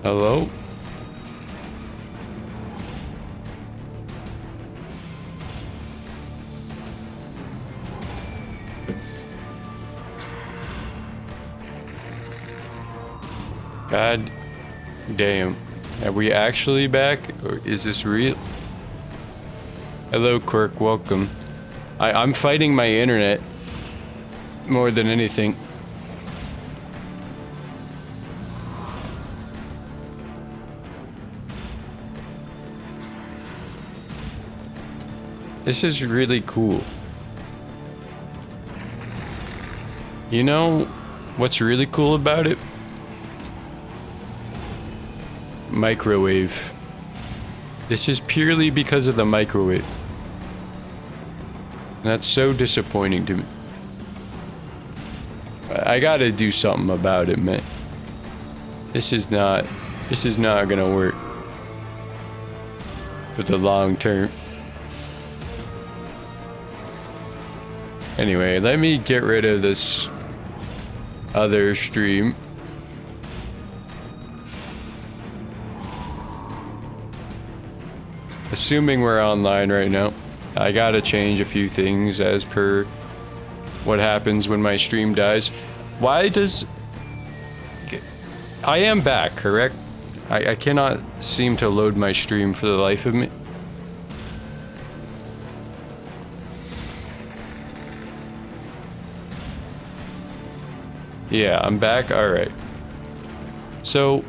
Hello? God damn. Are we actually back? Or is this real? Hello, Quirk. Welcome. I'm fighting my internet more than anything. This is really cool. You know what's really cool about it? Microwave. This is purely because of the microwave. That's so disappointing to me. I gotta do something about it, man. This is not gonna work for the long term. Anyway, let me get rid of this other stream. Assuming we're online right now, I gotta change a few things as per what happens when my stream dies. Why does... I am back, correct? I cannot seem to load my stream for the life of me. Yeah, I'm back. Alright. So,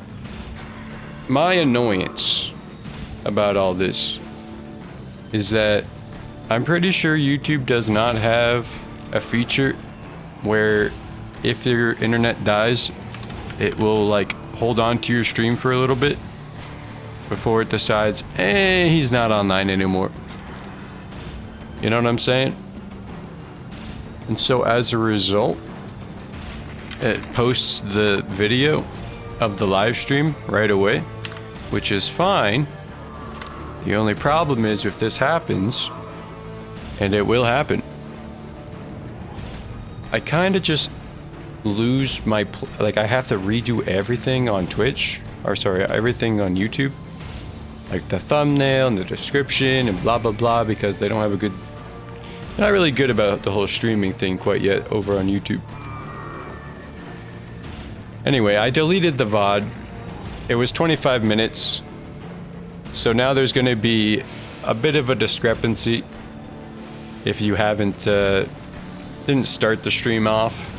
my annoyance about all this is that I'm pretty sure YouTube does not have a feature where if your internet dies, it will like hold on to your stream for a little bit before it decides, he's not online anymore. You know what I'm saying? And so as a result, it posts the video of the live stream right away, which is fine. The only problem is if this happens, and it will happen, I kind of just lose my, like I have to redo everything on Twitch, or sorry, everything on YouTube. Like the thumbnail and the description and blah blah blah, because they don't have a good, they're not really good about the whole streaming thing quite yet over on YouTube. Anyway, I deleted the VOD. It was 25 minutes. So now there's going to be a bit of a discrepancy if you didn't start the stream off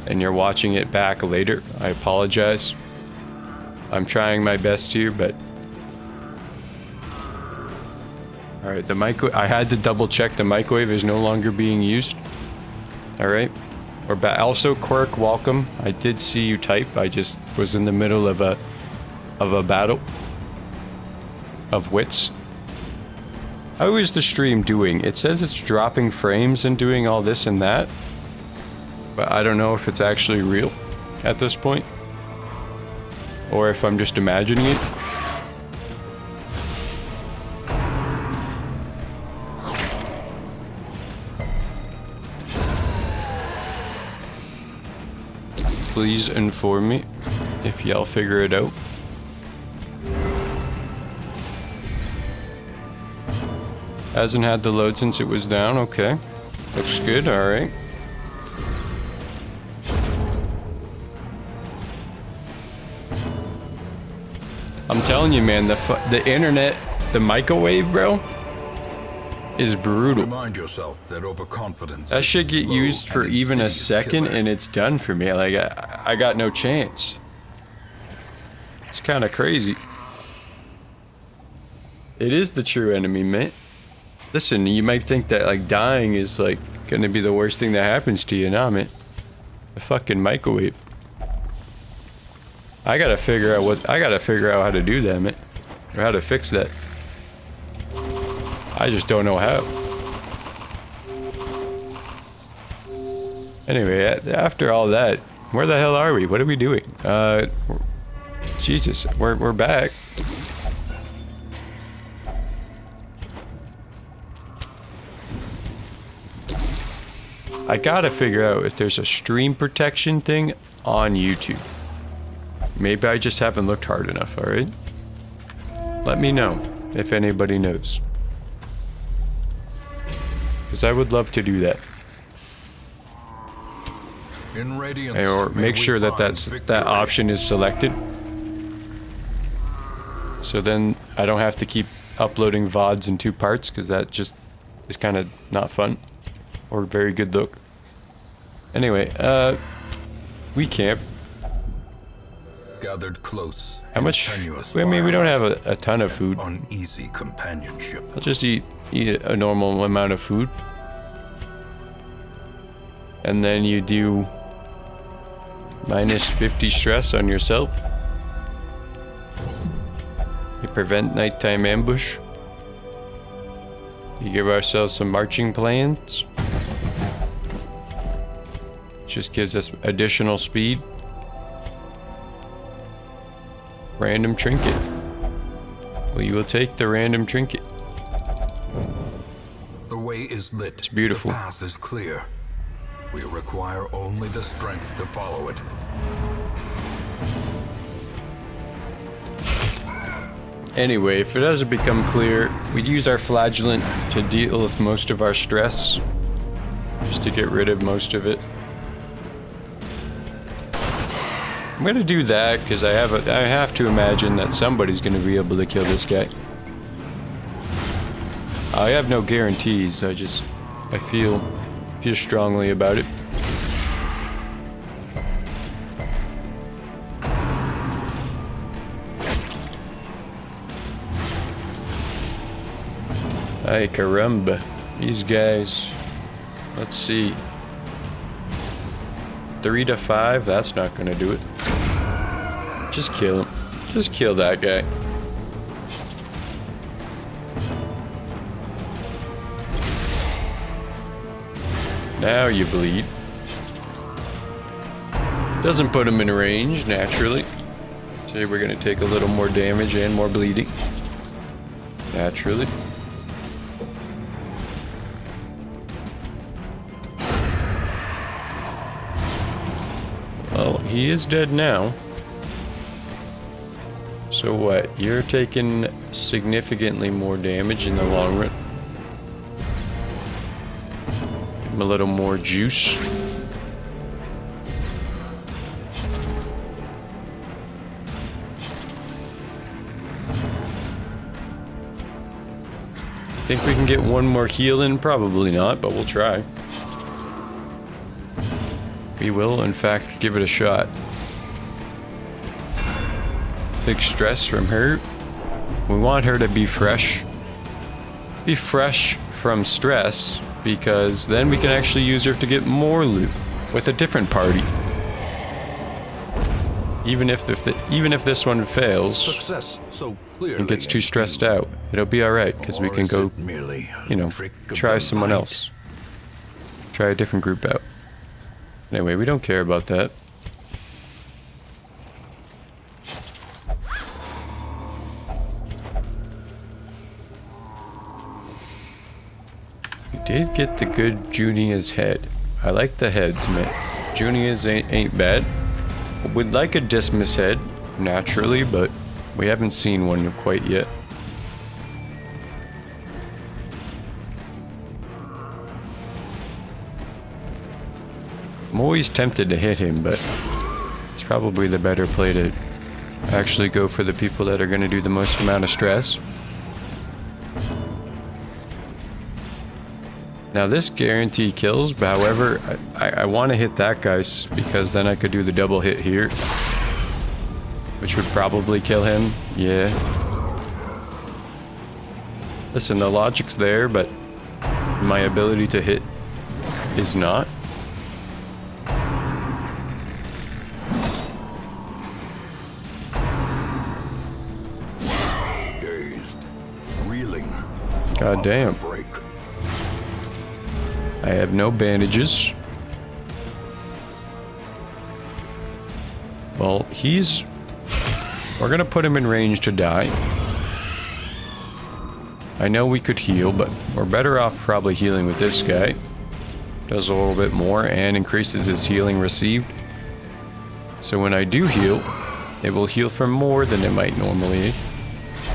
and you're watching it back later. I apologize. I'm trying my best here, but... Alright, I had to double check the microwave is no longer being used. Alright. We're back. Also, Quirk, welcome. I did see you type. I just was in the middle of a battle of wits. How is the stream doing? It says it's dropping frames and doing all this and that, but I don't know if it's actually real at this point, or if I'm just imagining it. Please inform me if y'all figure it out. Hasn't had the load since it was down. Okay. Looks good. Alright. I'm telling you, man, the internet, the microwave, bro, is brutal. Remind yourself that overconfidence. That should get used for even a second and it's done for me. Like, I got no chance. It's kind of crazy. It is the true enemy, man. Listen, you might think that, like, dying is, like, gonna be the worst thing that happens to you. Nah, man. The fucking microwave. I gotta figure out how to do that, man. Or how to fix that. I just don't know how. Anyway, after all that, where the hell are we? What are we doing? Jesus, we're back. I gotta figure out if there's a stream protection thing on YouTube. Maybe I just haven't looked hard enough, alright? Let me know if anybody knows. Because I would love to do that. In radiance, Or may make we sure that find that victory. option is selected. So then I don't have to keep uploading VODs in 2 parts, because that just is kind of not fun. Or very good look. Anyway, we camp. Gathered close. How much? tenuous I mean, we don't have firelight, a ton of food. uneasy companionship. I'll just eat a normal amount of food. And then you do minus 50 stress on yourself. You prevent nighttime ambush. You give ourselves some marching plans. Just gives us additional speed. Random trinket. We will take the random trinket. The way is lit. It's beautiful. The path is clear. We require only the strength to follow it. Anyway, if it doesn't become clear, we use our flagellant to deal with most of our stress. Just to get rid of most of it. I'm gonna do that because I have to imagine that somebody's gonna be able to kill this guy. I have no guarantees. I feel strongly about it. Ay caramba, these guys. Let's see. 3 to 5. That's not gonna do it. Just kill him. Just kill that guy. Now you bleed. Doesn't put him in range, naturally. So we're gonna take a little more damage and more bleeding. Naturally. Well, he is dead now. So what? You're taking significantly more damage in the long run. Give him a little more juice. Think we can get one more heal in? Probably not, but we'll try. We will, in fact, give it a shot. Big stress from her. We want her to be fresh. Be fresh from stress, because then we can actually use her to get more loot with a different party. Even if this one fails, Success so clearly and gets too stressed out, it'll be alright, because we Or can is go, it merely a you know, trick of try the someone mind? else. Try a different group out. Anyway, we don't care about that. We did get the good Junia's head. I like the heads, man. Junia's ain't bad. We'd like a Dismas head, naturally, but we haven't seen one quite yet. I'm always tempted to hit him, but it's probably the better play to actually go for the people that are going to do the most amount of stress. Now this guarantee kills, but however, I want to hit that guy because then I could do the double hit here, which would probably kill him. Yeah. Listen, the logic's there, but my ability to hit is not. Dazed, reeling. God damn. Break. I have no bandages. Well, we're gonna put him in range to die. I know we could heal, but we're better off probably healing with this guy. Does a little bit more and increases his healing received. So when I do heal, It will heal for more than it might normally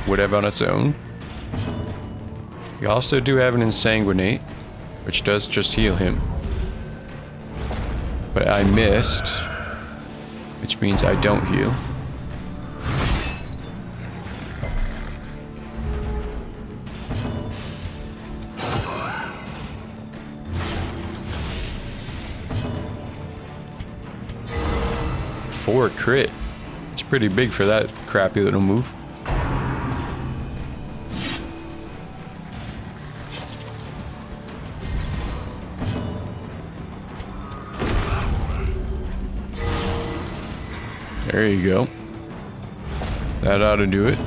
would have on its own. We also do have an Insanguinate, which does just heal him. But I missed, which means I don't heal. Four crit. It's pretty big for that crappy little move. There you go. That ought to do it.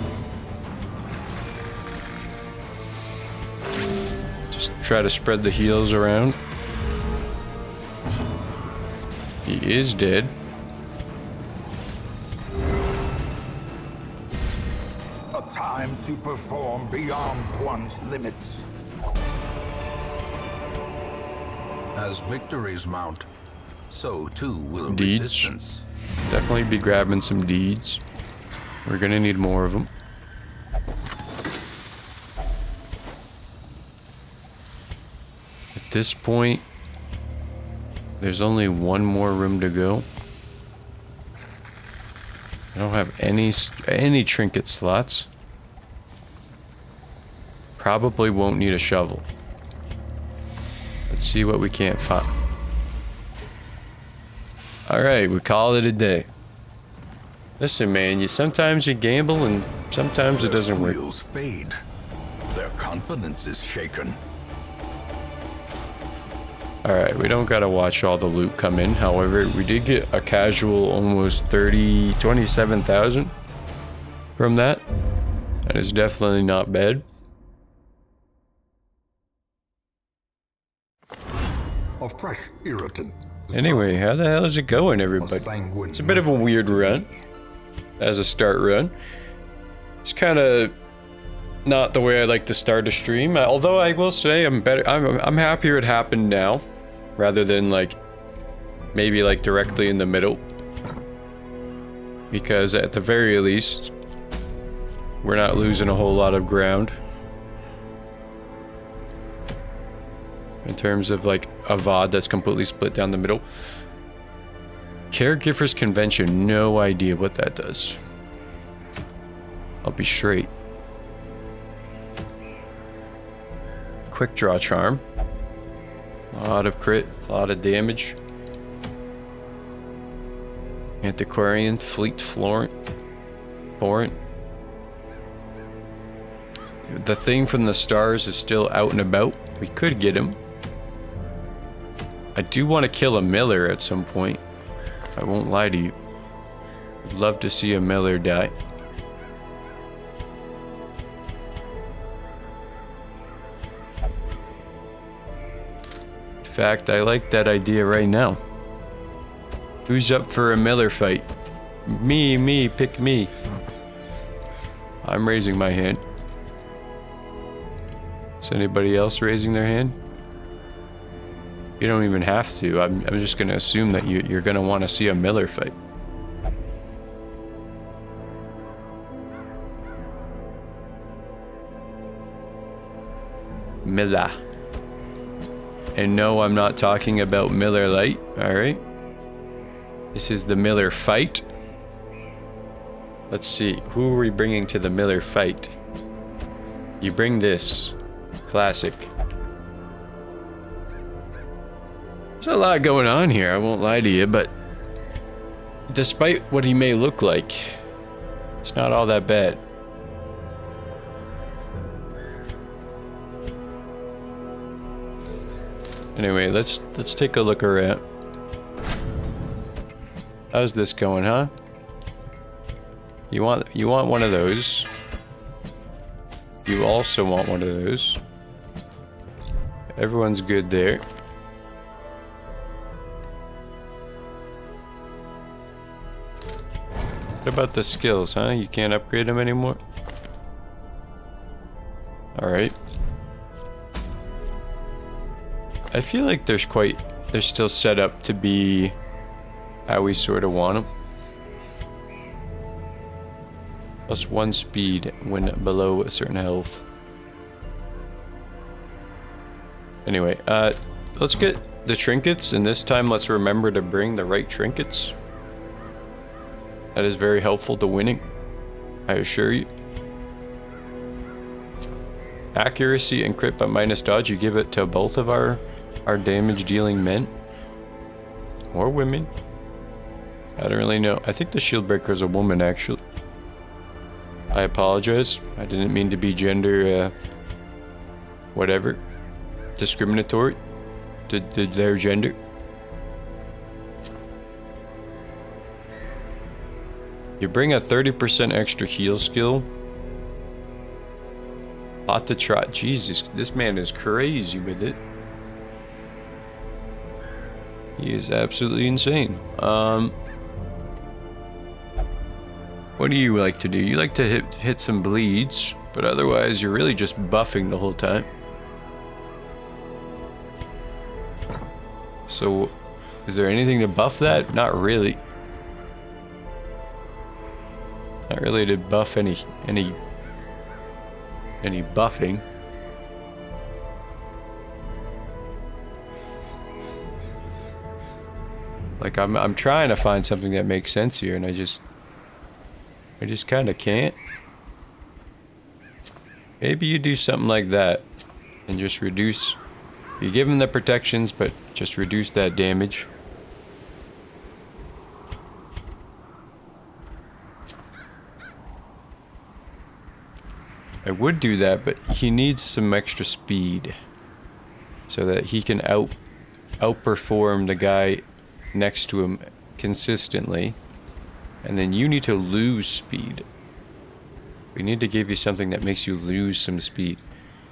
Just try to spread the heals around. He is dead. A time to perform beyond one's limits. As victories mount, so too will Deeds. resistance. Definitely be grabbing some deeds. We're gonna need more of them. At this point, there's only one more room to go. I don't have any trinket slots. Probably won't need a shovel. Let's see what we can't find. Alright, we call it a day. Listen, man, sometimes you gamble and sometimes it doesn't work. Wheels fade. Their confidence is shaken. Alright, we don't gotta watch all the loot come in. However, we did get a casual almost 27,000 from that. That is definitely not bad. A fresh irritant. Anyway, how the hell is it going, everybody? It's a bit of a weird run as a start run. It's kind of not the way I like to start a stream. Although I will say I'm happier it happened now rather than like maybe like directly in the middle, because at the very least we're not losing a whole lot of ground in terms of like a VOD that's completely split down the middle. Caregivers Convention, no idea what that does. I'll be straight. Quick Draw Charm. A lot of crit, a lot of damage. Antiquarian, Fleet Florent. The thing from the stars is still out and about. We could get him. I do want to kill a Miller at some point. I won't lie to you. I'd love to see a Miller die. In fact, I like that idea right now. Who's up for a Miller fight? Me, pick me. I'm raising my hand. Is anybody else raising their hand? You don't even have to. I'm just going to assume that you're going to want to see a Miller fight. Miller. And no, I'm not talking about Miller Lite, alright? This is the Miller fight. Let's see, who are we bringing to the Miller fight? You bring this. Classic. There's a lot going on here, I won't lie to you, but despite what he may look like, it's not all that bad. Anyway, let's take a look around. How's this going, huh? You want one of those. You also want one of those. Everyone's good there. What about the skills, huh? You can't upgrade them anymore? Alright. I feel like they're still set up to be how we sort of want them. +1 speed when below a certain health. Anyway, let's get the trinkets, and this time let's remember to bring the right trinkets. That is very helpful to winning, I assure you. Accuracy and crit but minus dodge, you give it to both of our damage dealing men. Or women. I don't really know. I think the shield breaker is a woman, actually. I apologize. I didn't mean to be gender, whatever. Discriminatory to their gender. You bring a 30% extra heal skill. Ought to try. Jesus, this man is crazy with it. He is absolutely insane. What do you like to do? You like to hit some bleeds, but otherwise you're really just buffing the whole time. So, is there anything to buff that? Not really. Not really to buff any buffing. Like I'm trying to find something that makes sense here, and I just kind of can't. Maybe you do something like that and just reduce. You give him the protections, but just reduce that damage. I would do that, but he needs some extra speed so that he can outperform the guy next to him consistently. And then you need to lose speed. We need to give you something that makes you lose some speed.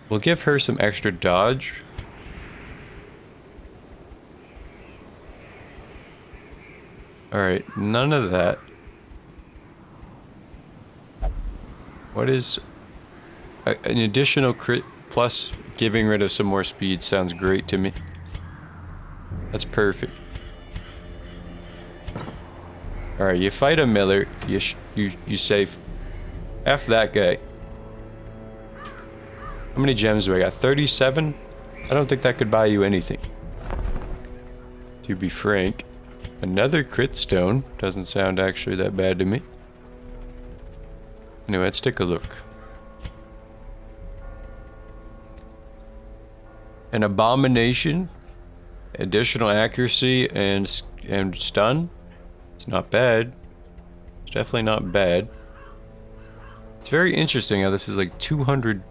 We'll give her some extra dodge. Alright, none of that. What is... an additional crit plus giving rid of some more speed sounds great to me. That's perfect. Alright, you fight a miller, you say, F that guy. How many gems do I got? 37? I don't think that could buy you anything. To be frank. Another crit stone. Doesn't sound actually that bad to me. Anyway, let's take a look. An abomination. Additional accuracy and stun. It's not bad. It's definitely not bad. It's very interesting how this is like 200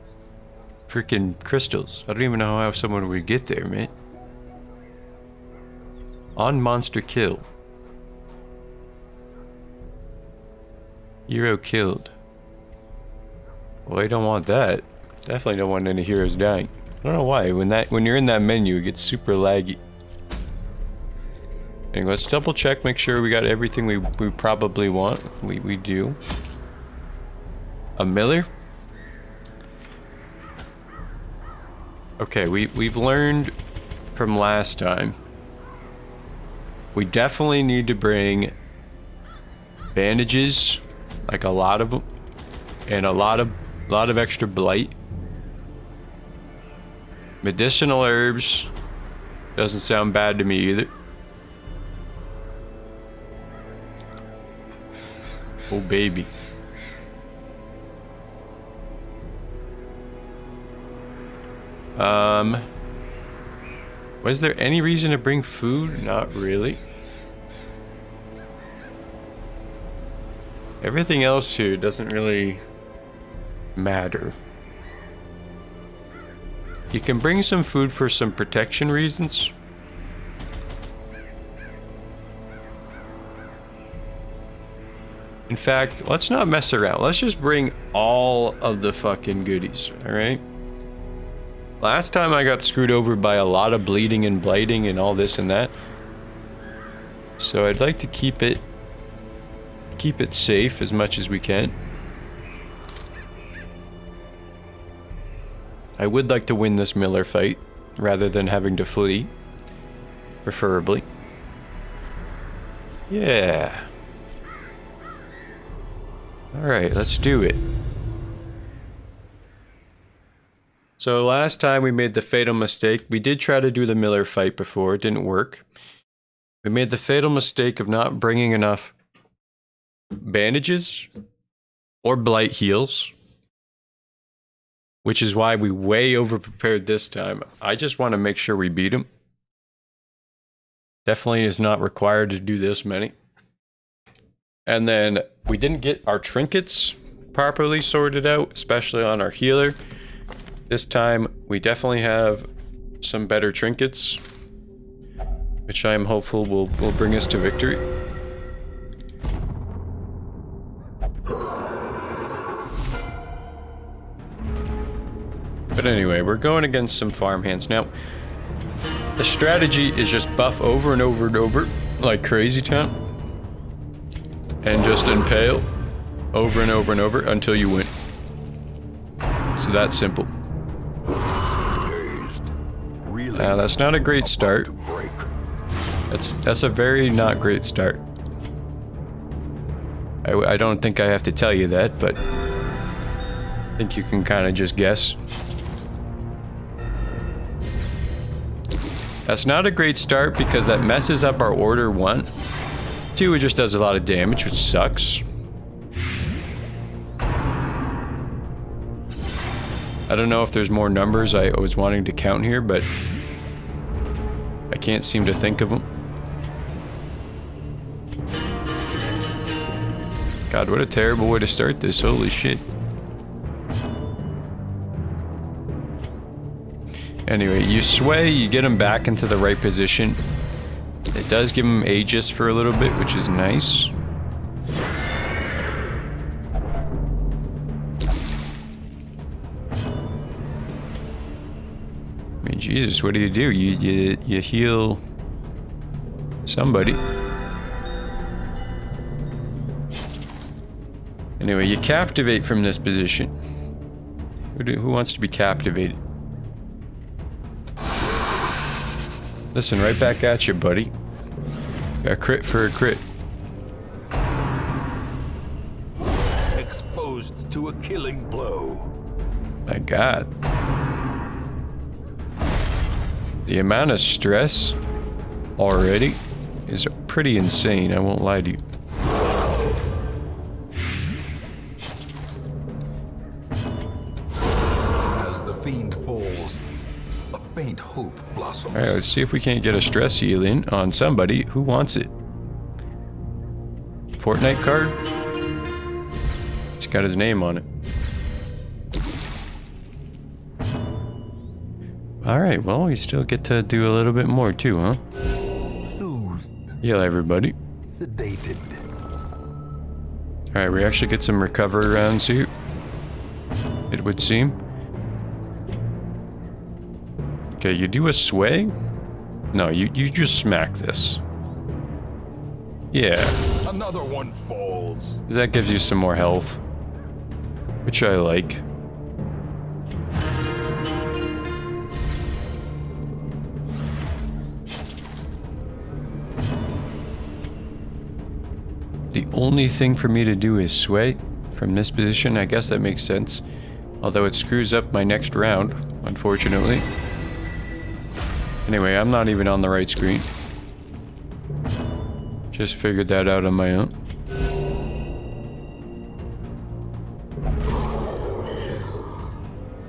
freaking crystals. I don't even know how someone would get there, man. On monster kill. Hero killed. Well, I don't want that. Definitely don't want any heroes dying. I don't know why. When you're in that menu, it gets super laggy. Anyway, let's double check, make sure we got everything we probably want. We do. A miller? Okay, we've learned from last time. We definitely need to bring bandages, like a lot of them, and a lot of extra blight. Medicinal herbs doesn't sound bad to me either. Oh baby. Was there any reason to bring food? Not really. Everything else here doesn't really matter. You can bring some food for some protection reasons. In fact, let's not mess around. Let's just bring all of the fucking goodies, alright? Last time I got screwed over by a lot of bleeding and blighting and all this and that. So I'd like to keep it safe as much as we can. I would like to win this Miller fight rather than having to flee, preferably. Yeah. Alright, let's do it. So last time we made the fatal mistake. We did try to do the Miller fight before. It didn't work. We made the fatal mistake of not bringing enough bandages or blight heals, which is why we way over-prepared this time. I just want to make sure we beat him. Definitely is not required to do this many. And then we didn't get our trinkets properly sorted out, especially on our healer. This time, we definitely have some better trinkets, which I am hopeful will bring us to victory. But anyway, we're going against some farmhands. Now, the strategy is just buff over and over and over, like crazy town, and just impale over and over and over until you win. So that's simple. That's not a great start. That's a very not great start. I don't think I have to tell you that, but I think you can kind of just guess. That's not a great start because that messes up our order, 1. 2, it just does a lot of damage, which sucks. I don't know if there's more numbers I was wanting to count here, but I can't seem to think of them. God, what a terrible way to start this. Holy shit. Anyway, you sway, you get him back into the right position. It does give him Aegis for a little bit, which is nice. I mean, Jesus, what do? You heal somebody. Anyway, you captivate from this position. Who wants to be captivated? Listen, right back at you, buddy. A crit for a crit. Exposed to a killing blow. My God. The amount of stress already is pretty insane, I won't lie to you. As the fiend falls, a faint hope blossoms. Alright, let's see if we can't get a stress heal in on somebody who wants it. Fortnite card? It's got his name on it. Alright, well, we still get to do a little bit more too, huh? Soothed. Heal everybody. Sedated. Alright, we actually get some recovery rounds here, it would seem. Okay, you do a sway? No, you just smack this. Yeah. Another one falls. That gives you some more health, which I like. The only thing for me to do is sway from this position. I guess that makes sense. Although it screws up my next round, unfortunately. Anyway, I'm not even on the right screen. Just figured that out on my own.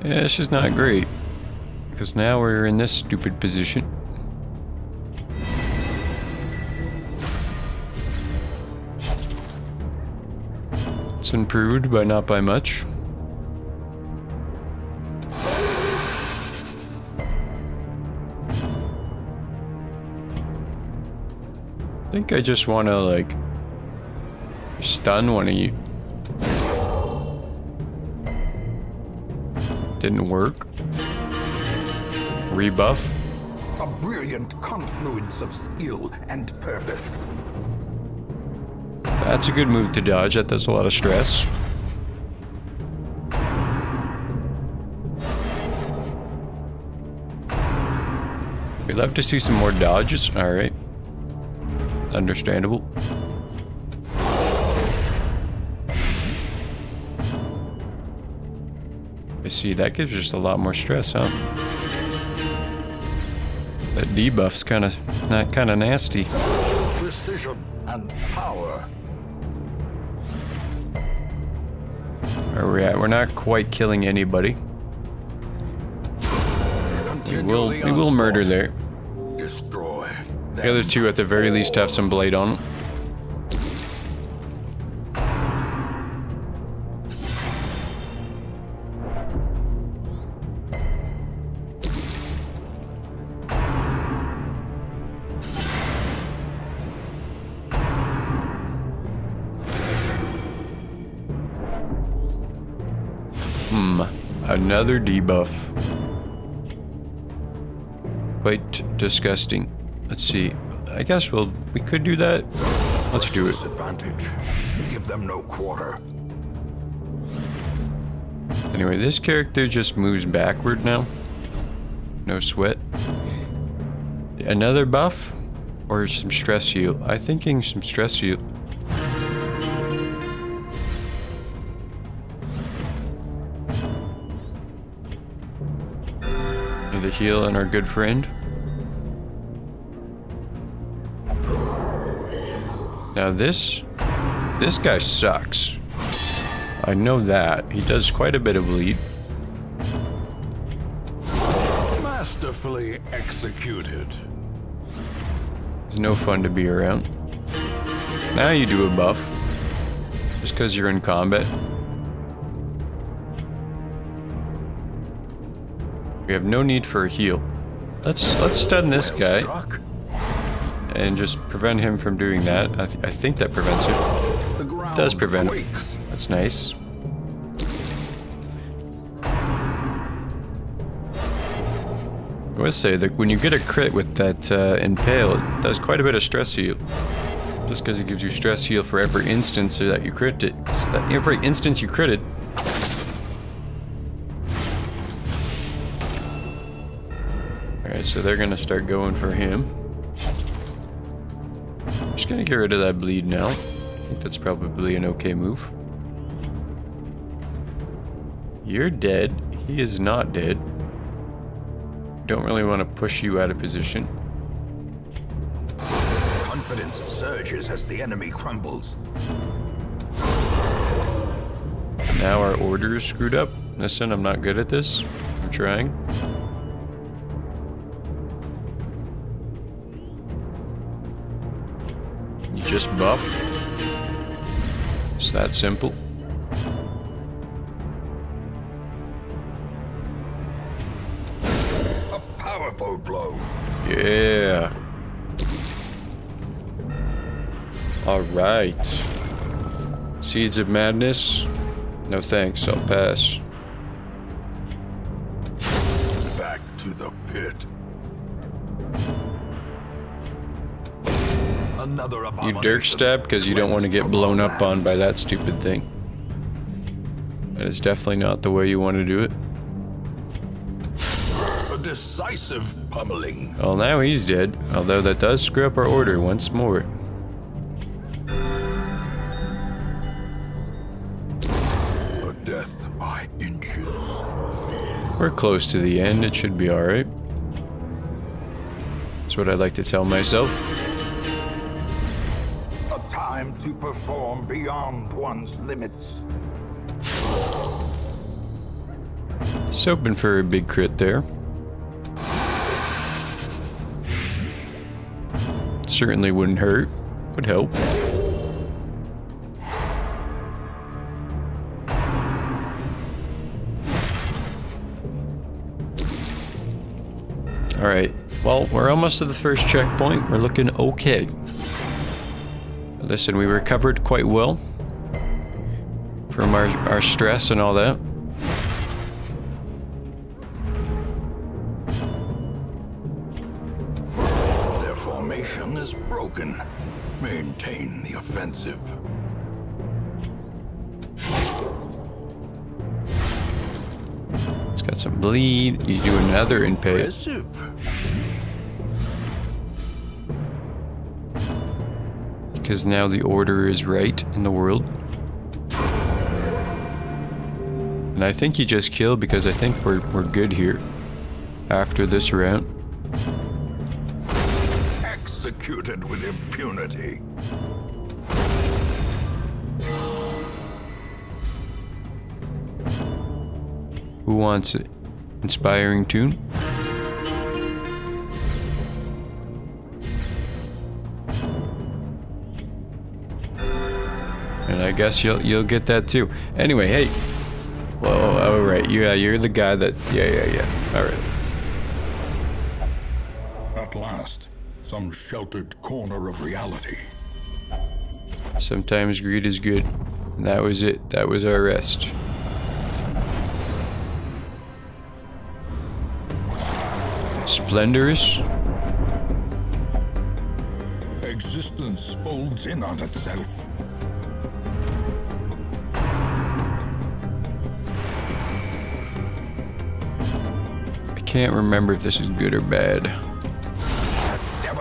Yeah, it's just not great. Because now we're in this stupid position. It's improved, but not by much. I think I just want to, like, stun one of you. Didn't work. Rebuff. A brilliant confluence of skill and purpose. That's a good move to dodge. That does a lot of stress. We'd love to see some more dodges. Alright. Understandable. I see, that gives just a lot more stress, huh? That debuff's kind of nasty. Precision and power. Where are we at? We're not quite killing anybody. We will murder there. Destroy. The other two at the very least have some blade on them. Another debuff. Quite disgusting. Let's see. I guess we could do that. Let's do it. Advantage. Give them no quarter. Anyway, this character just moves backward now. No sweat. Another buff? Or some stress heal? I'm thinking some stress heal. The heal and our good friend. Now this guy sucks. I know that. He does quite a bit of bleed. Masterfully executed. It's no fun to be around. Now you do a buff. Just because you're in combat. We have no need for a heal. Let's stun this guy and just prevent him from doing that. I think that prevents it. It does prevent it. That's nice. I would say that when you get a crit with that impale, it does quite a bit of stress heal. Just because it gives you stress heal for every instance that you crit it. So that every instance you critted. Alright, so they're gonna start going for him. I'm just gonna get rid of that bleed now. I think that's probably an okay move. You're dead. He is not dead. Don't really want to push you out of position. Confidence surges as the enemy crumbles. Now our order is screwed up. Listen, I'm not good at this. I'm trying. You just buff. It's that simple. A powerful blow. Yeah. All right. Seeds of Madness. No thanks, I'll pass. Back to the pit. Another You dirk stab because you don't want to get blown up on by that stupid thing. That is definitely not the way you want to do it. A decisive pummeling. Well, now he's dead, although that does screw up our order once more. A death by inches. We're close to the end, it should be alright. That's what I like to tell myself. A time to perform beyond one's limits. Just hoping for a big crit there. Certainly wouldn't hurt. Would help. Alright, well, we're almost to the first checkpoint. We're looking okay. Listen, we recovered quite well from our stress and all that. Their formation is broken. Maintain the offensive. It's got some bleed. You do another impale. Impressive. Because now the order is right in the world. And I think he just killed because I think we're good here after this round. Executed with impunity. Who wants it? Inspiring tune? And I guess you'll get that too. Anyway, hey. Whoa, oh right, you're the guy that yeah. Alright. At last, some sheltered corner of reality. Sometimes greed is good. And that was it. That was our rest. Splendorous. Existence folds in on itself. I can't remember if this is good or bad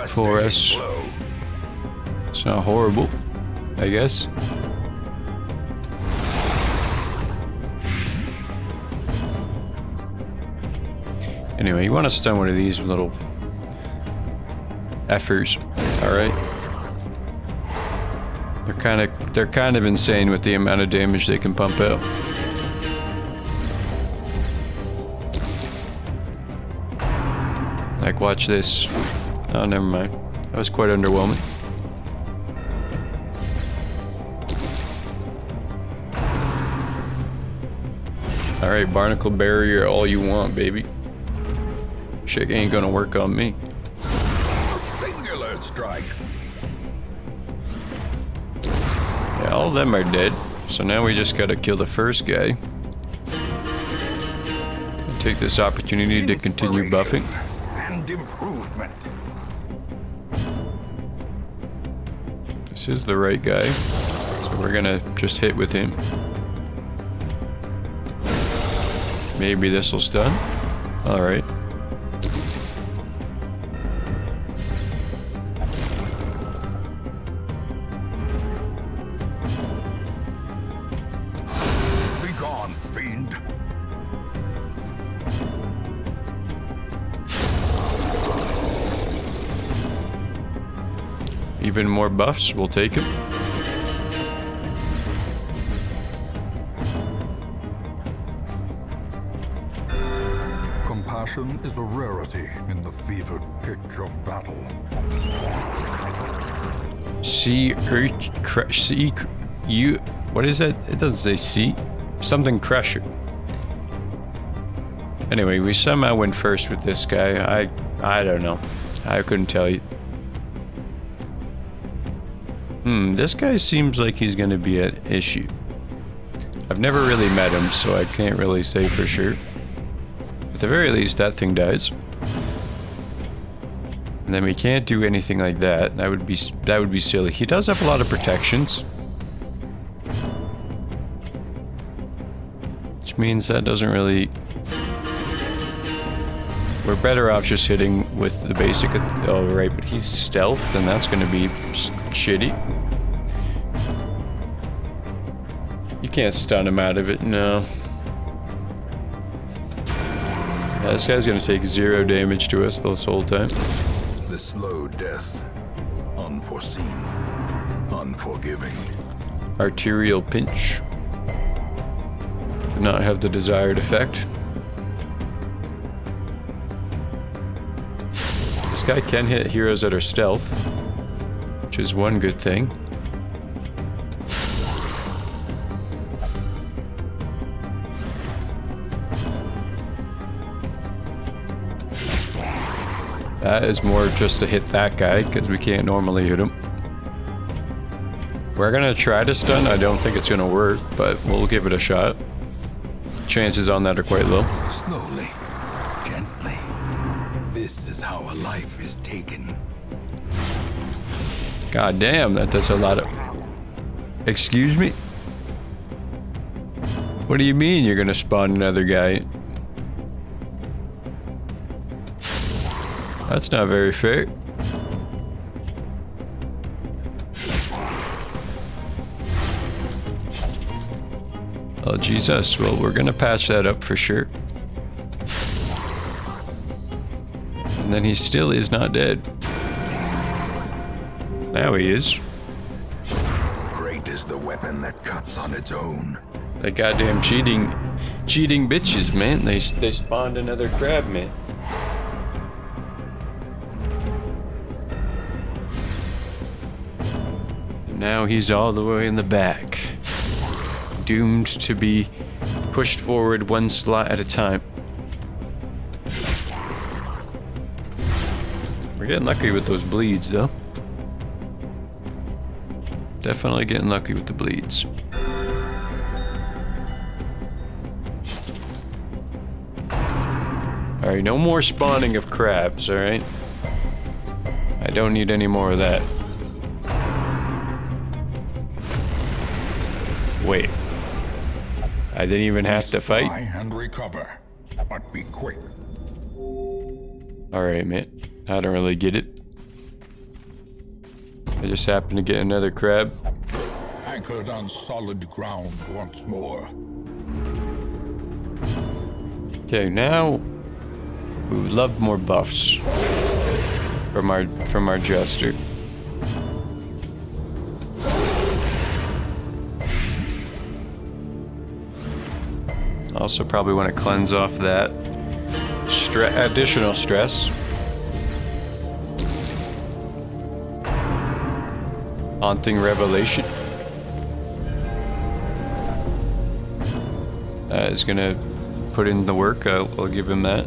for us. Blow. It's not horrible, I guess. Anyway, you want to stun one of these little effers, all right? They're kind of insane with the amount of damage they can pump out. Like, watch this. Oh, never mind. That was quite underwhelming. All right, barnacle barrier, all you want, baby. Shit ain't gonna work on me. Singular strike. Yeah, all of them are dead. So now we just gotta kill the first guy. And take this opportunity to continue buffing. And improvement. This is the right guy. So we're gonna just hit with him. Maybe this'll stun. Alright. Even more buffs, we'll take him. Compassion is a rarity in the fevered pitch of battle. What is that? It doesn't say C. Something crusher. Anyway, we somehow went first with this guy. I don't know. I couldn't tell you. This guy seems like he's gonna be an issue. I've never really met him, so I can't really say for sure. At the very least, that thing dies. And then we can't do anything like that. That would be silly. He does have a lot of protections. Which means that doesn't really... We're better off just hitting with the basic... Oh, right, but he's stealth, and that's gonna be shitty. You can't stun him out of it, no. Yeah, this guy's gonna take 0 damage to us this whole time. The slow death. Unforeseen. Unforgiving. Arterial pinch. Did not have the desired effect. This guy can hit heroes that are stealth, which is one good thing. That is more just to hit that guy, because we can't normally hit him. We're gonna try to stun. I don't think it's gonna work, but we'll give it a shot. Chances on that are quite low. Slowly. Gently. This is how a life is taken. God damn, that does a lot of... Excuse me? What do you mean you're gonna spawn another guy? That's not very fair. Oh, Jesus. Well, we're gonna patch that up for sure. And then he still is not dead. Now he is. Great is the weapon that cuts on its own. That goddamn cheating bitches, man. They spawned another crab, man. And now he's all the way in the back, doomed to be pushed forward one slot at a time. We're getting lucky with those bleeds, though. Definitely getting lucky with the bleeds. Alright, no more spawning of crabs, alright? I don't need any more of that. Wait. I didn't even have to fight? And recover, but be quick. Alright, man. I don't really get it. I just happened to get another crab. Anchored on solid ground once more. Okay, now we would love more buffs from our jester. Also probably want to cleanse off that additional stress. Haunting Revelation. That is gonna put in the work. I'll give him that.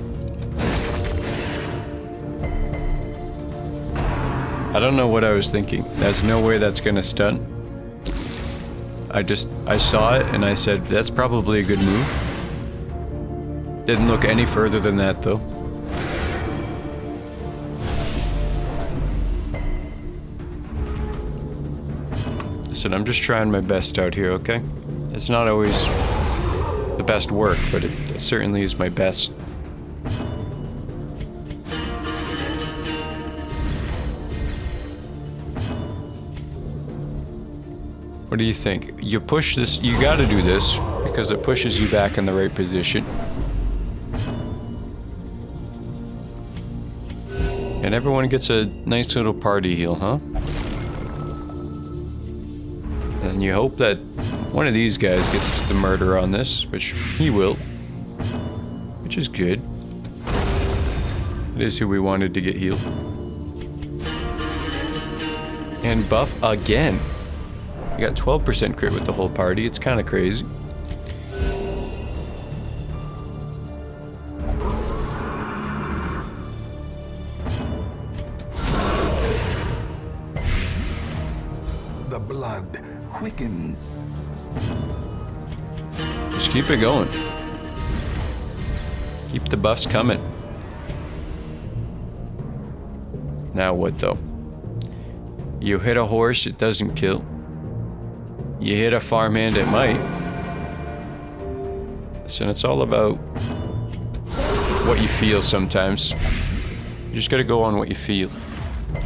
I don't know what I was thinking. There's no way that's gonna stun. I saw it and I said, that's probably a good move. Didn't look any further than that though. Listen, I'm just trying my best out here, okay? It's not always the best work, but it certainly is my best. What do you think? You push this, you gotta do this, because it pushes you back in the right position. And everyone gets a nice little party heal, huh? And you hope that one of these guys gets the murder on this, which he will. Which is good. It is who we wanted to get healed. And buff again. You got 12% crit with the whole party. It's kind of crazy. The blood quickens. Just keep it going. Keep the buffs coming. Now what though? You hit a horse, it doesn't kill. You hit a farmhand, it might. So it's all about what you feel sometimes. You just gotta go on what you feel.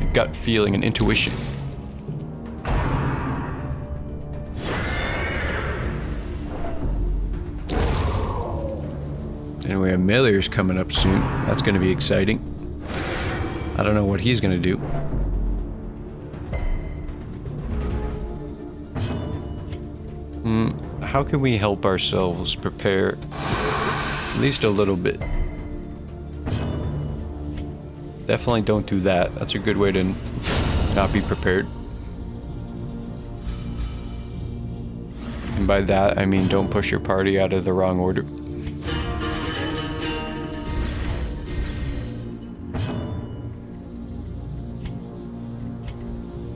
Your gut feeling and intuition. Anyway, Amelior's coming up soon. That's gonna be exciting. I don't know what he's gonna do. How can we help ourselves prepare at least a little bit? Definitely don't do that. That's a good way to not be prepared. And by that, I mean don't push your party out of the wrong order.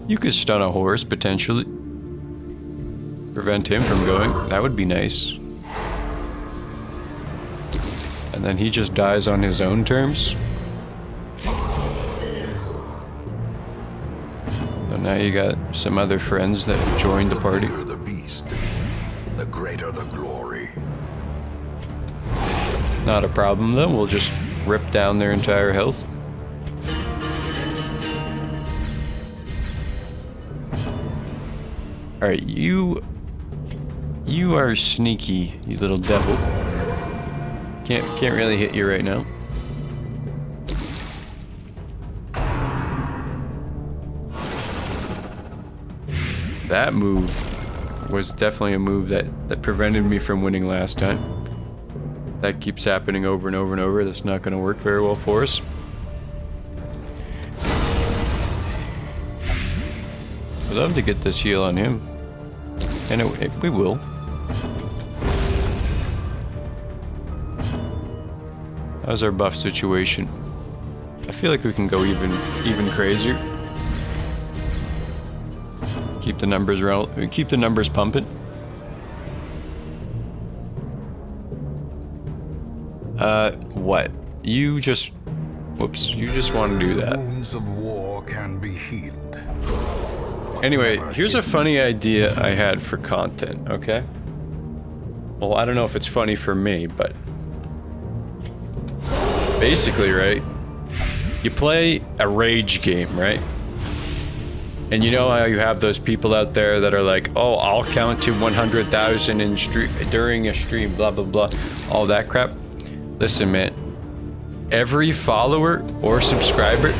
You could stun a horse, potentially. Prevent him from going. That would be nice. And then he just dies on his own terms. So now you got some other friends that joined the party. The greater the beast, the greater the glory. Not a problem though. We'll just rip down their entire health. Alright, you You are sneaky, you little devil. Can't really hit you right now. That move was definitely a move that prevented me from winning last time. That keeps happening over and over and over. That's not going to work very well for us. I'd love to get this heal on him. And we will. How's our buff situation? I feel like we can go even crazier. Keep the numbers pumping. What? You just want to do that. Wounds of war can be healed. Anyway, here's a funny idea I had for content, okay? Well, I don't know if it's funny for me, but basically, right? You play a rage game, right? And you know how you have those people out there that are like, oh, I'll count to 100,000 during a stream, blah, blah, blah, all that crap. Listen, man, every follower or subscriber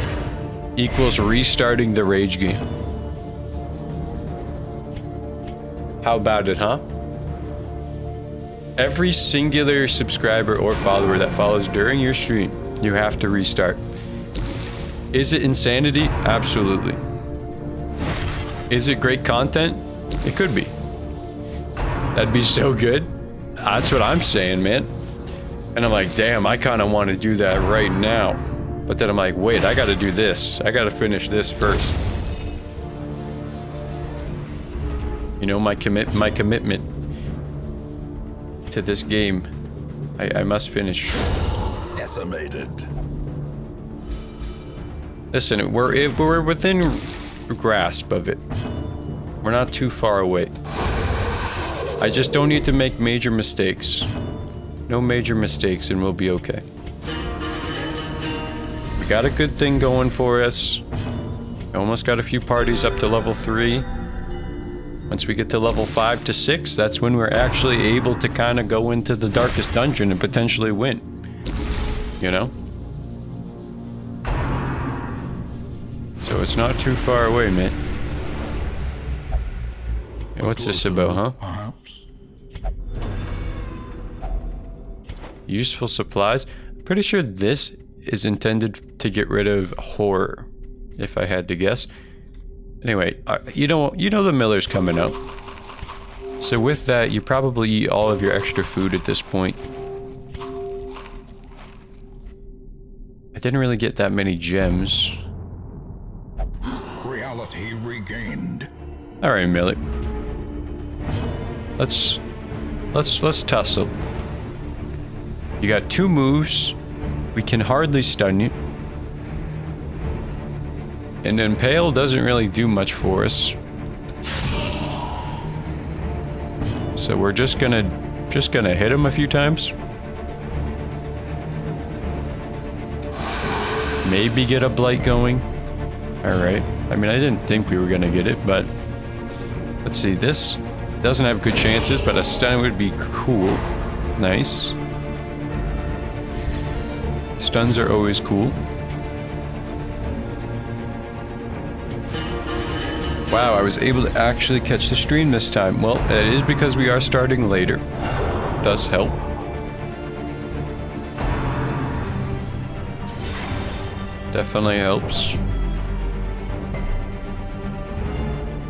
equals restarting the rage game. How about it, huh? Every singular subscriber or follower that follows during your stream, you have to restart. Is it insanity? Absolutely. Is it great content? It could be. That'd be so good. That's what I'm saying, man. And I'm like, damn, I kind of want to do that right now. But then I'm like, wait, I got to do this. I got to finish this first. You know, my commitment to this game. I must finish. Decimated. Listen, we're within grasp of it. We're not too far away. I just don't need to make major mistakes. No major mistakes and we'll be okay. We got a good thing going for us. We almost got a few parties up to level 3. Once we get to level 5 to 6, that's when we're actually able to kind of go into the darkest dungeon and potentially win. You know? So it's not too far away, man. Hey, what's this about, huh? Perhaps. Useful supplies. Pretty sure this is intended to get rid of horror, if I had to guess. Anyway, you know the miller's coming up. So with that, you probably eat all of your extra food at this point. I didn't really get that many gems. Reality regained. All right, Millie. Let's tussle. You got 2 moves. We can hardly stun you. And Impale doesn't really do much for us. So we're just gonna hit him a few times. Maybe get a blight going. Alright. I mean, I didn't think we were gonna get it, but let's see. This doesn't have good chances, but a stun would be cool. Nice. Stuns are always cool. Wow, I was able to actually catch the stream this time. Well, it is because we are starting later. Does help. Definitely helps.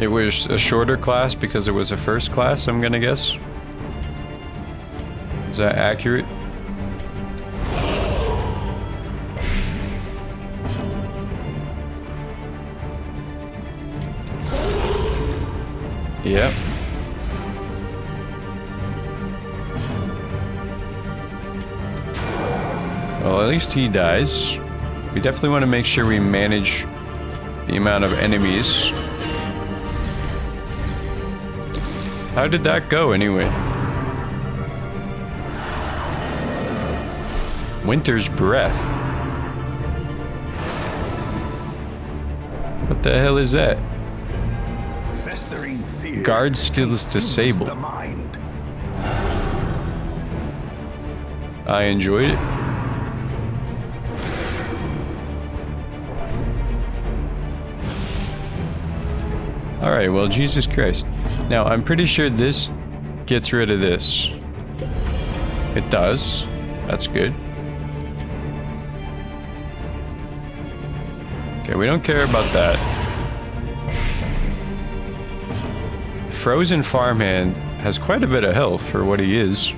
It was a shorter class because it was a first class, I'm gonna guess. Is that accurate? Yep. Well, at least he dies. We definitely want to make sure we manage the amount of enemies. How did that go anyway? Winter's Breath. What the hell is that? Festering fear Guard skills disabled. the mind. I enjoyed it. Alright, well, Jesus Christ. Now, I'm pretty sure this gets rid of this. It does. That's good. Okay, we don't care about that. Frozen Farmhand has quite a bit of health for what he is.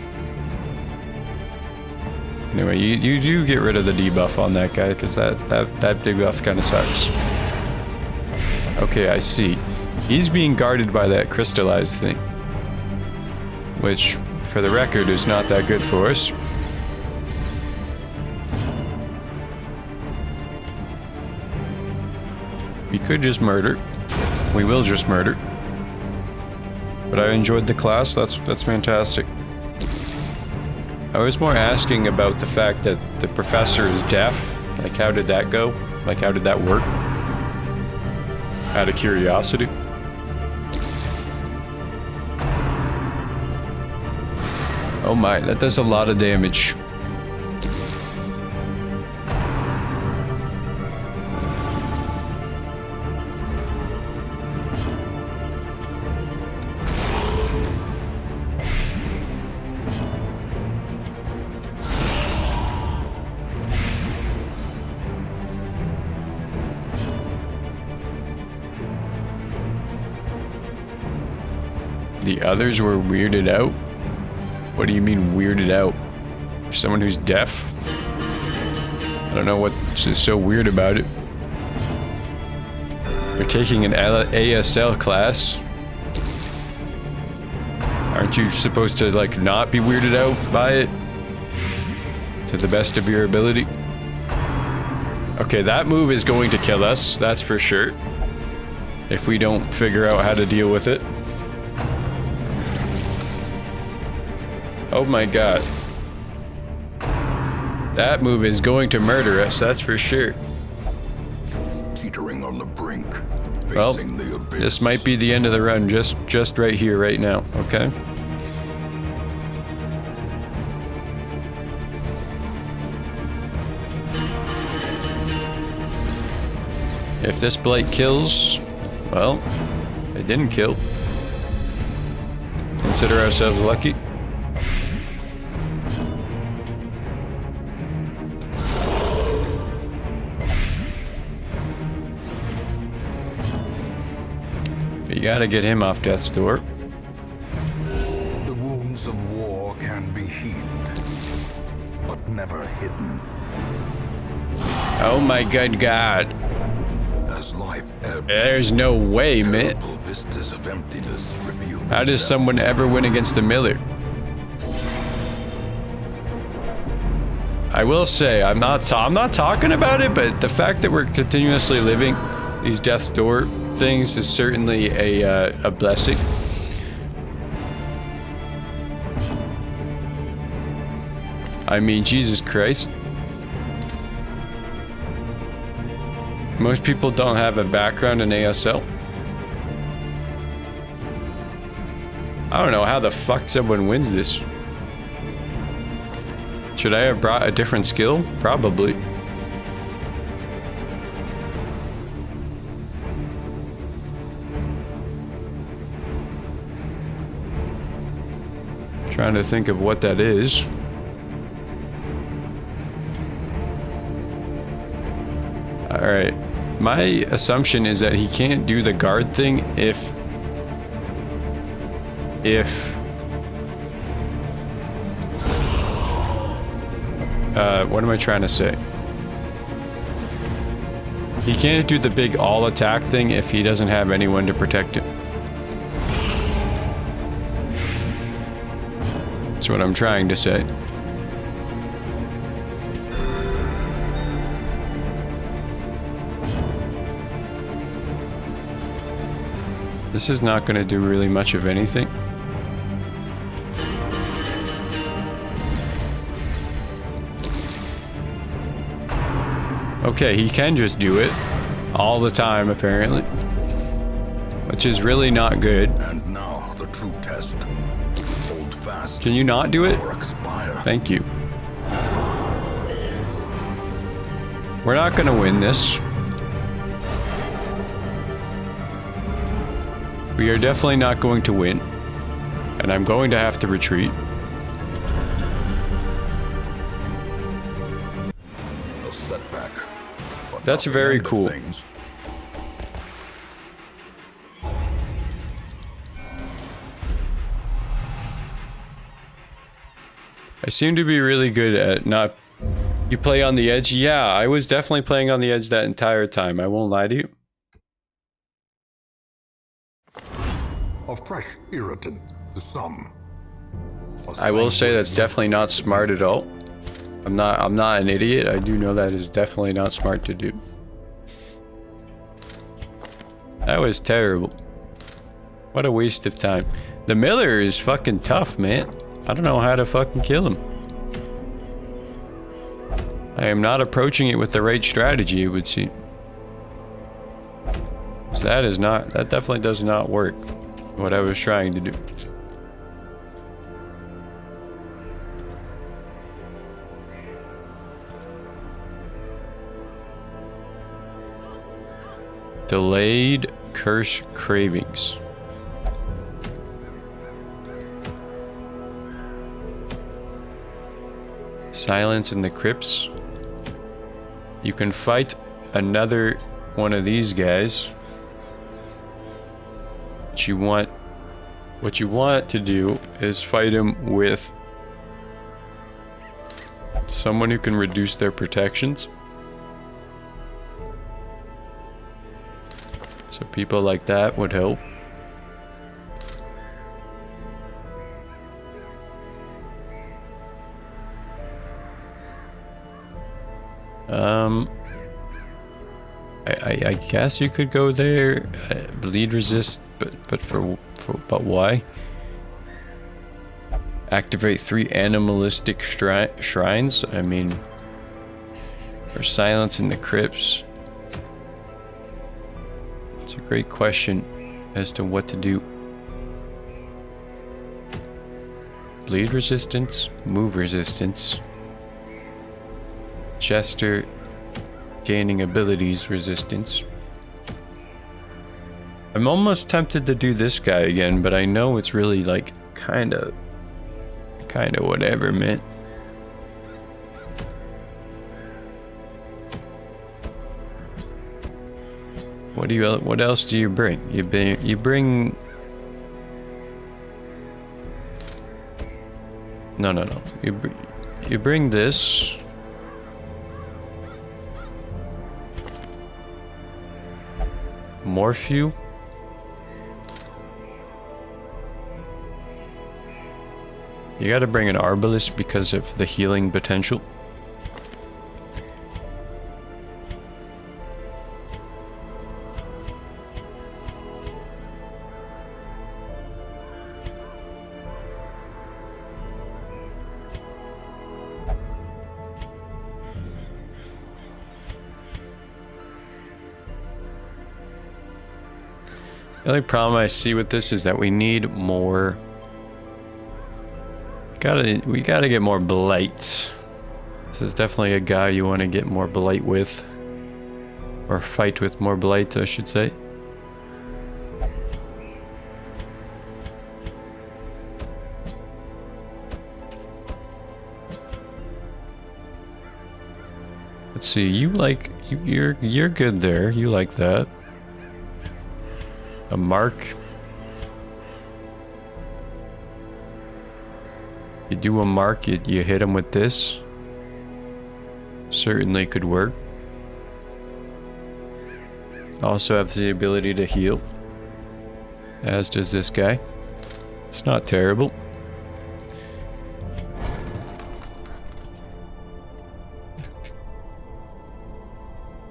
Anyway, you do get rid of the debuff on that guy, because that debuff kind of sucks. Okay, I see. He's being guarded by that crystallized thing. Which, for the record, is not that good for us. We could just murder. We will just murder. But I enjoyed the class, that's fantastic. I was more asking about the fact that the professor is deaf. Like, how did that go? Like, how did that work? Out of curiosity. Oh my, that does a lot of damage. The others were weirded out? What do you mean weirded out? For someone who's deaf? I don't know what's so weird about it. You're taking an ASL class. Aren't you supposed to, like, not be weirded out by it? To the best of your ability? Okay, that move is going to kill us, that's for sure. If we don't figure out how to deal with it. Oh my god. That move is going to murder us, that's for sure. Teetering on the brink, Well, facing the abyss. this might be the end of the run, just right here, right now, okay? If this blight kills, well, it didn't kill. Consider ourselves lucky. You gotta get him off death's door. The wounds of war can be healed, but never hidden. Oh my good god. As life ebbs, There's no way, man. terrible vistas of emptiness reveal How does themselves. someone ever win against the Miller? I will say, I'm not talking about it, but the fact that we're continuously living these death's door things is certainly a blessing. I mean, Jesus Christ. Most people don't have a background in ASL. I don't know how the fuck someone wins this. Should I have brought a different skill? Probably. Trying to think of what that is. Alright. My assumption is that he can't do the guard thing if what am I trying to say? He can't do the big all attack thing if he doesn't have anyone to protect him. That's what I'm trying to say. This is not going to do really much of anything. Okay, he can just do it all the time, apparently. Which is really not good. And now the true test. Hold fast. Can you not do it? Or expire. Thank you. We're not gonna win this. We are definitely not going to win. And I'm going to have to retreat. A setback. But That's not the very end of cool. things. I seem to be really good at not... You play on the edge? Yeah, I was definitely playing on the edge that entire time. I won't lie to you. A fresh irritant to some. I will say that's definitely not smart at all. I'm not an idiot. I do know that is definitely not smart to do. That was terrible. What a waste of time. The Miller is fucking tough, man. I don't know how to fucking kill him. I am not approaching it with the right strategy, it would seem. So that definitely does not work. What I was trying to do. Delayed curse cravings. Silence in the crypts. You can fight another one of these guys. What you want to do is fight him with someone who can reduce their protections. So people like that would help. I guess you could go there. Bleed resist, but why? Activate 3 animalistic shrines. I mean, or silence in the crypts. It's a great question as to what to do. Bleed resistance, move resistance. Chester gaining abilities resistance. I'm almost tempted to do this guy again, but I know it's really like kind of whatever, man. What else do you bring? You bring No. You bring this. Morphew. You gotta bring an Arbalest because of the healing potential. The only problem I see with this is that we need more. We gotta get more blight. This is definitely a guy you want to get more blight with, or fight with more blight, I should say. Let's see. You're good there. You like that. A mark. You do a mark, you hit him with this. Certainly could work. Also have the ability to heal, as does this guy. It's not terrible.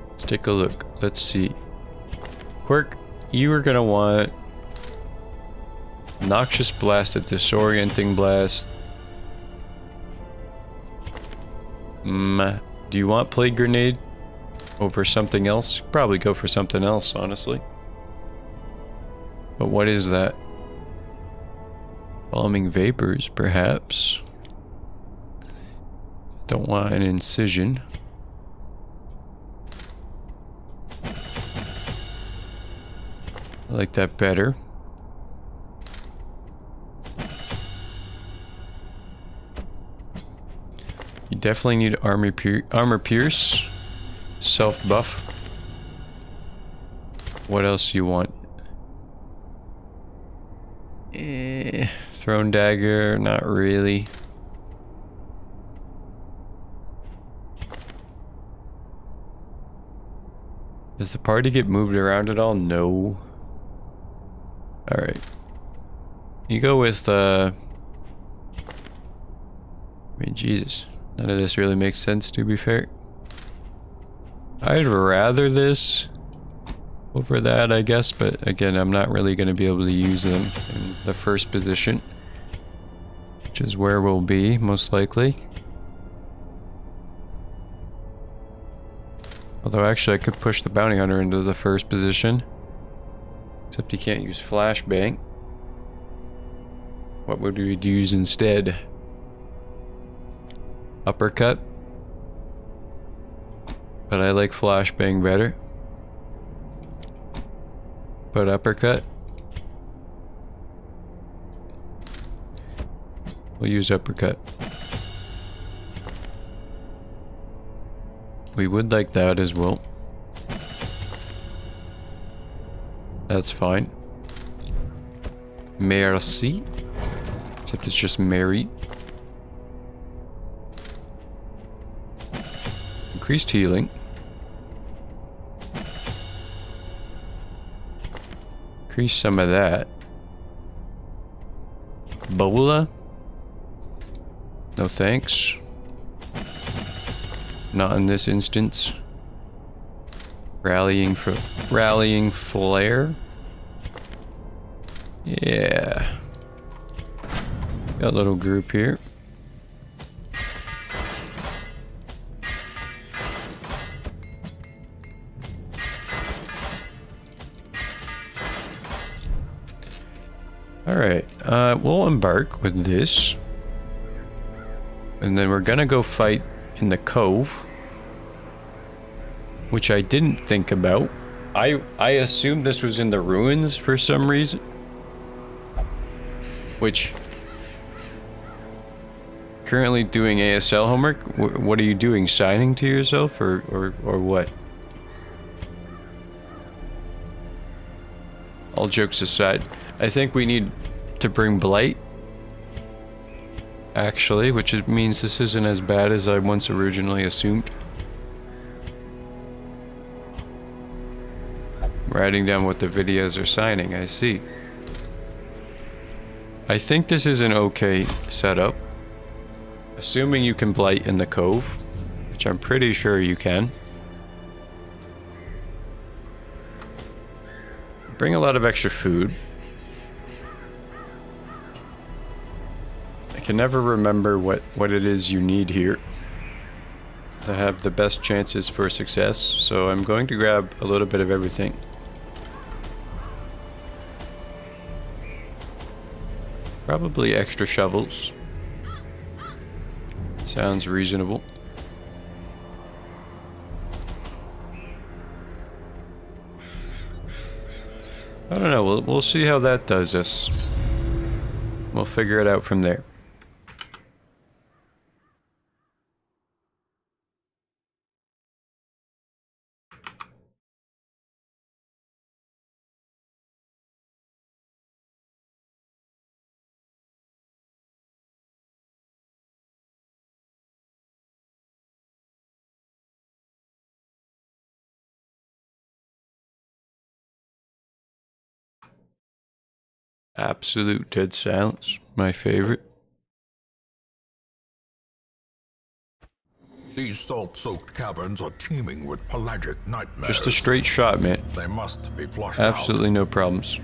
Let's take a look. Let's see. Quirk. You are gonna want Noxious Blast, a disorienting blast. Do you want Plague Grenade over something else? Probably go for something else, honestly. But what is that? Bombing Vapors, perhaps. Don't want an Incision. I like that better. You definitely need armor pierce. Self buff. What else do you want? Thrown dagger, not really. Does the party get moved around at all? No. Alright. You go with I mean, Jesus. None of this really makes sense, to be fair. I'd rather this over that, I guess, but again, I'm not really going to be able to use them in the first position, which is where we'll be, most likely. Although, actually, I could push the bounty hunter into the first position. Except he can't use flashbang. What would we use instead? Uppercut. But I like flashbang better. But uppercut. We'll use uppercut. We would like that as well. That's fine. Merci. Except it's just Mary. Increased healing. Increase some of that. Bola? No thanks. Not in this instance. Rallying flare. Yeah. Got a little group here. Alright, we'll embark with this. And then we're gonna go fight in the cove. Which I didn't think about. I assumed this was in the ruins for some reason. Which... Currently doing ASL homework? What are you doing? Signing to yourself or what? All jokes aside, I think we need to bring Blight. Actually, which means this isn't as bad as I once originally assumed. Writing down what the videos are signing, I see. I think this is an okay setup. Assuming you can Blight in the cove, which I'm pretty sure you can. Bring a lot of extra food. I can never remember what it is you need here to have the best chances for success, so I'm going to grab a little bit of everything. Probably extra shovels. Sounds reasonable. I don't know, we'll see how that does us. We'll figure it out from there. Absolute dead silence, my favorite. These salt-soaked caverns are teeming with pelagic nightmares. Just a straight shot, man. They must be flushed Absolutely out. no problems.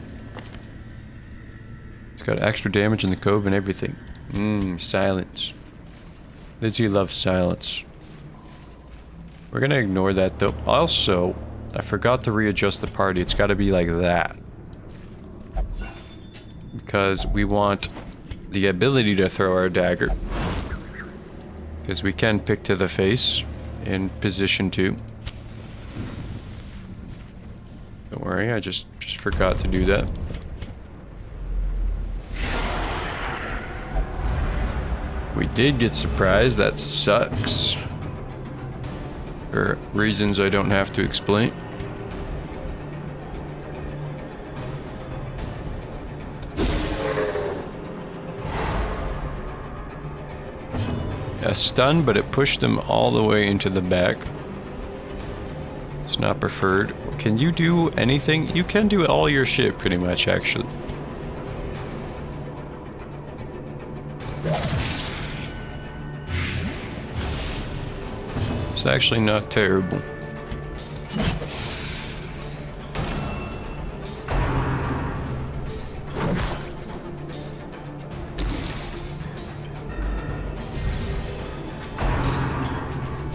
It's got extra damage in the cove and everything. Silence. Lizzie loves silence. We're gonna ignore that though. Also, I forgot to readjust the party. It's gotta be like that. Because we want the ability to throw our dagger. Because we can pick to the face in position 2. Don't worry. worry, I just forgot to do that. We did get surprised, that sucks. For reasons I don't have to explain. A stun, but it pushed them all the way into the back. It's not preferred. Can you do anything? You can do all your shit pretty much, actually. It's actually not terrible.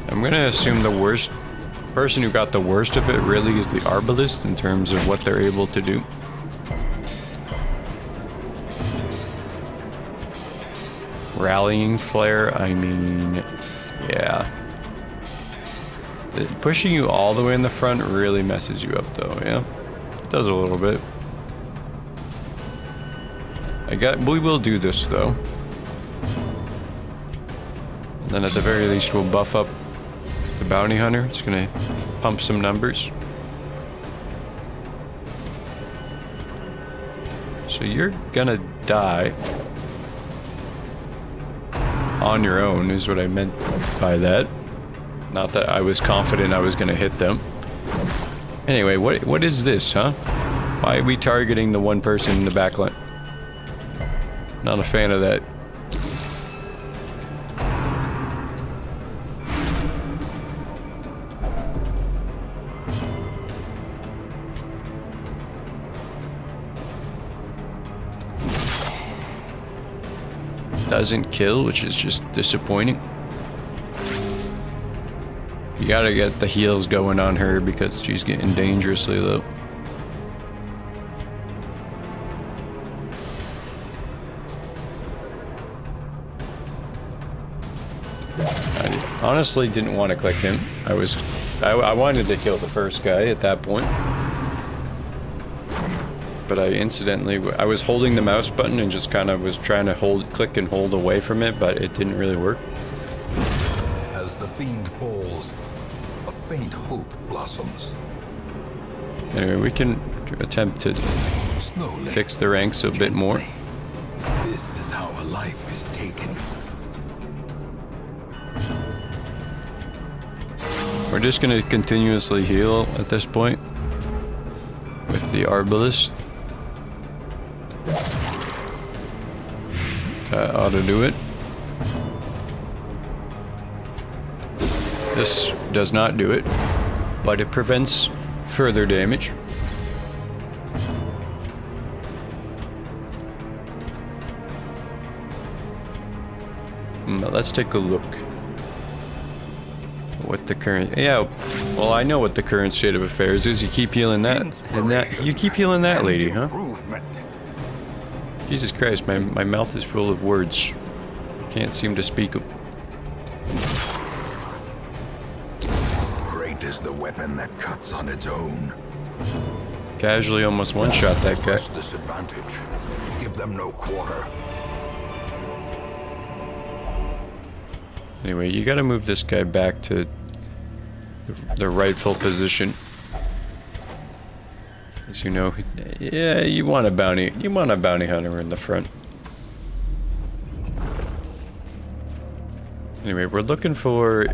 I'm gonna assume the worst person who got the worst of it really is the arbalist in terms of what they're able to do. Rallying flare, I mean, yeah. Pushing you all the way in the front really messes you up though, yeah? It does a little bit. We will do this though. And then at the very least we'll buff up the bounty hunter. It's gonna pump some numbers. So you're gonna die on your own is what I meant by that. Not that I was confident I was gonna hit them. Anyway, what is this, huh? Why are we targeting the one person in the back line? Not a fan of that. Doesn't kill, which is just disappointing. You gotta get the heals going on her because she's getting dangerously low. I honestly didn't want to click him. I wanted to kill the first guy at that point. But I was holding the mouse button and just kind of was trying to click and hold away from it, but it didn't really work. As the fiend falls, a faint hope blossoms. Anyway, we can attempt to Slowly, fix the ranks a bit more. This is how a life is taken. We're just going to continuously heal at this point with the arbalist. That ought to do it. This does not do it, but it prevents further damage. Let's take a look. What the current... Yeah, well, I know what the current state of affairs is. You keep healing that, and that... You keep healing that lady, huh? Jesus Christ, my mouth is full of words. Can't seem to speak them. Great is the weapon that cuts on its own. Casually almost one-shot that guy. Press this advantage. Give them no quarter. Anyway, you gotta move this guy back to the rightful position. As you know, yeah, you want a bounty hunter in the front. Anyway, we're looking for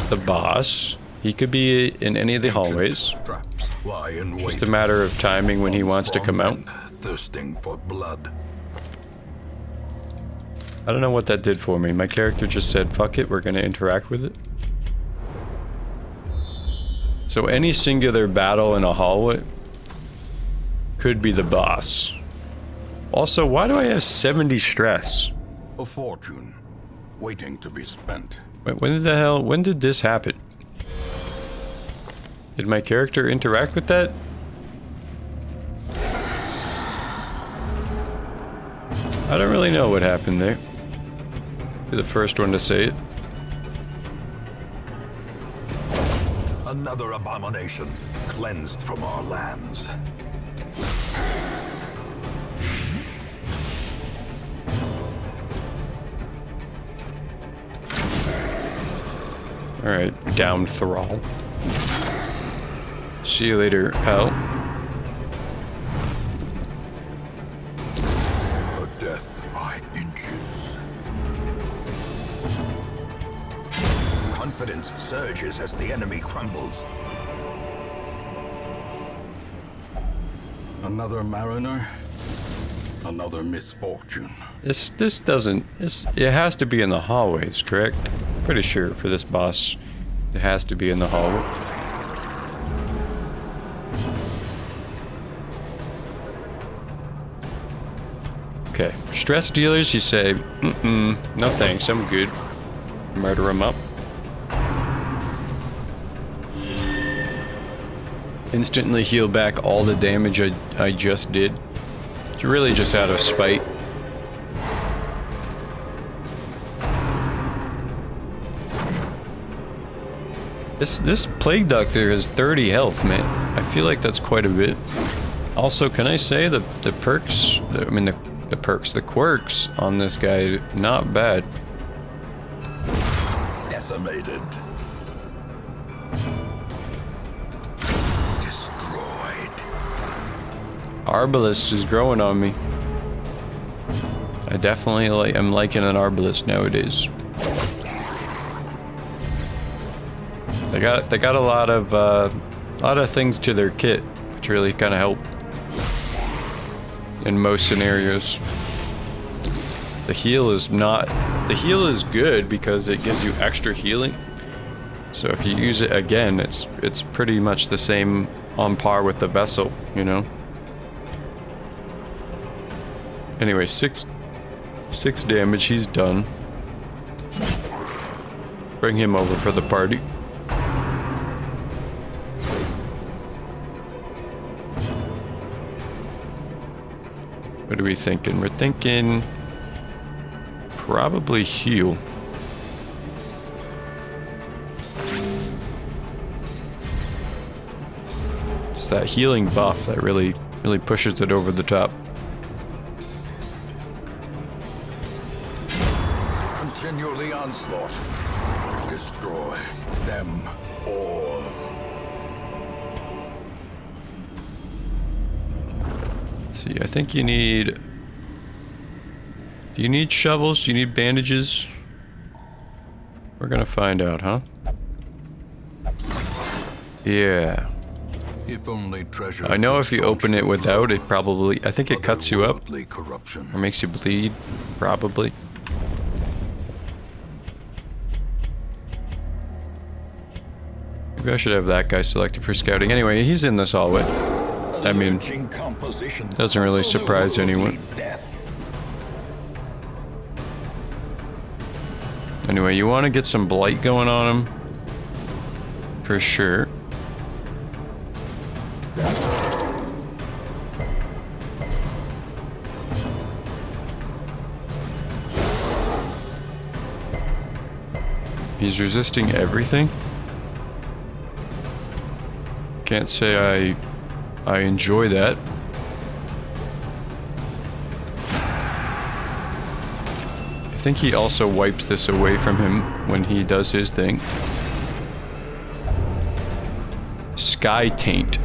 the boss. He could be in any of the hallways. Just a matter of timing when he wants to come out. Thirsting for blood. I don't know what that did for me. My character just said, fuck it, we're gonna interact with it. So any singular battle in a hallway could be the boss. Also, why do I have 70 stress? A fortune waiting to be spent. Wait, when did this happen? Did my character interact with that? I don't really know what happened there. Be the first one to say it. Another abomination cleansed from our lands. Alright, down thrall. See you later, pal. A death by inches. Confidence surges as the enemy crumbles. Another mariner, another misfortune. This doesn't... it has to be in the hallways, correct? Pretty sure for this boss, it has to be in the hallway. Okay, stress dealers, you say, no thanks, I'm good. Murder them up. Instantly heal back all the damage I just did. It's really just out of spite. This Plague Doctor has 30 health, man. I feel like that's quite a bit. Also, can I say the perks, the quirks on this guy, not bad. Decimated. Destroyed. Arbalist is growing on me. I definitely am liking an Arbalist nowadays. They got a lot of things to their kit, which really kind of help in most scenarios. The heal is good because it gives you extra healing. So if you use it again, it's pretty much the same on par with the vessel, you know. Anyway, 6 damage, he's done. Bring him over for the party. What are we thinking? We're thinking probably heal. It's that healing buff that really pushes it over the top. Continue the onslaught. Destroy them all. Let's see, I think you need... Do you need shovels? Do you need bandages? We're gonna find out, huh? Yeah. If only treasure. I know if you open it without, it probably... I think it cuts you up. Corruption. Or makes you bleed, probably. Maybe I should have that guy selected for scouting. Anyway, he's in this hallway. I mean, doesn't really surprise anyone. Anyway, you want to get some blight going on him. For sure. He's resisting everything. Can't say I enjoy that. I think he also wipes this away from him when he does his thing. Sky Taint.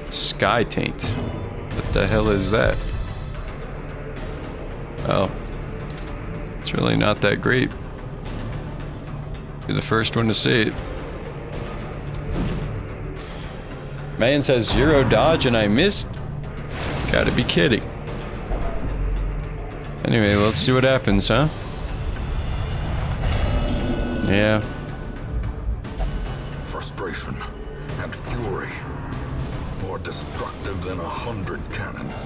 Sky Taint. What the hell is that? Oh. It's really not that great. You're the first one to say it. Man says 0 dodge and I missed. Gotta be kidding. Anyway, let's see what happens, huh? Yeah. Frustration and fury. More destructive than 100 cannons.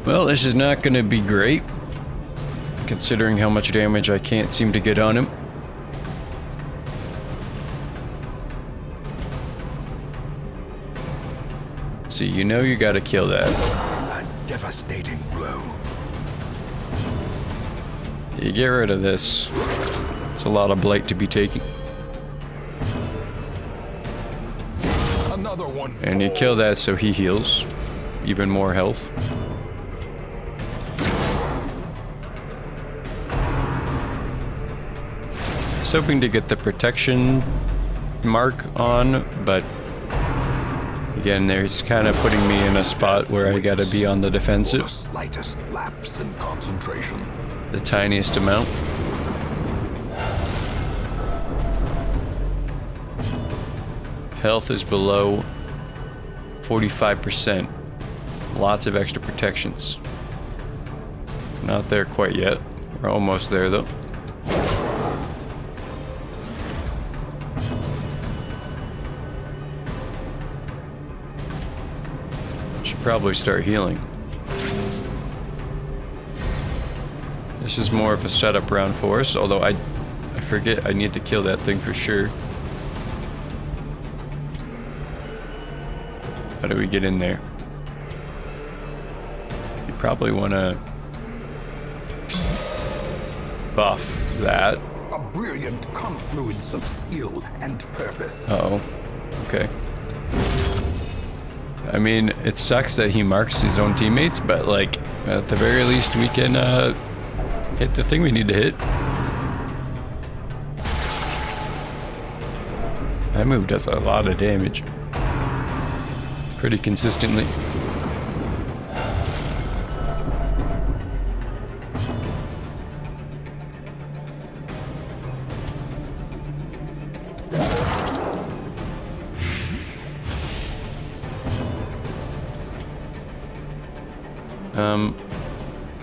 Well, this is not gonna be great, considering how much damage I can't seem to get on him. See, you know you gotta kill that. A devastating blow. You get rid of this. It's a lot of blight to be taken. Another one. And you kill that so he heals. Even more health. I was hoping to get the protection mark on, but again, there's kind of putting me in a spot where I gotta be on the The defensive. slightest lapse in concentration. The tiniest amount. Health is below 45%. Lots of extra protections. Not there quite yet. We're almost there though. Should probably start healing. This is more of a setup round for us, although I forget I need to kill that thing for sure. How do we get in there? You probably want to buff that. A brilliant confluence of skill and purpose. Uh-oh. Okay. I mean, it sucks that he marks his own teammates, but like, at the very least we can hit the thing we need to hit. That move does a lot of damage. Pretty consistently.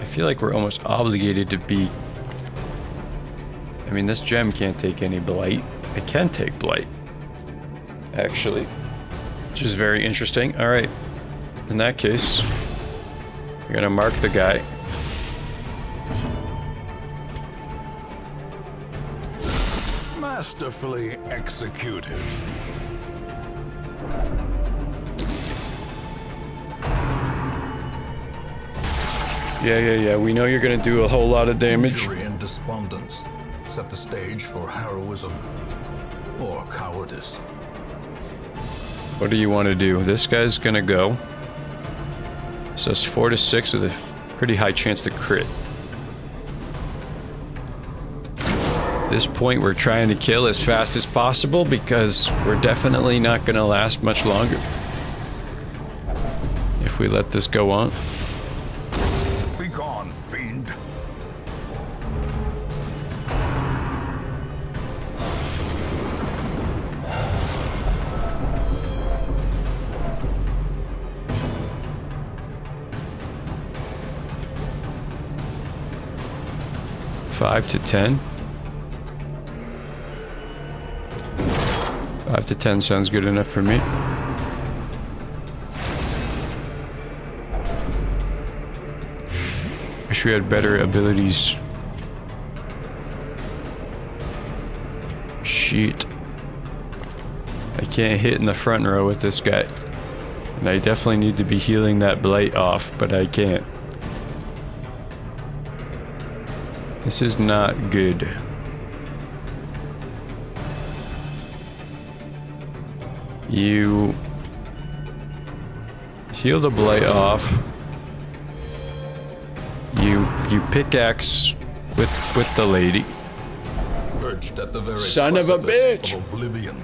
I feel like we're almost obligated to be... I mean, this gem can't take any blight. It can take blight, actually, which is very interesting. All right, in that case, we're gonna mark the guy. Masterfully executed. Yeah. We know you're gonna do a whole lot of damage. Injury and despondence set the stage for heroism or cowardice. What do you want to do? This guy's gonna go. So it's 4 to 6 with a pretty high chance to crit. At this point, we're trying to kill as fast as possible because we're definitely not gonna last much longer if we let this go on. Be gone, fiend. Five to 10. 5 to 10 sounds good enough for me. Wish we had better abilities. Shit. I can't hit in the front row with this guy. And I definitely need to be healing that blight off, but I can't. This is not good. You heal the blight off. You pickaxe with the lady. Perched at the very Son of a precipice bitch! of oblivion.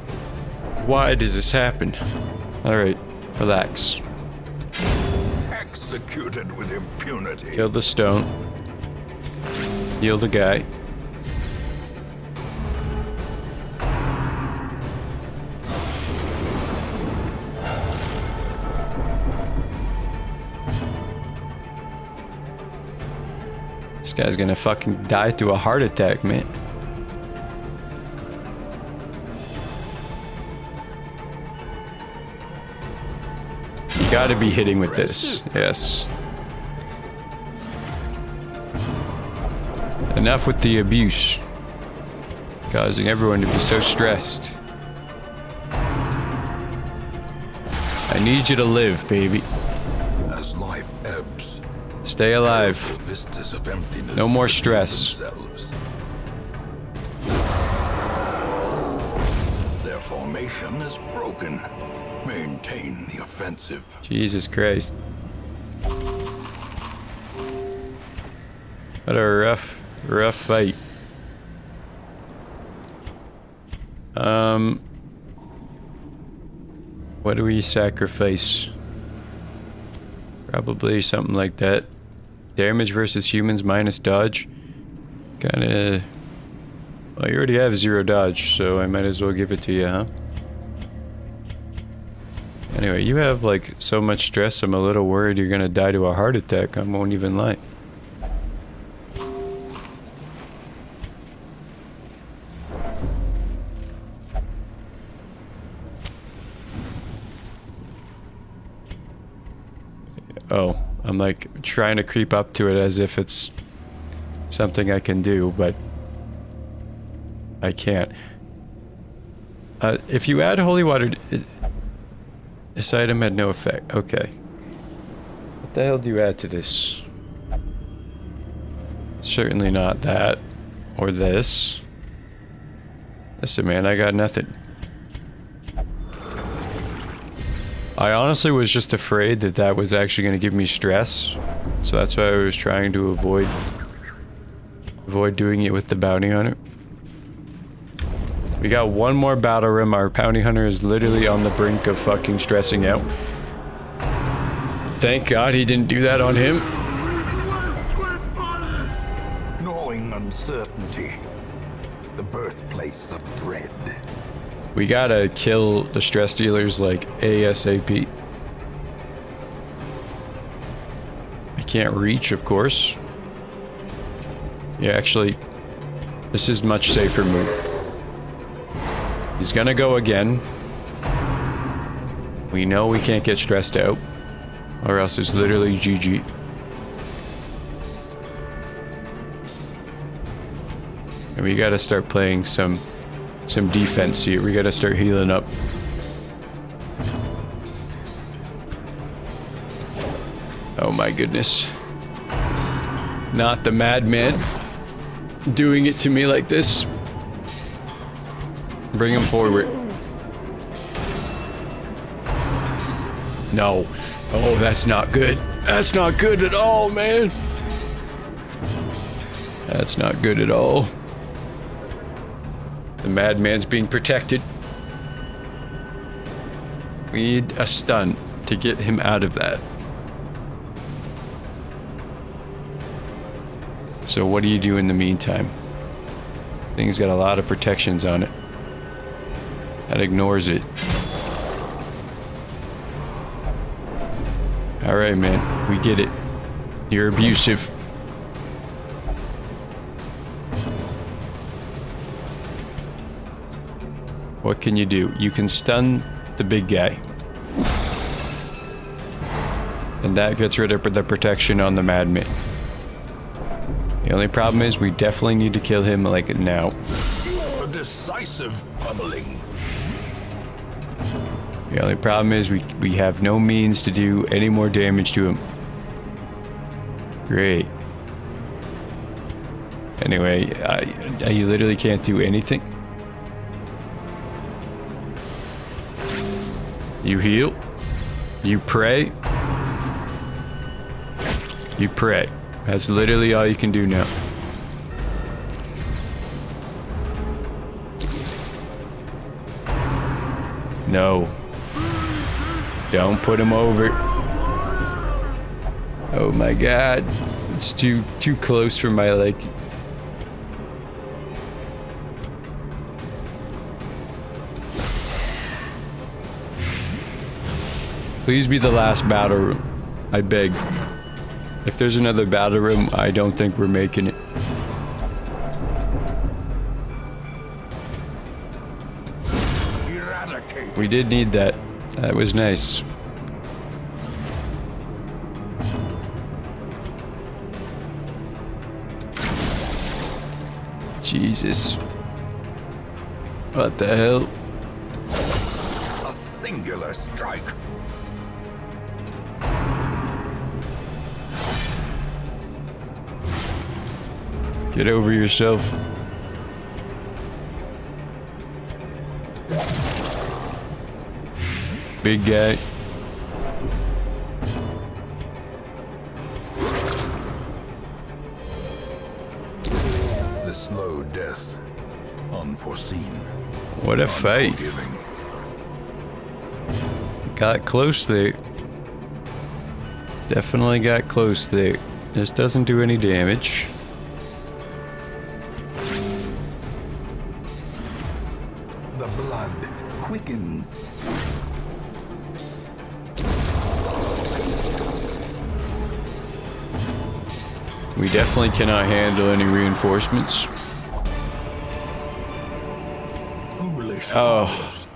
Why does this happen? Alright, relax. Executed with impunity. Kill the stone. Heal the guy. This guy's gonna fucking die through a heart attack, man. You gotta be hitting with this. Yes. Enough with the abuse. Causing everyone to be so stressed. I need you to live, baby. As life ebbs, Stay alive. Vistas of emptiness No more reveal stress. themselves. Their formation is broken. Maintain the offensive. Jesus Christ. What a rough fight. What do we sacrifice? Probably something like that. Damage versus humans minus dodge. Kinda... Well, you already have 0 dodge, so I might as well give it to you, huh? Anyway, you have like so much stress, I'm a little worried you're gonna die to a heart attack. I won't even lie. Oh, I'm like trying to creep up to it as if it's something I can do, but I can't. If you add holy water, this item had no effect. Okay. What the hell do you add to this? Certainly not that. Or this. Listen, man, I got nothing. I honestly was just afraid that that was actually going to give me stress. So that's why I was trying to avoid doing it with the bounty hunter. We got one more battle room. Our bounty hunter is literally on the brink of fucking stressing out. Thank God he didn't do that on him. Gnawing uncertainty. The birthplace of dread. We gotta kill the stress dealers like ASAP. I can't reach, of course. Yeah, actually, this is much safer move. He's gonna go again. We know we can't get stressed out, or else it's literally GG. And we gotta start playing some defense here. We gotta start healing up. Oh my goodness. Not the madman doing it to me like this. Bring him forward. No. Oh, that's not good. That's not good at all, man. That's not good at all. The madman's being protected. We need a stun to get him out of that. So what do you do in the meantime? Thing's got a lot of protections on it. That ignores it. Alright, man. We get it. You're abusive. What can you do? You can stun the big guy. And that gets rid of the protection on the madman. The only problem is we definitely need to kill him like now. A decisive pummeling. The only problem is we have no means to do any more damage to him. Great. Anyway, you literally can't do anything. You heal. You pray. You pray. That's literally all you can do now. No. Don't put him over. Oh my god. It's too close for my liking. Please be the last battle room. I beg. If there's another battle room, I don't think we're making it. Eradicate. We did need that. That was nice. Jesus. What the hell? A singular strike. Get over yourself. Big guy. The slow death, unforeseen. What a fight. Unforgiving. Got close there. Definitely got close there. This doesn't do any damage. The blood quickens. We definitely cannot handle any reinforcements. Foolish Oh. arrows,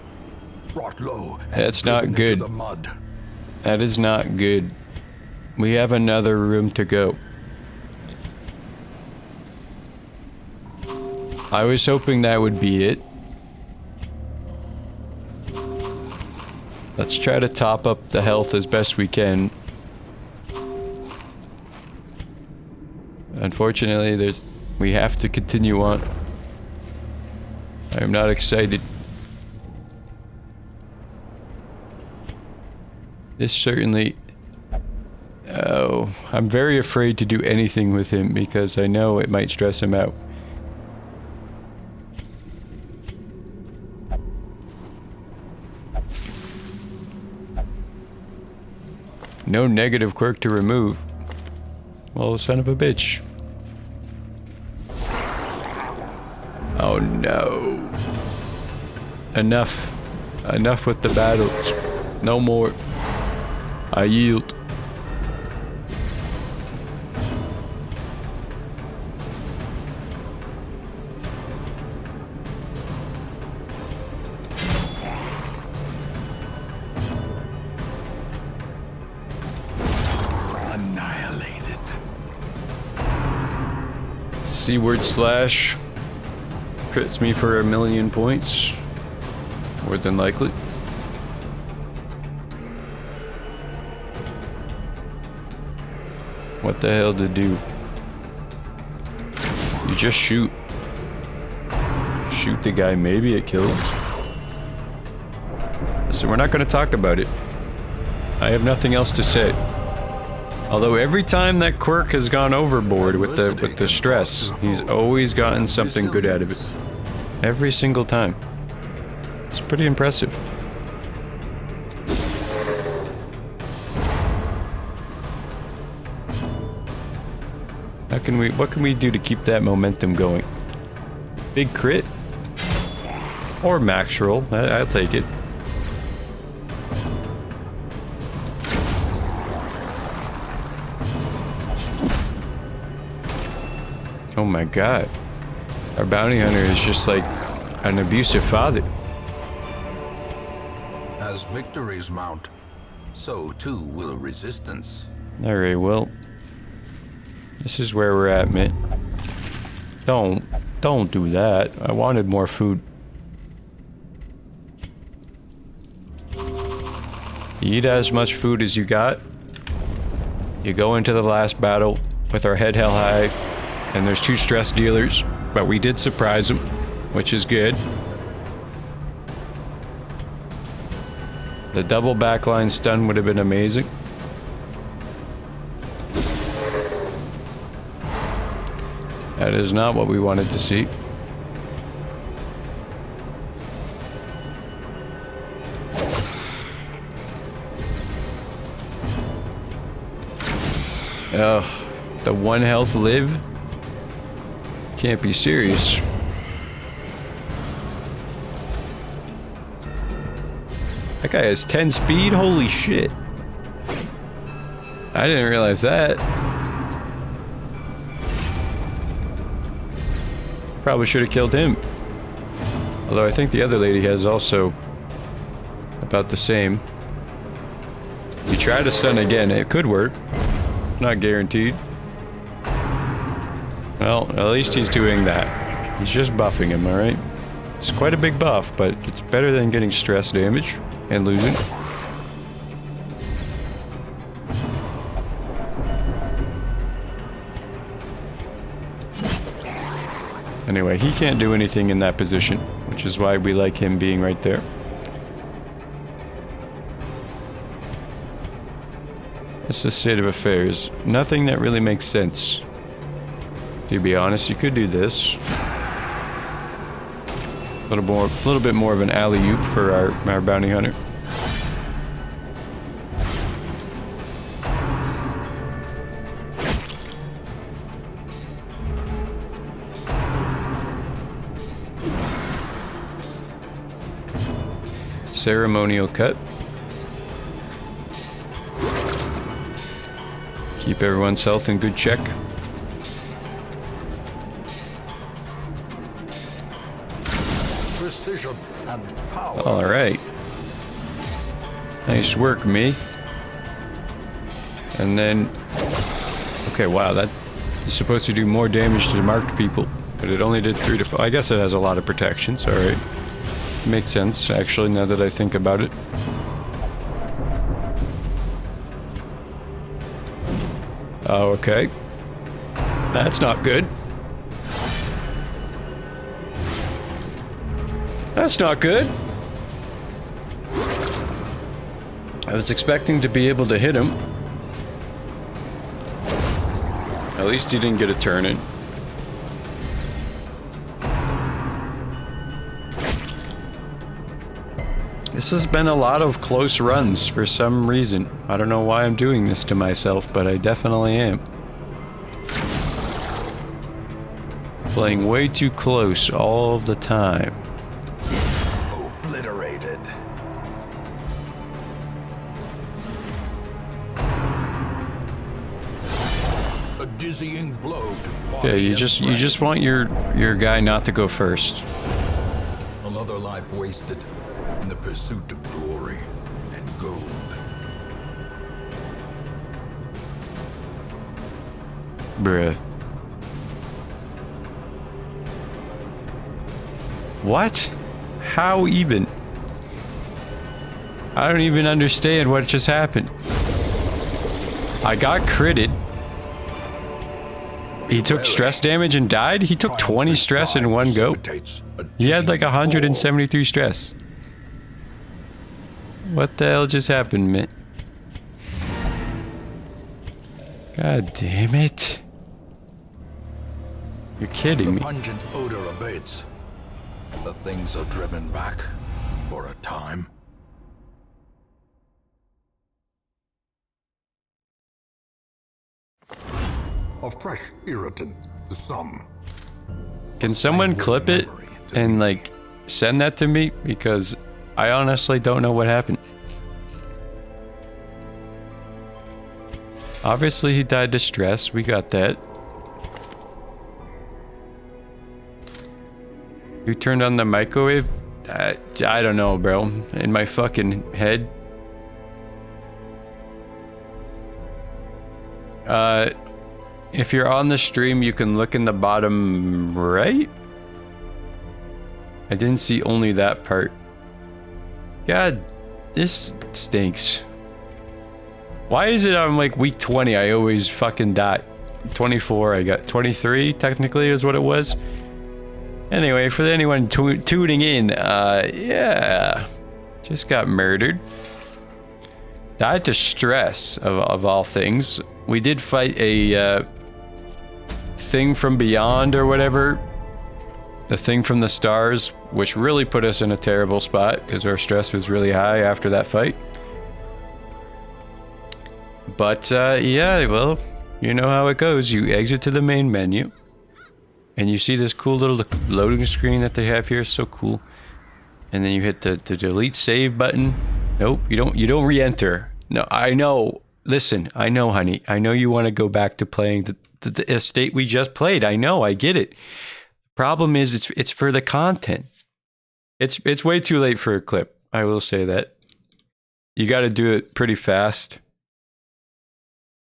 brought low and That's not driven good. into the mud. That is not good. We have another room to go. I was hoping that would be it. Let's try to top up the health as best we can. Unfortunately, we have to continue on. I am not excited. This certainly... Oh, I'm very afraid to do anything with him because I know it might stress him out. No negative quirk to remove. Well, son of a bitch. Oh no. Enough. Enough with the battles. No more. I yield. Annihilated. Seaward slash. Crits me for 1,000,000 points. More than likely. What the hell to do? You just shoot. Shoot the guy, maybe it kills. So we're not going to talk about it. I have nothing else to say. Although every time that quirk has gone overboard with the stress, he's always gotten something good out of it. Every single time. It's pretty impressive. What can we do to keep that momentum going? Big crit? Or max roll. I'll take it. Oh my god. Our bounty hunter is just like an abusive father. As victories mount, so too will resistance. Alright, well. This is where we're at, man. Don't do that. I wanted more food. You eat as much food as you got. You go into the last battle with our head held high, and there's 2 stress dealers, but we did surprise them, which is good. The double backline stun would have been amazing. That is not what we wanted to see. Ugh, the 1 health live? Can't be serious. That guy has 10 speed? Holy shit. I didn't realize that. Probably should have killed him. Although I think the other lady has also about the same. You try to stun again, it could work. Not guaranteed. Well, at least he's doing that. He's just buffing him, alright? It's quite a big buff, but it's better than getting stress damage and losing. Anyway, he can't do anything in that position, which is why we like him being right there. It's the state of affairs. Nothing that really makes sense. To be honest, you could do this. A little bit more of an alley-oop for our bounty hunter. Ceremonial cut. Keep everyone's health in good check. Precision and power. All right. Nice work, me. And then, okay, wow, that is supposed to do more damage to the marked people, but it only did 3 to 4. I guess it has a lot of protections. All right. Makes sense, actually, now that I think about it. Oh, okay. That's not good. That's not good. I was expecting to be able to hit him. At least he didn't get a turn in. This has been a lot of close runs for some reason. I don't know why I'm doing this to myself, but I definitely am. Playing way too close all of the time. Obliterated. A dizzying blow to body. Yeah, you just want your guy not to go first. Another life wasted in the pursuit of glory and gold. Bruh. What? How even? I don't even understand what just happened. I got critted. He took stress damage and died? He took 20 stress in one go. He had like 173 stress. What the hell just happened, man? God damn it. You're kidding me. The pungent odor abates. The things are driven back for a time. A fresh irritant to some. Can someone clip it and like send that to me? Because I honestly don't know what happened. Obviously he died to stress. We got that. Who turned on the microwave? I don't know, bro. In my fucking head. If you're on the stream, you can look in the bottom right. I didn't see only that part. God, this stinks. Why is it on like week 20 I always fucking die? 24, I got 23 technically is what it was. Anyway, for anyone tuning in, yeah, just got murdered. Died to stress of all things. We did fight a thing from beyond or whatever. The thing from the stars, which really put us in a terrible spot because our stress was really high after that fight. But yeah, well, you know how it goes. You exit to the main menu and you see this cool little loading screen that they have here. So cool. And then you hit the delete save button. Nope, you don't re-enter. No, I know. Listen, I know, honey. I know you want to go back to playing the estate we just played. I know, I get it. Problem is, it's for the content. It's way too late for a clip. I will say that. You got to do it pretty fast.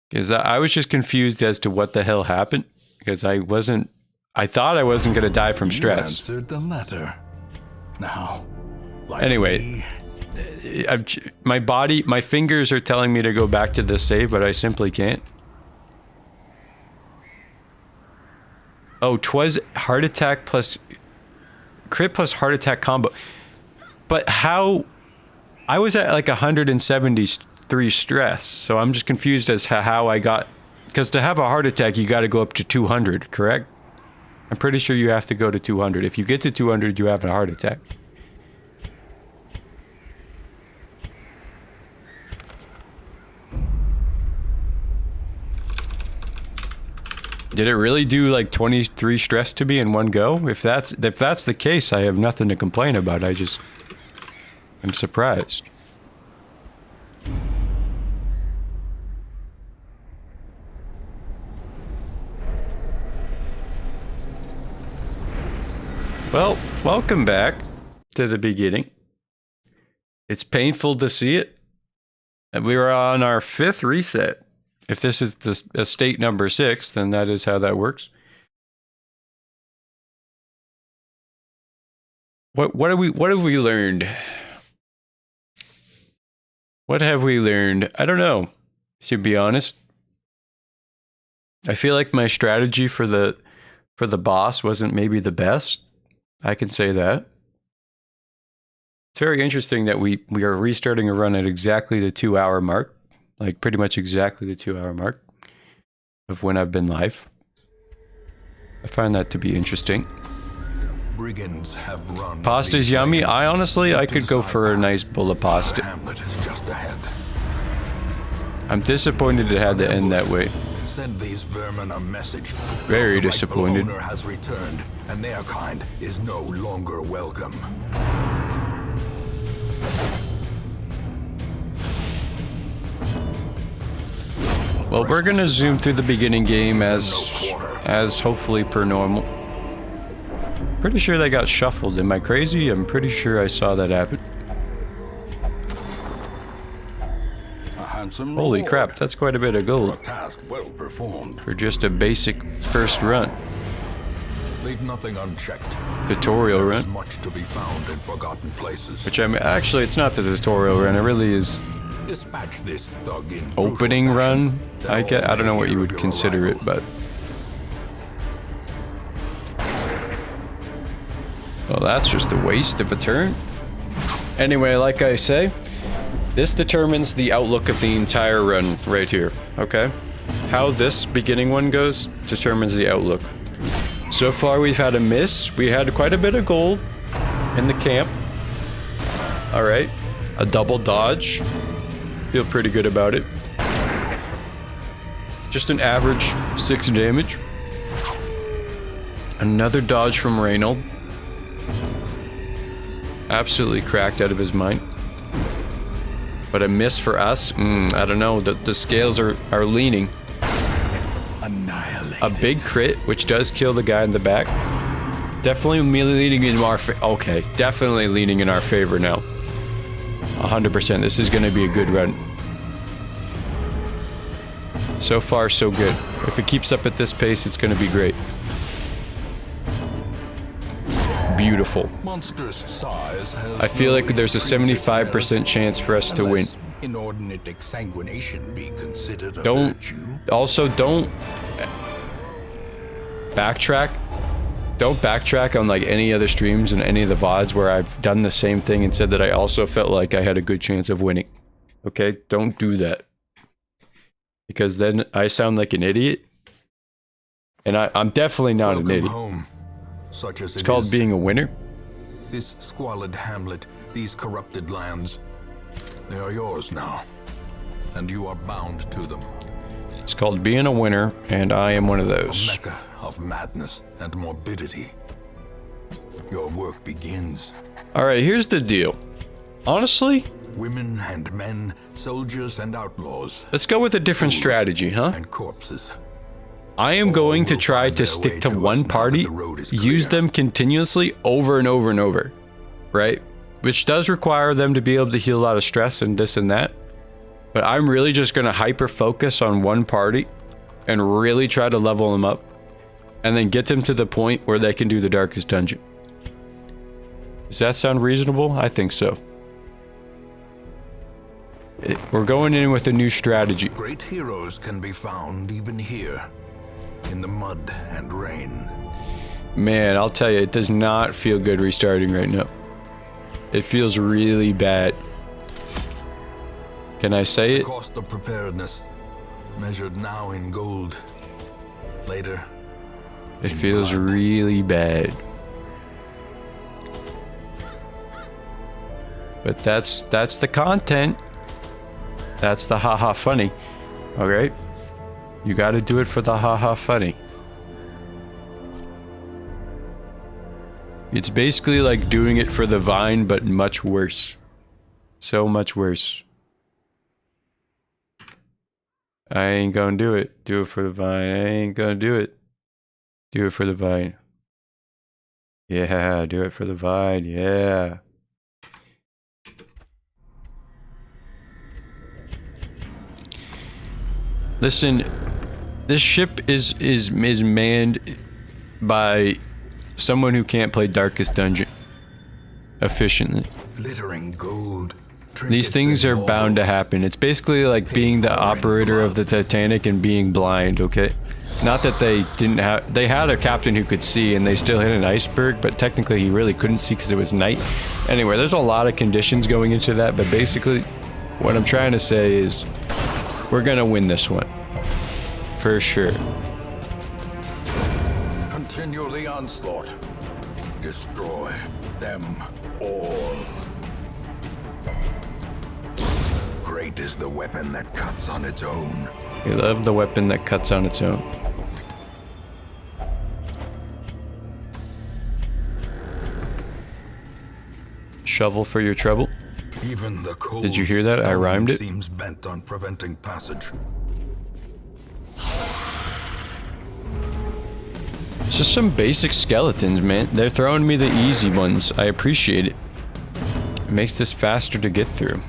Because I was just confused as to what the hell happened. Because I thought I wasn't going to die from stress. You answered the letter. Now, like anyway, my fingers are telling me to go back to the save, but I simply can't. Oh, 'twas heart attack plus crit plus heart attack combo. But how? I was at like 173 stress, so I'm just confused as to how I got. Because to have a heart attack, you got to go up to 200, correct? I'm pretty sure you have to go to 200. If you get to 200, you have a heart attack. Did it really do like 23 stress to me in one go? If that's the case, I have nothing to complain about. I'm surprised. Well, welcome back to the beginning. It's painful to see it. And we were on our 5th reset. If this is the estate number 6, then that is how that works. What have we learned? What have we learned? I don't know, to be honest. I feel like my strategy for the boss wasn't maybe the best. I can say that. It's very interesting that we are restarting a run at exactly the 2-hour mark. Like pretty much exactly the 2-hour mark of when I've been live. I find that to be interesting. Brigands have run. Pasta's yummy. I could go for a nice bowl of pasta. Hamlet is just ahead. I'm disappointed it had to end that way. Send these vermin a message. Very The disappointed. rightful owner has returned, and their kind is no longer welcome. Well, we're gonna zoom through the beginning game as hopefully per normal. Pretty sure they got shuffled. Am I crazy? I'm pretty sure I saw that happen. A handsome Holy reward crap, that's quite a bit of for a gold task well performed. for just a basic first run. Leave nothing unchecked. Tutorial There is run. much to be found in forgotten places. Which actually, it's not the tutorial run. It really is Dispatch this thug in brutal opening fashion. run. I don't know what you would consider it, but well, that's just a waste of a turn. Anyway, like I say, this determines the outlook of the entire run right here. Okay, how this beginning one goes determines the outlook. So far, we've had a miss. We had quite a bit of gold in the camp. All right, a double dodge. Feel pretty good about it. Just an average 6 damage. Another dodge from Reynold. Absolutely cracked out of his mind. But a miss for us? I don't know. The scales are leaning. Annihilate. A big crit, which does kill the guy in the back. Definitely leaning in our okay, definitely leaning in our favor now. 100%. This is going to be a good run. So far, so good. If it keeps up at this pace, it's going to be great. Beautiful. Monstrous size has I feel no like there's a intrinsic 75% merit chance for us to win. unless inordinate exsanguination be considered a Don't. virtue. Also, don't backtrack. Don't backtrack on like any other streams and any of the VODs where I've done the same thing and said that I also felt like I had a good chance of winning. Okay? Don't do that. Because then I sound like an idiot. And I'm definitely not an Welcome idiot. home, such as It's called being a winner. This squalid hamlet, these corrupted lands, they are yours now, and you are bound to them. It's called being a winner, and I am one of A those. mecca of madness and morbidity. Your work begins. Alright, here's the deal. Honestly, Women and men, soldiers and outlaws, let's go with a different strategy, huh? and corpses. I am going to will try find to their stick way to to one us now that party, the road is use clear. them continuously over and over and over, right? Which does require them to be able to heal a lot of stress and this and that. But I'm really just going to hyper focus on one party and really try to level them up and then get them to the point where they can do the darkest dungeon. Does that sound reasonable? I think so. We're going in with a new strategy. Great heroes can be found even here. in the mud and rain. Man, I'll tell you, it does not feel good restarting right now. It feels really bad. Can I say The it? cost of preparedness, measured now in gold, later It in feels blood. really bad. But that's the content. That's the haha funny. Alright? You gotta do it for the haha funny. It's basically like doing it for the Vine, but much worse. So much worse. I ain't gonna do it. Do it for the Vine. I ain't gonna do it. Do it for the Vine. Yeah, do it for the Vine. Yeah. Listen, this ship is manned by someone who can't play Darkest Dungeon efficiently. Glittering gold. These things are bound to happen. It's basically like being the operator of the Titanic and being blind, okay? Not that they didn't have... They had a captain who could see and they still hit an iceberg, but technically he really couldn't see because it was night. Anyway, there's a lot of conditions going into that, but basically what I'm trying to say is we're gonna win this one. For sure. Continue the onslaught. Destroy them all. Great is the weapon that cuts on its own. We love the weapon that cuts on its own. Shovel for your trouble. Even the cold Did you hear that? I stone rhymed it. Seems bent on preventing passage. It's just some basic skeletons, man. They're throwing me the easy ones. I appreciate it. It makes this faster to get through.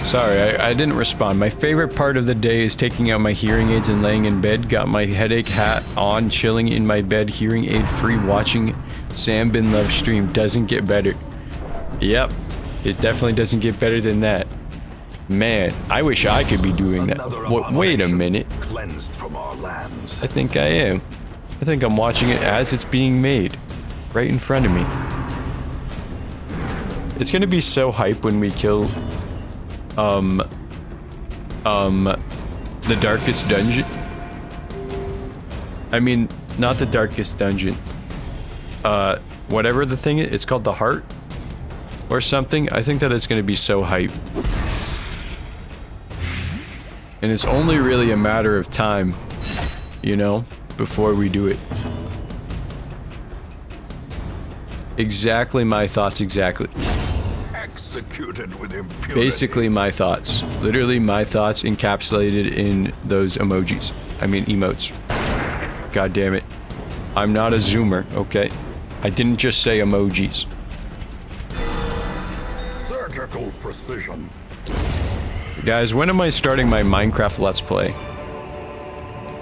Sorry, I didn't respond. My favorite part of the day is taking out my hearing aids and laying in bed. Got my headache hat on, chilling in my bed, hearing aid free, watching Sam Bin Love stream. Doesn't get better. Yep, it definitely doesn't get better than that. Man, I wish I could be doing that. Wait a minute. Cleansed from our lands. I think I am. I think I'm watching it as it's being made. Right in front of me. It's gonna be so hype when we kill... the Darkest Dungeon. I mean, not the Darkest Dungeon. Whatever the thing is, it's called the Heart? Or something. I think that it's gonna be so hype. And it's only really a matter of time, you know, before we do it. Exactly my thoughts, exactly. Executed with impunity. Basically my thoughts. Literally my thoughts encapsulated in those emojis. I mean emotes. God damn it. I'm not a zoomer, okay? I didn't just say emojis. Surgical precision. Guys, when am I starting my Minecraft Let's Play?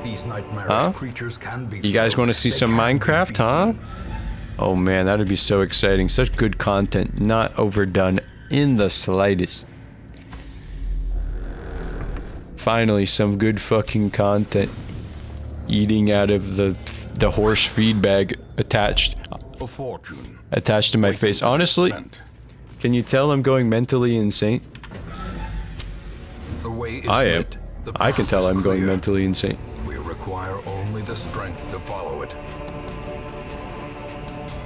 These nightmarish creatures can be You guys want to see some Minecraft, huh? Oh man, that'd be so exciting. Such good content. Not overdone in the slightest. Finally, some good fucking content. Eating out of the horse feed bag attached A fortune. to my face. Honestly, can you tell I'm going mentally insane? The way is I am. lit. The I can path tell is I'm going clear. mentally insane. We require only the strength to follow it.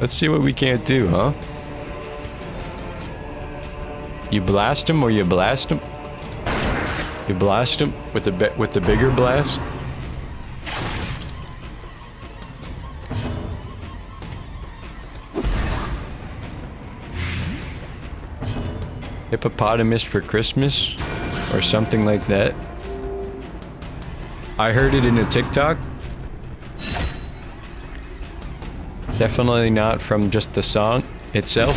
Let's see what we can't do, huh? You blast him or you blast him? You blast him with the bigger blast? Hippopotamus for Christmas? Or something like that. I heard it in a TikTok. Definitely not from just the song itself.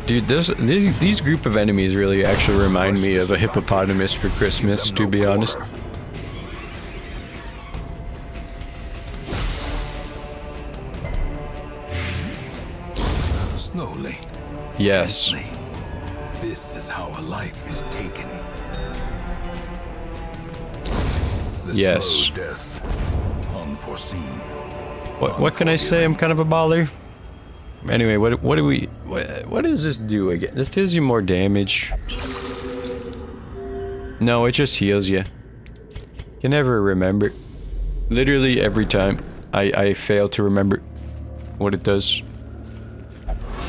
Dude, these group of enemies really actually remind me of a hippopotamus for Christmas, to be honest. Slowly. Yes. Gently. This is how a life is taken. The Yes. slow death, unforeseen. What can I say? I'm kind of a baller. Anyway, what does this do again? This gives you more damage. No, it just heals you. You never remember. Literally every time I fail to remember what it does.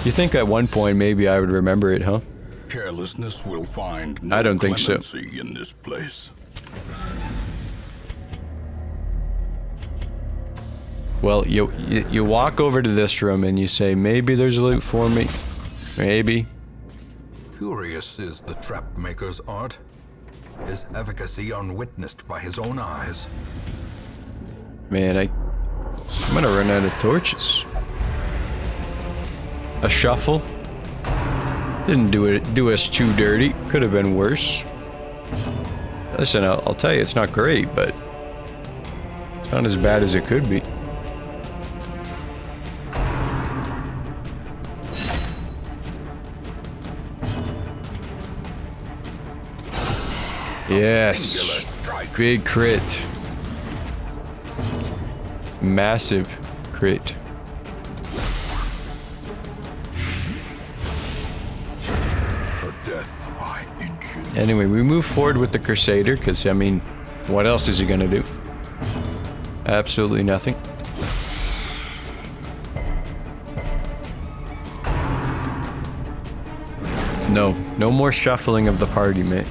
You think at one point maybe I would remember it, huh? Carelessness will find no I don't think so. clemency in this place. Well, you walk over to this room and you say, maybe there's loot for me. Maybe. Curious is the trap maker's art. His efficacy unwitnessed by his own eyes. Man, I'm gonna run out of torches. A shuffle. Didn't do us too dirty. Could have been worse. Listen, I'll tell you, it's not great, but it's not as bad as it could be. Yes. Big crit. Massive crit. Her death by inches. Anyway, we move forward with the Crusader, because, I mean, what else is he gonna do? Absolutely nothing. No more shuffling of the party, mate.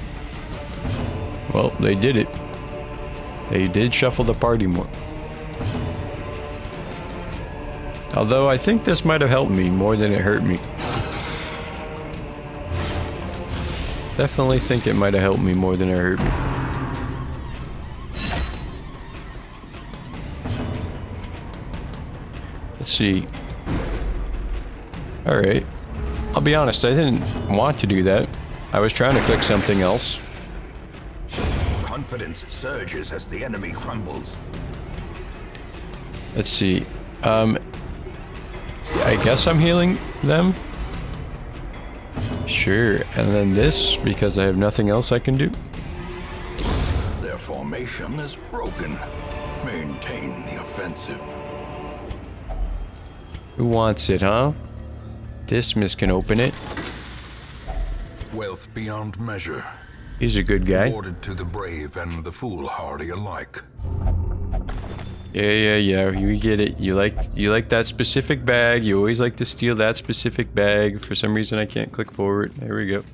Well, they did it. They did shuffle the party more. Although, I think this might have helped me more than it hurt me. Definitely think it might have helped me more than it hurt me. Let's see. Alright. I'll be honest, I didn't want to do that. I was trying to click something else. Confidence surges as the enemy crumbles. Let's see. I guess I'm healing them. Sure, and then this, because I have nothing else I can do. Their formation is broken. Maintain the offensive. Who wants it, huh? Dismiss can open it. Wealth beyond measure. He's a good guy. Awarded to the brave and the foolhardy alike. Yeah. You get it. You like that specific bag. You always like to steal that specific bag. For some reason, I can't click forward. There we go.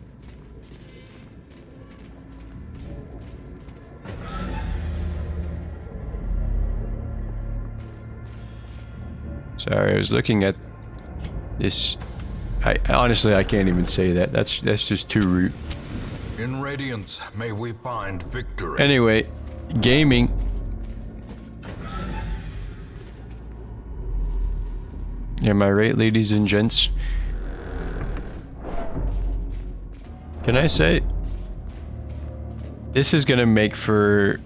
Sorry, I was looking at this. Honestly, I can't even say that. That's just too rude. In Radiance, may we find victory. Anyway, gaming. Am I right, ladies and gents? Can I say this is gonna make for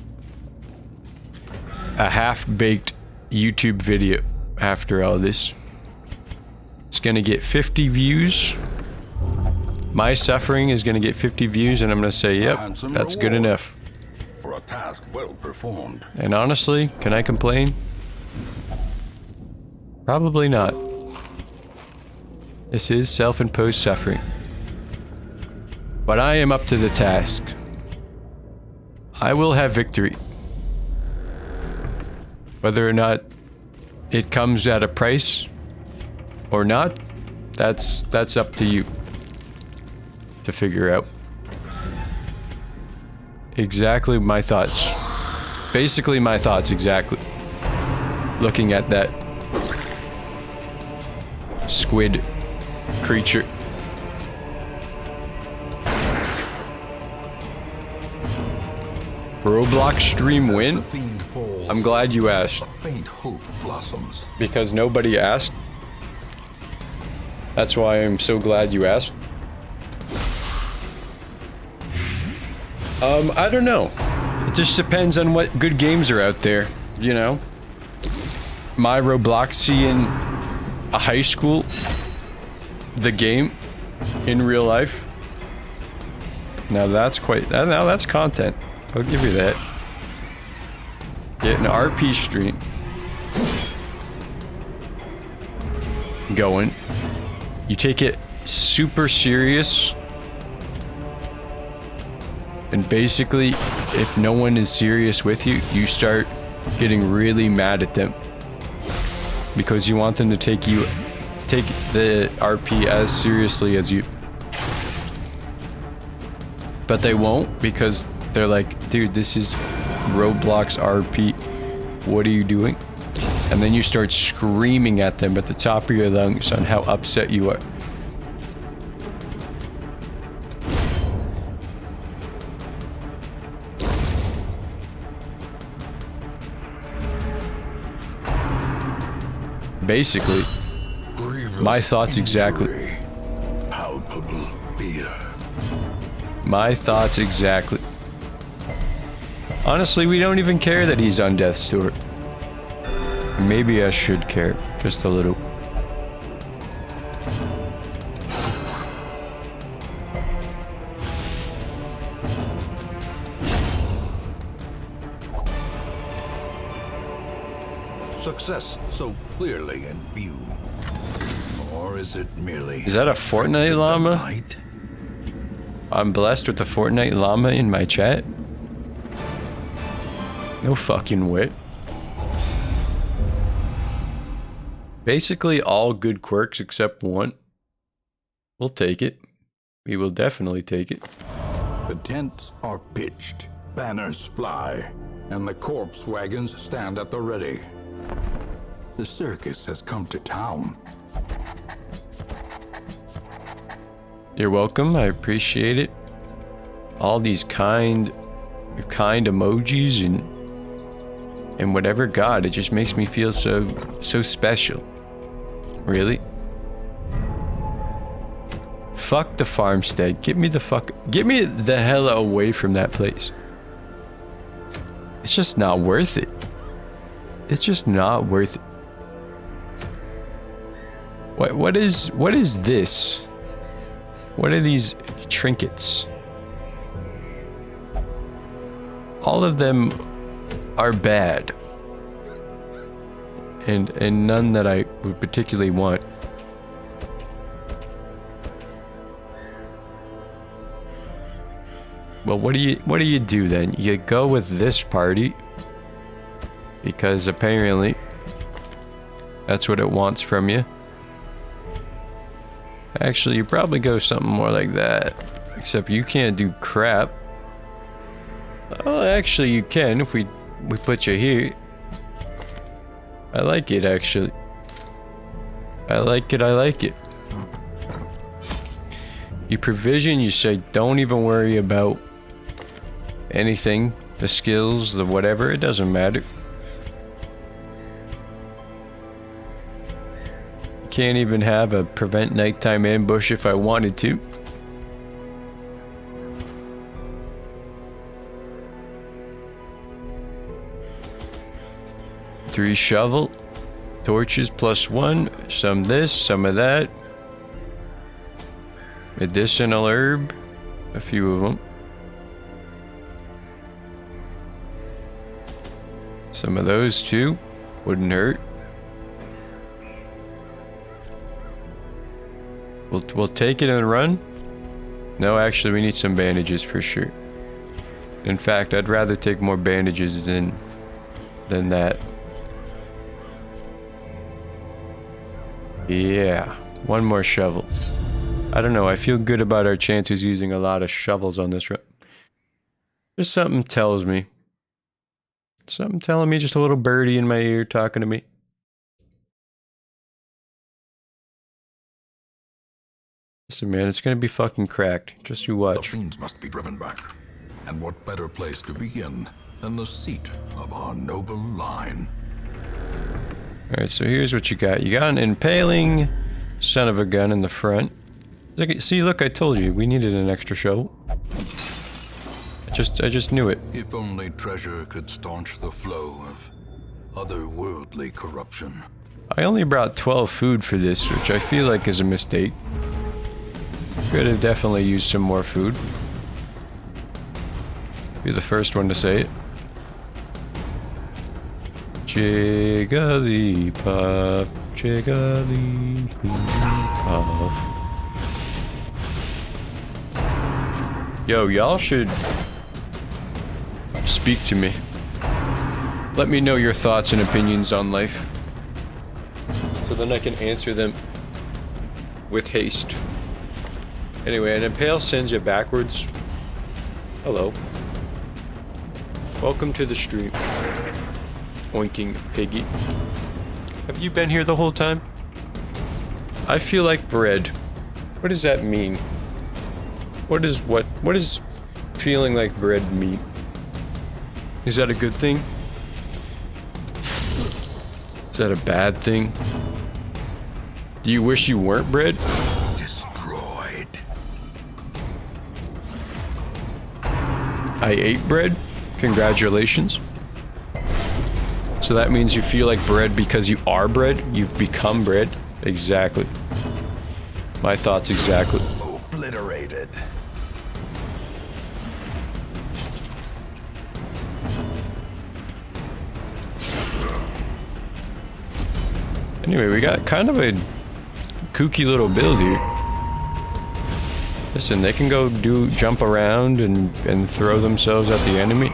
a half-baked YouTube video after all this. It's gonna get 50 views. My suffering is gonna get 50 views, and I'm gonna say, yep, that's good enough. For a task well performed. And honestly, can I complain? Probably not. This is self-imposed suffering. But I am up to the task. I will have victory. Whether or not it comes at a price or not, that's up to you to figure out. Exactly my thoughts. Basically my thoughts, exactly. Looking at that squid creature. Roblox stream win? I'm glad you asked. Faint hope blossoms. Because nobody asked. That's why I'm so glad you asked. I don't know. It just depends on what good games are out there, you know? My Robloxian high school the game in real life. Now that's now that's content. I'll give you that. Get an RP stream going. You take it super serious. And basically, if no one is serious with you, you start getting really mad at them. Because you want them to take the RP as seriously as you. But they won't, because they're like, dude, this is Roblox RP. What are you doing? And then you start screaming at them at the top of your lungs on how upset you are. Basically, my thoughts exactly. Palpable fear. My thoughts exactly. Honestly, we don't even care that he's on death's door. Maybe I should care, just a little. Success so clearly in view. Or is it merely... Is that a Fortnite llama? Light? I'm blessed with a Fortnite llama in my chat? No fucking way. Basically all good quirks except one. We'll take it. We will definitely take it. The tents are pitched, banners fly, and the corpse wagons stand at the ready. The circus has come to town. You're welcome, I appreciate it. All these kind emojis and whatever. God, it just makes me feel so special. Really? Fuck the farmstead. Get me the hell away from that place. It's just not worth it. It's just not worth it. What is this? What are these trinkets? All of them are bad. And none that I would particularly want. Well, what do you do then? You go with this party because apparently that's what it wants from you. Actually, you probably go something more like that. Except you can't do crap. Oh, actually you can if we put you here. I like it, actually. I like it. You provision, you say don't even worry about anything. The skills, the whatever, it doesn't matter. Can't even have a prevent nighttime ambush if I wanted to. Three shovel, torches +1, some this, some of that. Medicinal herb, a few of them. Some of those too, wouldn't hurt. We'll take it and run. No, actually, we need some bandages for sure. In fact, I'd rather take more bandages than that. Yeah, one more shovel. I don't know, I feel good about our chances using a lot of shovels on this run. Just something tells me. Something telling me, just a little birdie in my ear talking to me. Listen, man, it's gonna be fucking cracked. Just you watch. The fiends must be driven back. And what better place to begin than the seat of our noble line? Alright, so here's what you got. You got an impaling son of a gun in the front. See, look, I told you, we needed an extra shovel. I just knew it. If only treasure could staunch the flow of otherworldly corruption. I only brought 12 food for this, which I feel like is a mistake. Could have definitely used some more food. Be the first one to say it. Jigglypuff, Jigglypuff. Yo, y'all should speak to me. Let me know your thoughts and opinions on life, so then I can answer them with haste. Anyway, an impale sends you backwards. Hello. Welcome to the stream. Oinking piggy. Have you been here the whole time? I feel like bread. What does that mean? What does feeling like bread mean? Is that a good thing? Is that a bad thing? Do you wish you weren't bread? Destroyed. I ate bread? Congratulations. So that means you feel like bread because you are bread? You've become bread? Exactly. My thoughts exactly. Obliterated. Anyway, we got kind of a kooky little build here. Listen, they can go jump around and throw themselves at the enemy.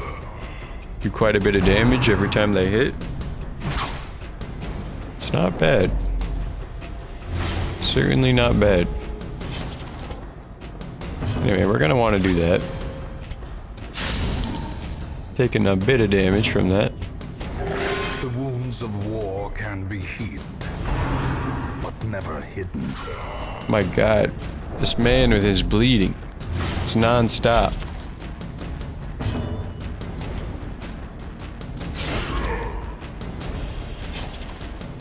Do quite a bit of damage every time they hit. It's not bad. Certainly not bad. Anyway, we're gonna want to do that. Taking a bit of damage from that. The wounds of war can be healed, but never hidden. My God, this man with his bleeding. It's non-stop.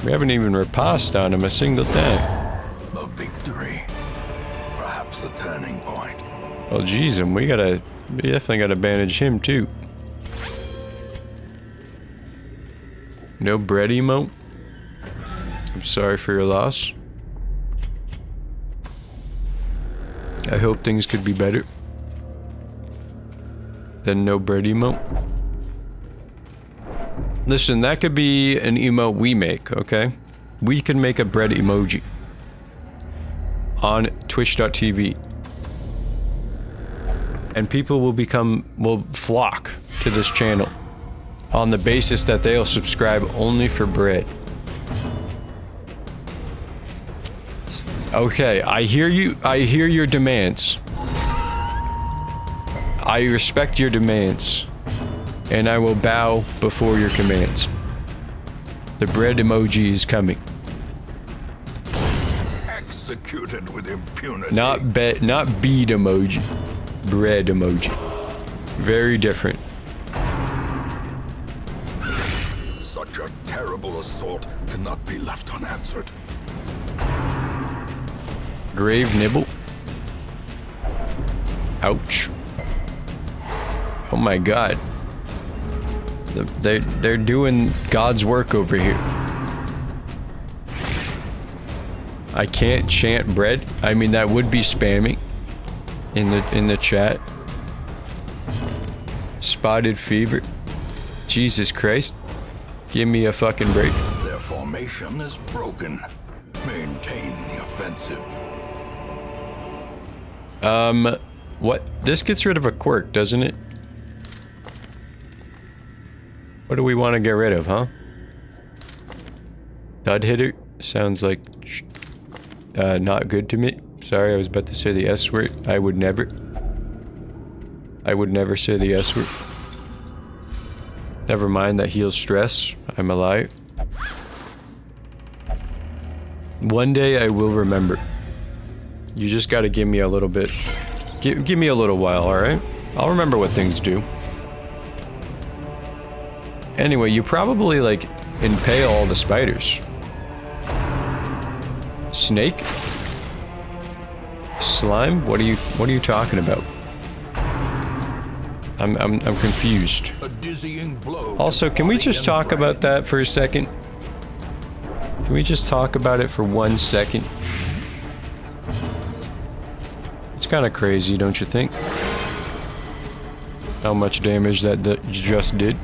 We haven't even riposted on him a single time. A victory. Perhaps the turning point. Well, geez, and we definitely gotta bandage him too. No bread emote? I'm sorry for your loss. I hope things could be better than no bread emote. Listen, that could be an emote we make, okay? We can make a bread emoji on twitch.tv. And people will flock to this channel on the basis that they'll subscribe only for bread. Okay, I hear you. I hear your demands. I respect your demands. And I will bow before your commands. The bread emoji is coming. Executed with impunity. Not bead emoji. Bread emoji. Very different. Such a terrible assault cannot be left unanswered. Grave nibble. Ouch. Oh my God. They're doing God's work over here. I can't chant bread. I mean, that would be spamming in the chat. Spotted fever. Jesus Christ. Give me a fucking break. Their formation is broken. Maintain the offensive. What? This gets rid of a quirk, doesn't it? What do we want to get rid of, huh? Dud hitter? Sounds like not good to me. Sorry, I was about to say the S word. I would never say the S word. Never mind, that heals stress. I'm a liar. One day I will remember. You just gotta give me a little bit. Give me a little while, alright? I'll remember what things do. Anyway, you probably, like, impale all the spiders. Snake? Slime? What are you talking about? I'm confused. A dizzying blow. Also, can we just talk about that for a second? Can we just talk about it for 1 second? kind of crazy, don't you think? How much damage that just did.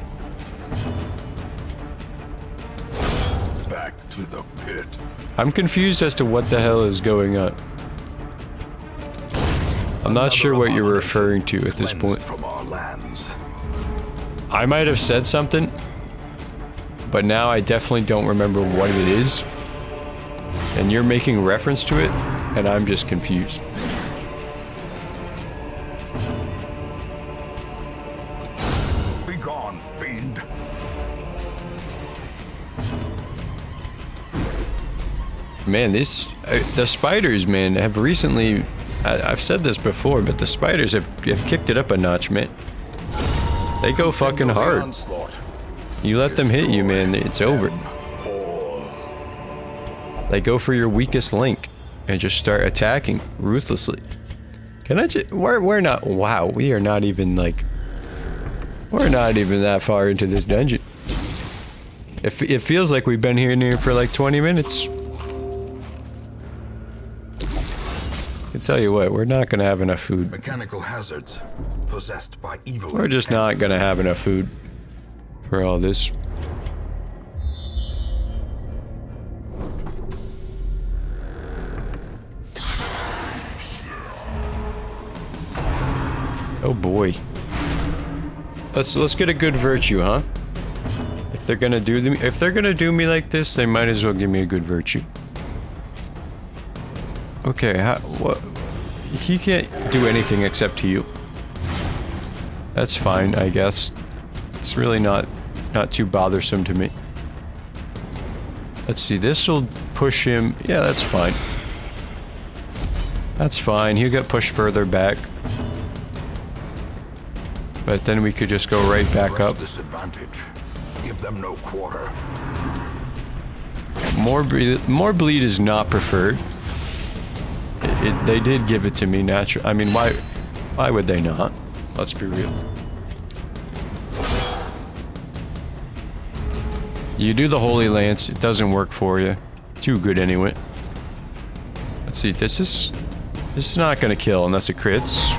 Back to the pit. I'm confused as to what the hell is going on. I'm not sure what you're referring to at this point. From our lands. I might have said something, but now I definitely don't remember what it is. And you're making reference to it, and I'm just confused. Be gone, fiend. Man, the spiders, man, have recently... I've said this before, but the spiders have kicked it up a notch, man. They go fucking hard. You let them hit you, man, it's over. They go for your weakest link and just start attacking ruthlessly. Can I just... We're not... Wow, we are not even, like... We're not even that far into this dungeon. It feels like we've been here near for like 20 minutes. I tell you what, we're not gonna have enough food. Mechanical hazards possessed by evil. We're just not gonna have enough food for all this. Oh boy. Let's get a good virtue, huh? If they're gonna do me like this, they might as well give me a good virtue. Okay, what? He can't do anything except heal. That's fine, I guess. It's really not too bothersome to me. Let's see, this will push him. Yeah, that's fine. That's fine. He'll get pushed further back. But then we could just go right back up. Disadvantage. Give them no quarter. More bleed is not preferred. They did give it to me natural. I mean, why would they not? Let's be real. You do the Holy Lance, it doesn't work for you. Too good anyway. Let's see, this is not gonna kill unless it crits.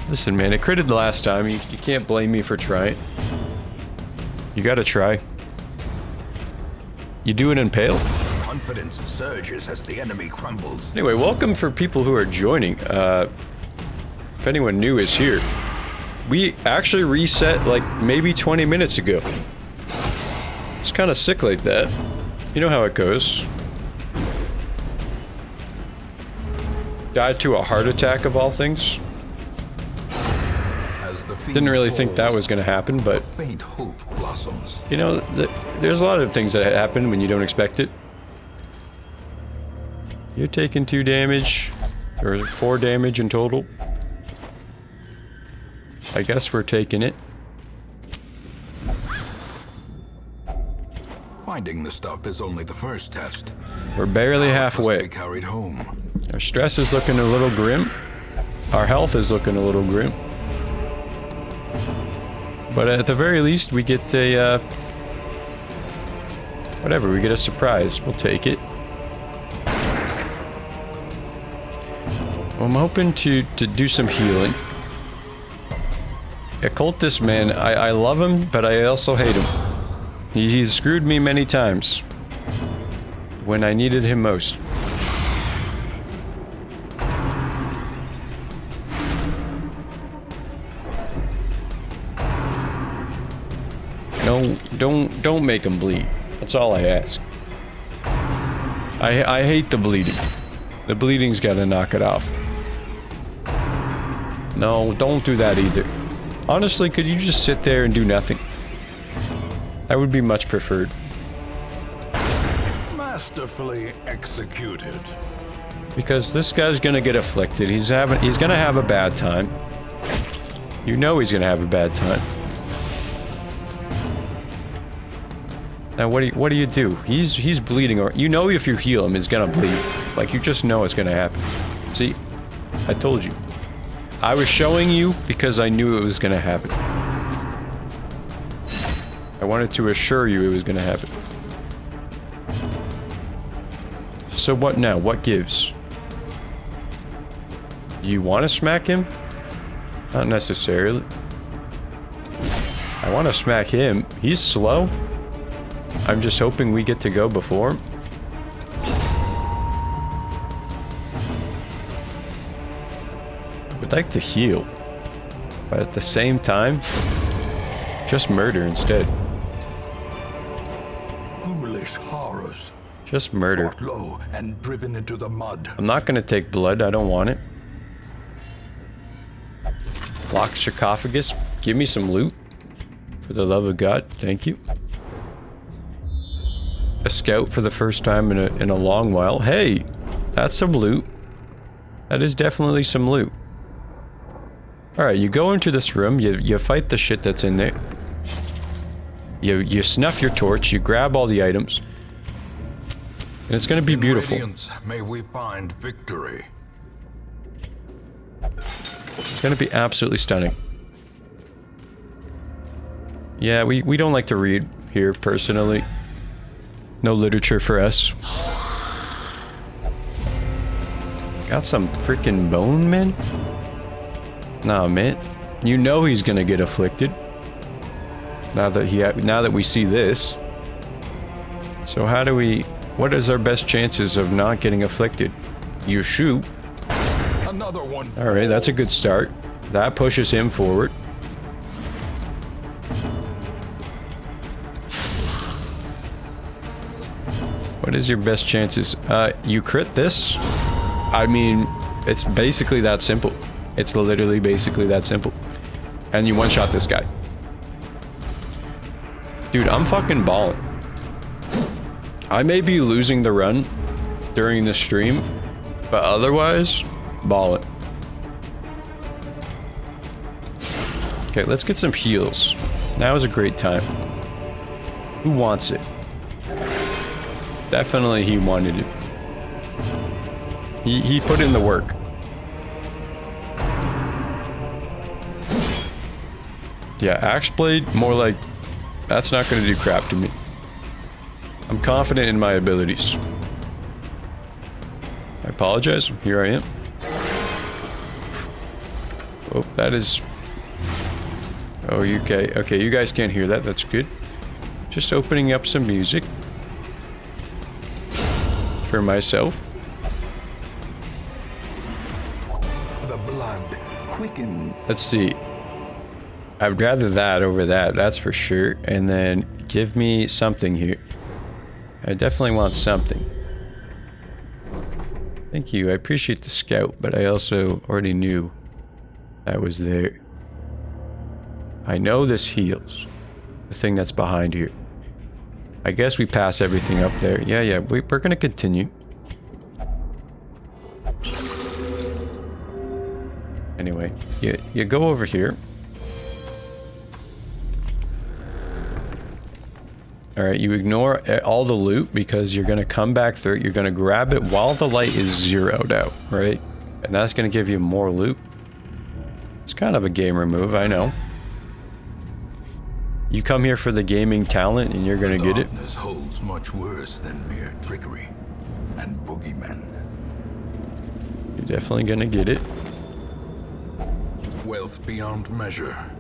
Listen, man, it critted the last time. You can't blame me for trying. You gotta try. You do an impale. Confidence surges as the enemy crumbles. Anyway, welcome for people who are joining. If anyone new is here, we actually reset like maybe 20 minutes ago. It's kind of sick like that. You know how it goes. Died to a heart attack of all things. Didn't really think that was going to happen, but faint hope blossoms. You know, there's a lot of things that happen when you don't expect it. You're taking 2 damage, or 4 damage in total. I guess we're taking it. Finding the stuff is only the first test. We're barely halfway. Must be carried home. Our stress is looking a little grim. Our health is looking a little grim. But at the very least, we get a, whatever, we get a surprise. We'll take it. I'm hoping to do some healing. Occultist, man, I love him, but I also hate him. He's screwed me many times. When I needed him most. No, don't make him bleed. That's all I ask. I hate the bleeding. The bleeding's gotta knock it off. No, don't do that either. Honestly, could you just sit there and do nothing? That would be much preferred. Masterfully executed. Because this guy's gonna get afflicted. He's gonna have a bad time. You know he's gonna have a bad time. Now what do you do? He's bleeding, or you know if you heal him, he's gonna bleed. Like, you just know it's gonna happen. See? I told you. I was showing you because I knew it was gonna happen. I wanted to assure you it was gonna happen. So what now? What gives? You want to smack him? Not necessarily. I want to smack him. He's slow. I'm just hoping we get to go before him. I'd like to heal. But at the same time, just murder instead. Foolish horrors. Just murder. Brought low and driven into the mud. I'm not going to take blood. I don't want it. Lock sarcophagus. Give me some loot. For the love of God. Thank you. A scout for the first time in a long while. Hey, that's some loot. That is definitely some loot. Alright, you go into this room. You fight the shit that's in there. You snuff your torch. You grab all the items. And it's going to be beautiful. Radiance, may we find victory. It's going to be absolutely stunning. Yeah, we don't like to read here, personally. No literature for us. Got some freaking bone, man? Nah, man. You know he's going to get afflicted. Now that we see this. So how do we... What is our best chances of not getting afflicted? You shoot. Another one. Alright, that's a good start. That pushes him forward. What is your best chances? You crit this? I mean, it's basically that simple. It's literally basically that simple. And you one-shot this guy. Dude, I'm fucking balling. I may be losing the run during the stream, but otherwise, balling. Okay, let's get some heals. Now is a great time. Who wants it? Definitely he wanted it. He put in the work. Yeah, Axe Blade, more like, that's not going to do crap to me. I'm confident in my abilities. I apologize. Here I am. Oh, that is... Oh, okay. Okay, you guys can't hear that. That's good. Just opening up some music. For myself. The blood quickens. Let's see. I'd rather that over that, that's for sure. And then give me something here. I definitely want something. Thank you. I appreciate the scout, but I also already knew that was there. I know this heals. The thing that's behind here. I guess we pass everything up there. Yeah, we're gonna continue. Anyway, you go over here. Alright, you ignore all the loot because you're gonna come back through it. You're gonna grab it while the light is zeroed out, right? And that's gonna give you more loot. It's kind of a gamer move, I know. You come here for the gaming talent and you're gonna get it. Darkness holds much worse than mere trickery and boogeymen. You're definitely gonna get it. Wealth beyond measure.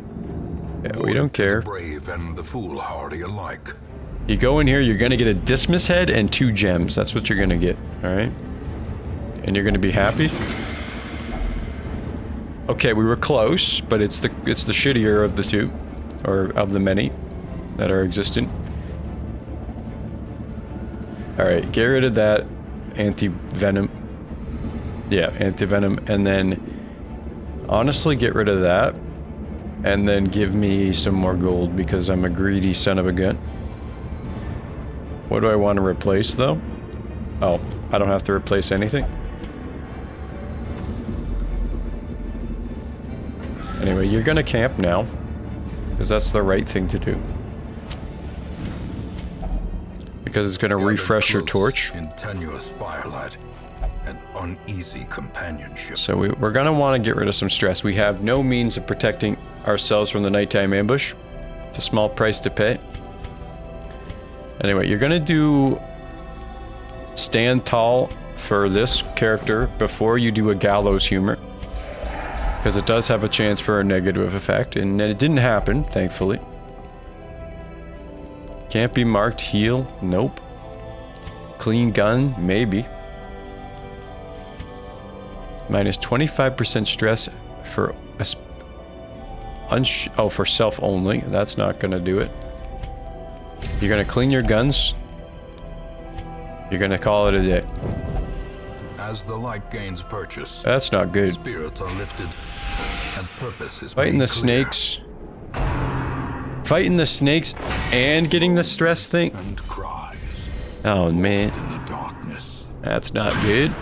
Yeah, we don't care. The brave and the foolhardy alike. You go in here, you're gonna get a Dismas head and 2 gems. That's what you're gonna get, alright? And you're gonna be happy. Okay, we were close, but it's the shittier of the two. Or of the many that are existent. Alright, get rid of that anti-venom. Yeah, anti-venom. And then honestly get rid of that. And then give me some more gold because I'm a greedy son of a gun. What do I want to replace though? Oh, I don't have to replace anything. Anyway, you're gonna camp now. Because that's the right thing to do. Because it's going to refresh your torch. In tenuous firelight and uneasy companionship. So we're going to want to get rid of some stress. We have no means of protecting ourselves from the nighttime ambush. It's a small price to pay. Anyway, you're going to do stand tall for this character before you do a gallows humor. Because it does have a chance for a negative effect, and it didn't happen, thankfully. Can't be marked heal? Nope. Clean gun? Maybe. Minus 25% stress for for self only. That's not gonna do it. You're gonna clean your guns. You're gonna call it a day. As the light gains purchase, That's not good. spirits are lifted, and purpose is Fighting made the clear. snakes. Fighting the snakes and getting the stress thing. And cries Oh man, in the darkness. that's not good.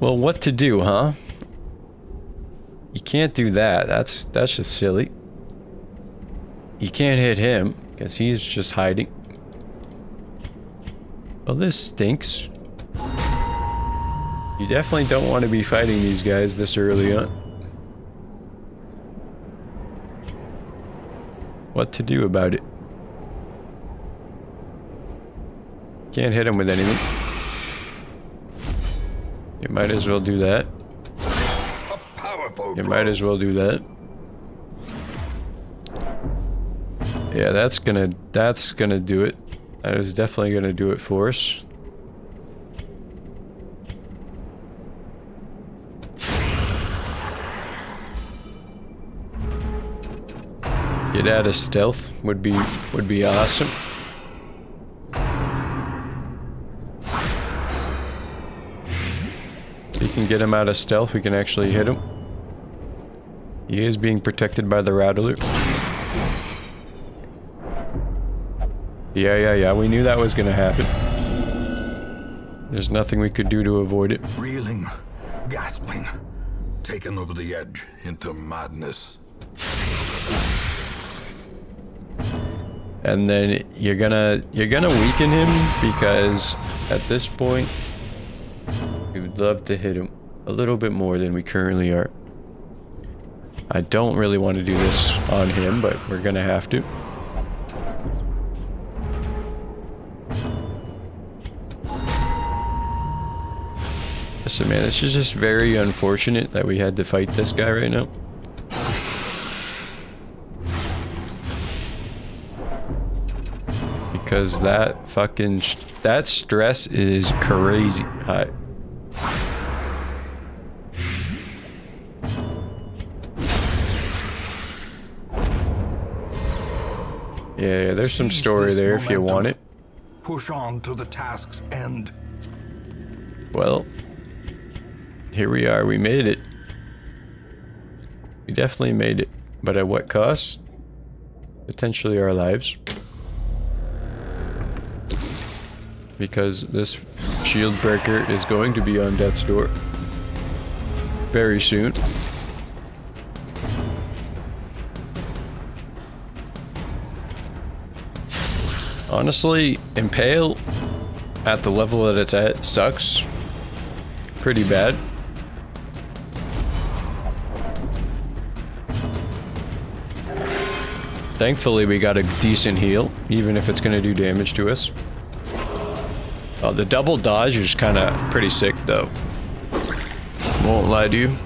Well, what to do, huh? You can't do that. That's just silly. You can't hit him because he's just hiding. Well, this stinks. You definitely don't want to be fighting these guys this early on. What to do about it? Can't hit him with anything. You might as well do that. A powerful You might as well do that. Yeah, that's gonna do it. That is definitely gonna do it for us. Get out of stealth would be awesome. If we can get him out of stealth, we can actually hit him. He is being protected by the Rattler. Yeah, we knew that was gonna happen. There's nothing we could do to avoid it. reeling, gasping, taken over the edge into madness. And then you're gonna weaken him because at this point we would love to hit him a little bit more than we currently are. I don't really want to do this on him, but we're gonna have to. Listen, man, this is just very unfortunate that we had to fight this guy right now. Because that fucking that stress is crazy high. Yeah, there's some Seize story this there if you momentum. want it. Push on to the task's end. Well, here we are. We made it. We definitely made it. But at what cost? Potentially our lives. Because this shield breaker is going to be on death's door very soon. Honestly, Impale at the level that it's at sucks pretty bad. Thankfully, we got a decent heal, even if it's going to do damage to us. The double dodge is kind of pretty sick, though. Won't lie to you.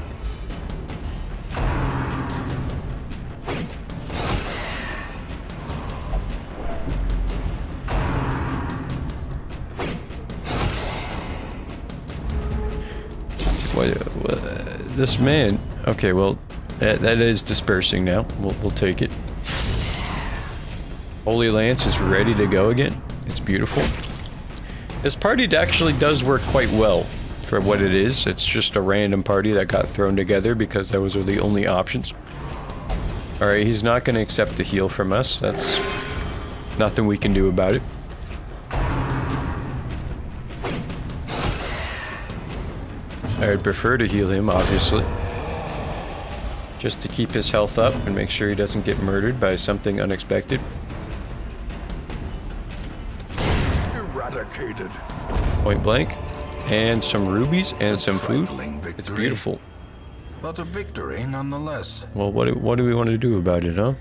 This man. Okay, well, that is dispersing now. We'll take it. Holy Lance is ready to go again. It's beautiful. This party actually does work quite well for what it is. It's just a random party that got thrown together because those are the only options. Alright, he's not going to accept the heal from us. That's nothing we can do about it. I'd prefer to heal him, obviously. Just to keep his health up and make sure he doesn't get murdered by something unexpected. Eradicated. Point blank. And some rubies and some food. Trifling It's victory, beautiful. but a victory nonetheless. Well, what do we want to do about it, huh?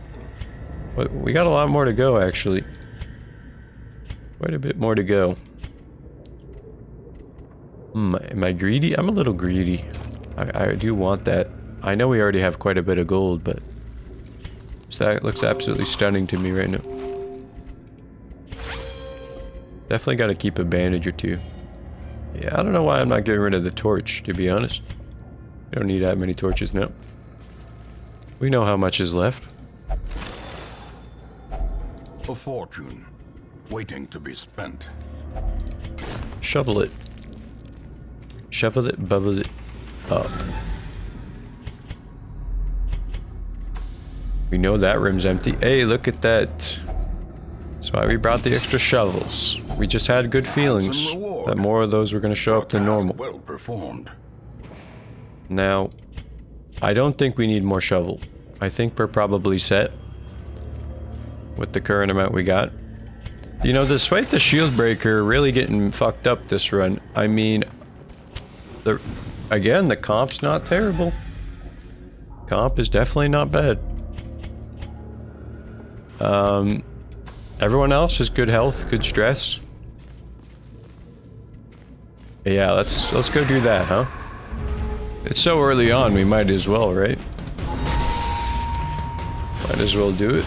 We got a lot more to go, actually. Quite a bit more to go. Am I greedy? I'm a little greedy. I do want that. I know we already have quite a bit of gold, but that looks absolutely stunning to me right now. Definitely got to keep a bandage or two. Yeah, I don't know why I'm not getting rid of the torch, to be honest. We don't need that many torches now. We know how much is left. A fortune, waiting to be spent. Shovel it. Shovel it, bubble it up. We know that room's empty. Hey, look at that. That's why we brought the extra shovels. We just had good feelings that more of those were going to show up than normal. Well performed. Now, I don't think we need more shovel. I think we're probably set with the current amount we got. You know, despite the shield breaker really getting fucked up this run, I mean, again, the comp's not terrible. Comp is definitely not bad. Everyone else has good health, good stress. Yeah, let's go do that, huh? It's so early on, we might as well, right? Might as well do it.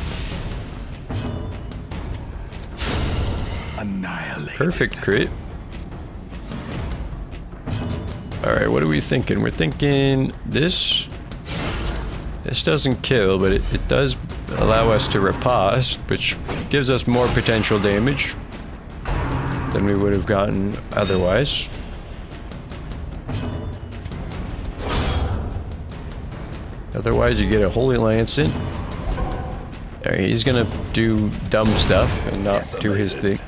Annihilate. Perfect crit. Alright, what are we thinking? We're thinking this. This doesn't kill, but it does allow us to riposte, which gives us more potential damage than we would have gotten otherwise. Otherwise, you get a Holy Lance in. There, he's gonna do dumb stuff and not do his thing.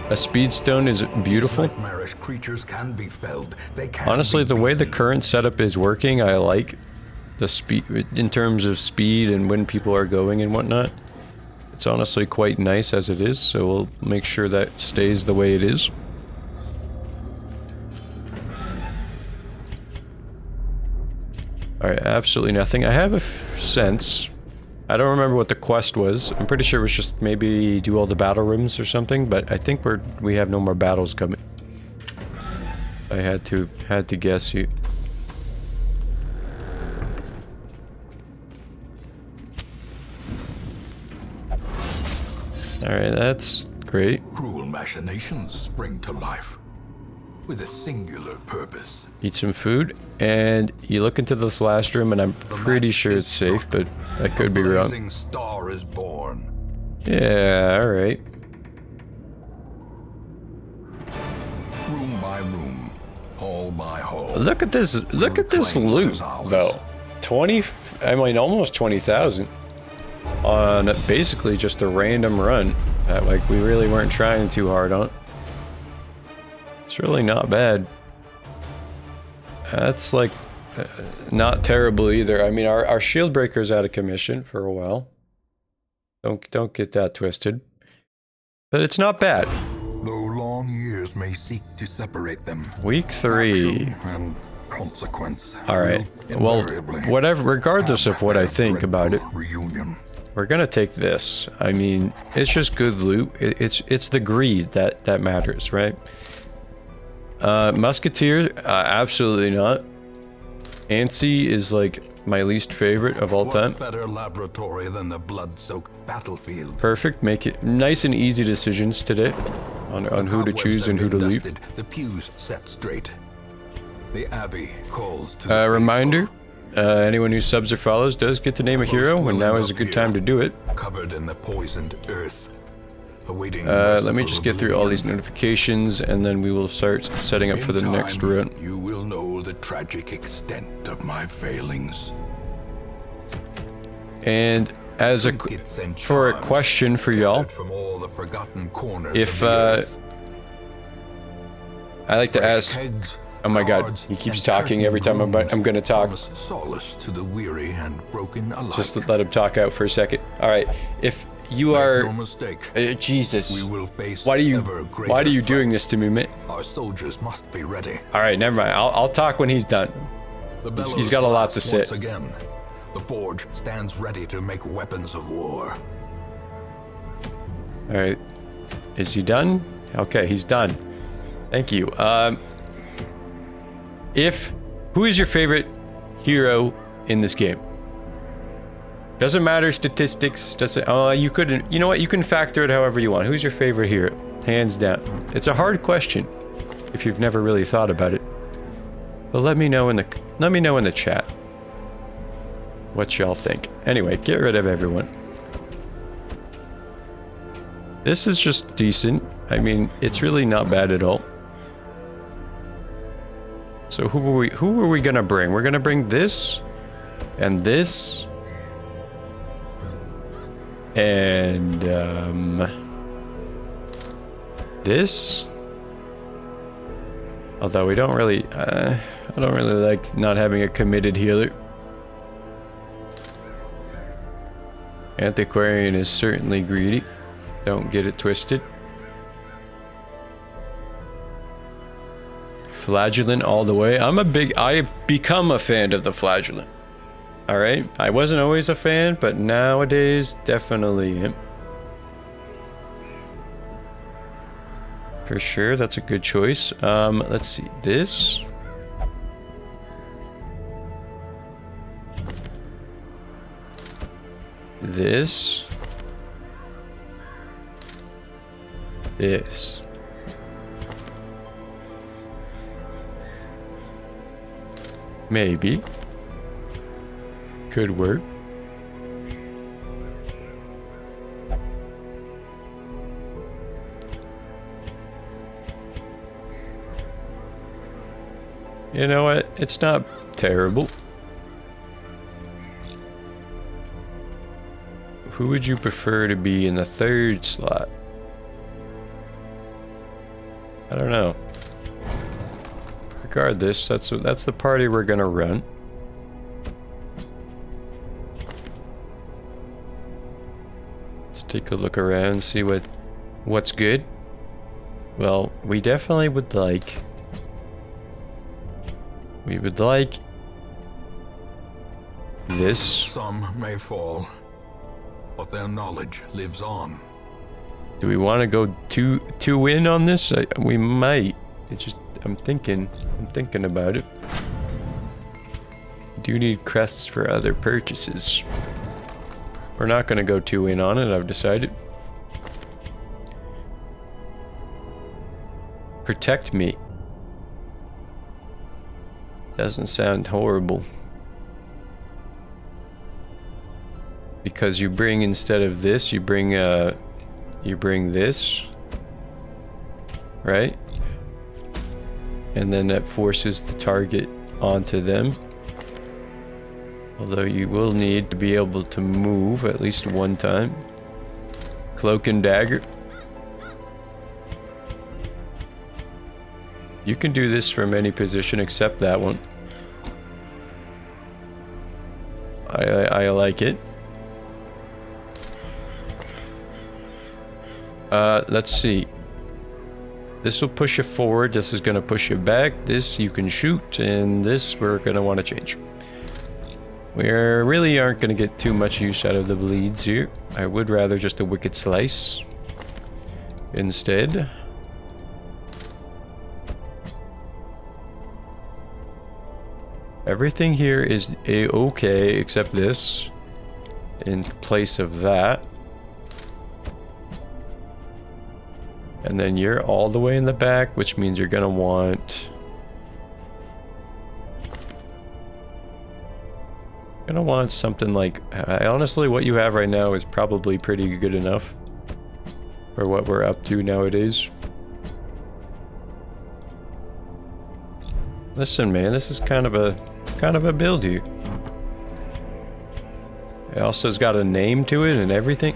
A speed stone is beautiful. Nightmarish creatures can be felled. They can Honestly, be the way the beaten. current setup is working, I like the speed in terms of speed and when people are going and whatnot. It's honestly quite nice as it is, so we'll make sure that stays the way it is. Alright, absolutely nothing. I have a sense. I don't remember what the quest was. I'm pretty sure it was just maybe do all the battle rooms or something, but I think we have no more battles coming. I had to guess you. Alright, that's great. Cruel machinations spring to life with a singular purpose. Eat some food, and you look into this last room, and I'm pretty sure it's safe, but I could be A wrong. blazing star is born. Yeah, alright. Room by room, hall by hall. Look at this loot, though. 20, I mean, almost 20,000 on basically just a random run that, like, we really weren't trying too hard on. It's really not bad. That's, like, not terrible either. I mean, our shield breaker's out of commission for a while. Don't get that twisted. But it's not bad. Though long years may seek to separate them. Week 3. Action and consequence. All right. will Well, invariably whatever, regardless have of what I their think about it, dreadful reunion. we're gonna take this. I mean, it's just good loot. It's the greed that matters, right? Musketeer, absolutely not. Antsy is like my least favorite of all time. What better laboratory than the blood-soaked battlefield? Perfect. Make it nice and easy decisions today on who to choose and who to leave. The pews set straight. The abbey calls to the Reminder, anyone who subs or follows does get to name a hero, and now is a good time to do it. faithful, covered in the poisoned earth. Awaiting Let me just get through all these notifications, and then we will start setting up for the next run. You will know the tragic extent of my failings. And as Trinkets and for a charms question for y'all, gathered from all the forgotten corners if of the earth. I like to Fresh ask. kegs, Oh my God, cards, he keeps and talking every time curtained I'm gonna rooms talk. promise solace to the weary and broken alike. Just let him talk out for a second. All right, if you Make are no mistake. Jesus, We will face why are you ever greater doing threats. this to me, man? Our soldiers must be ready. All right, never mind. I'll talk when he's done. The He's bellows got a lot to blast say. Once again, the forge stands ready to make weapons of war. All right, is he done? Okay, he's done. Thank you. Who is your favorite hero in this game? Doesn't matter statistics. Doesn't. You couldn't. You know what? You can factor it however you want. Who's your favorite hero? Hands down. It's a hard question if you've never really thought about it. But let me know in the chat what y'all think. Anyway, get rid of everyone. This is just decent. I mean, it's really not bad at all. So who are we gonna bring? We're gonna bring this and this and this. Although we don't really, I don't really like not having a committed healer. Antiquarian is certainly greedy. Don't get it twisted. Flagellant all the way. I've become a fan of the flagellant. Alright? I wasn't always a fan, but nowadays, definitely am. For sure, that's a good choice. Let's see. This. This. This. Maybe. Could work. You know what? It's not terrible. Who would you prefer to be in the third slot? I don't know. Regardless, that's the party we're gonna run. Let's take a look around, see what's good. Well, we definitely would like. We would like this. Some may fall, but their knowledge lives on. Do we want to go two in on this? We might. It's just I'm thinking about it. Do need crests for other purchases. We're not going to go 2 in on it, I've decided. Protect me. Doesn't sound horrible. Because you bring, instead of this, you bring this. Right? And then that forces the target onto them. Although you will need to be able to move at least one time. Cloak and dagger. You can do this from any position except that one. I like it. Let's see. This will push you forward. This is going to push you back. This you can shoot, and this we're going to want to change. We really aren't going to get too much use out of the bleeds here. I would rather just a wicked slice instead. Everything here is a-okay except this in place of that. And then you're all the way in the back, which means you're gonna want something like, honestly, what you have right now is probably pretty good enough for what we're up to nowadays. Listen, man, this is kind of a build here. It also has got a name to it and everything.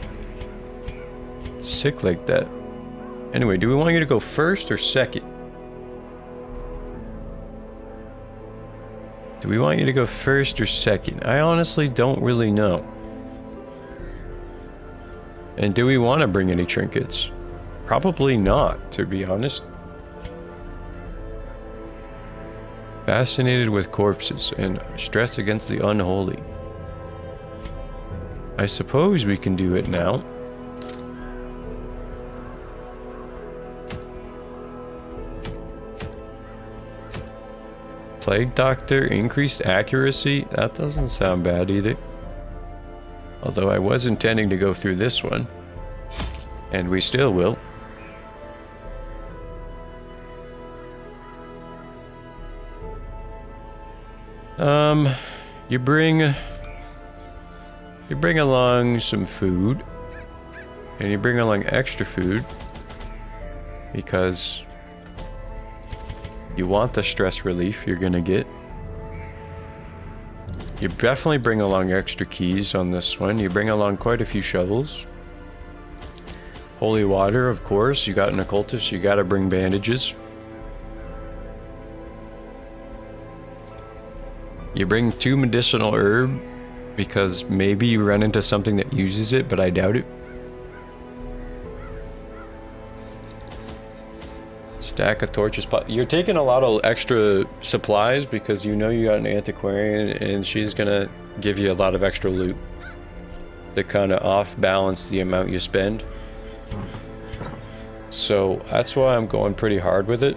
Sick like that. Anyway, do we want you to go first or second? Do we want you to go first or second? I honestly don't really know. And do we want to bring any trinkets? Probably not, to be honest. Fascinated with corpses and stress against the unholy. I suppose we can do it now. Plague Doctor, increased accuracy. That doesn't sound bad either. Although I was intending to go through this one. And we still will. You bring along some food. And you bring along extra food. Because you want the stress relief you're gonna get. You definitely bring along extra keys on this one. You bring along quite a few shovels. Holy water, of course. You got an occultist, you gotta bring bandages. You bring 2 medicinal herb because maybe you run into something that uses it, but I doubt it. Stack of torches. You're taking a lot of extra supplies because you know you got an antiquarian and she's gonna give you a lot of extra loot to kind of off balance the amount you spend. So that's why I'm going pretty hard with it.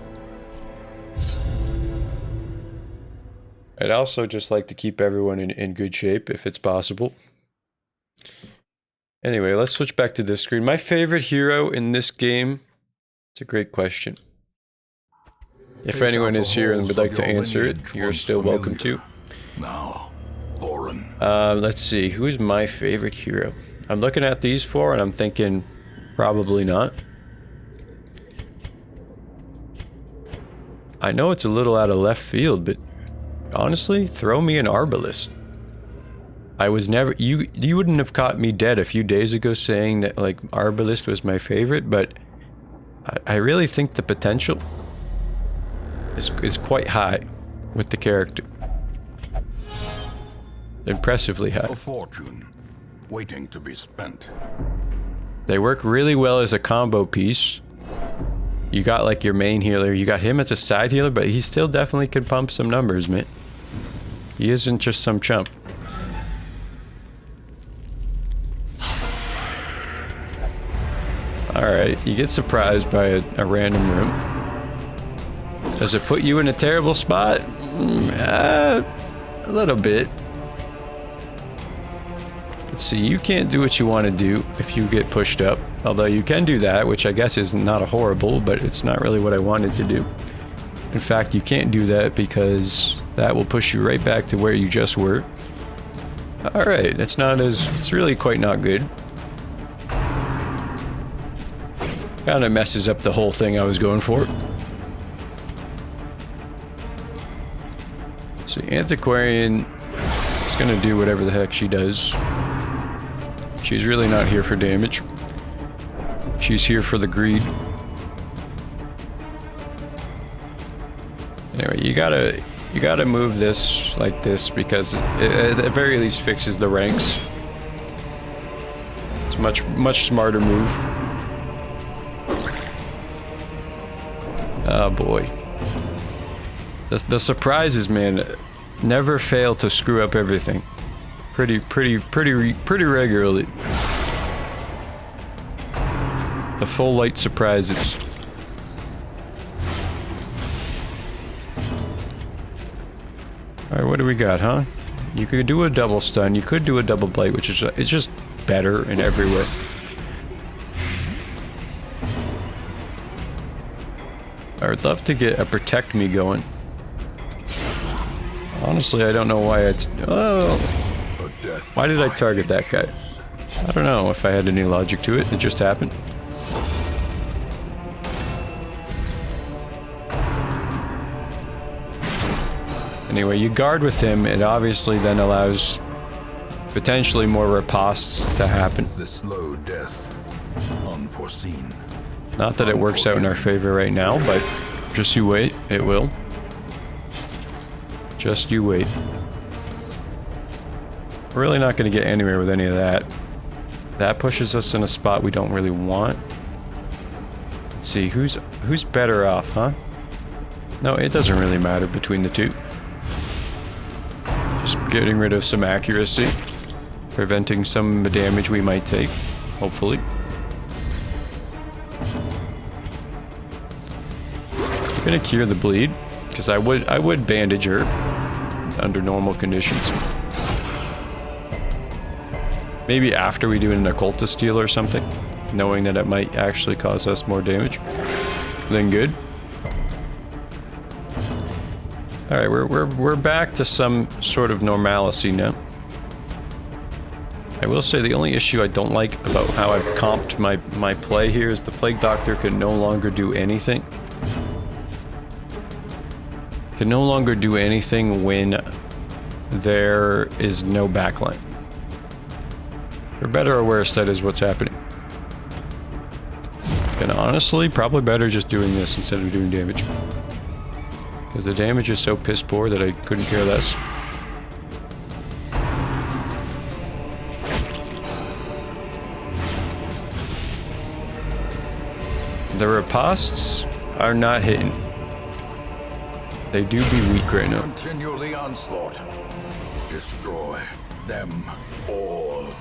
I'd also just like to keep everyone in good shape if it's possible. Anyway, let's switch back to this screen. My favorite hero in this game? It's a great question. If anyone is here and would like to answer it, you're still welcome to. Now, foreign. Let's see, who's my favorite hero? I'm looking at these 4 and I'm thinking, probably not. I know it's a little out of left field, but honestly, throw me an Arbalist. I was never... You wouldn't have caught me dead a few days ago saying that, like, Arbalist was my favorite, but I really think the potential is quite high with the character. Impressively high. A fortune waiting to be spent. They work really well as a combo piece. You got like your main healer, you got him as a side healer, but he still definitely can pump some numbers, man. He isn't just some chump. Alright, you get surprised by a random room. Does it put you in a terrible spot? A little bit. Let's see, you can't do what you want to do if you get pushed up. Although you can do that, which I guess is not a horrible, but it's not really what I wanted to do. In fact, you can't do that because that will push you right back to where you just were. Alright, it's really quite not good. Kind of messes up the whole thing I was going for. Let's see, Antiquarian is gonna do whatever the heck she does. She's really not here for damage. She's here for the greed. Anyway, you gotta move this like this because it at the very least fixes the ranks. It's much smarter move. Oh boy. The surprises, man, never fail to screw up everything. Pretty regularly. The full light surprises. Alright, what do we got, huh? You could do a double stun, you could do a double blight, which is it's just better in every way. I would love to get a protect me going. Honestly, I don't know why it's... Oh, why did I target that guy? I don't know if I had any logic to it. It just happened. Anyway, you guard with him. It obviously then allows potentially more ripostes to happen. The slow death, unforeseen. Not that it works out in our favor right now, but just you wait. It will. Just you wait. We're really not going to get anywhere with any of that. That pushes us in a spot we don't really want. Let's see, who's better off, huh? No, it doesn't really matter between the two. Just getting rid of some accuracy. Preventing some damage we might take, hopefully. We're gonna cure the bleed. Because I would bandage her under normal conditions. Maybe after we do an occultist deal or something, knowing that it might actually cause us more damage. Then good. All right, we're back to some sort of normalcy now. I will say the only issue I don't like about how I've comped my play here is the Plague Doctor can no longer do anything. Can no longer do anything when there is no backline. For better or worse, that is what's happening. And honestly, probably better just doing this instead of doing damage. Because the damage is so piss poor that I couldn't care less. The ripostes are not hitting. They do be weak right now. Continue the onslaught. Destroy them all.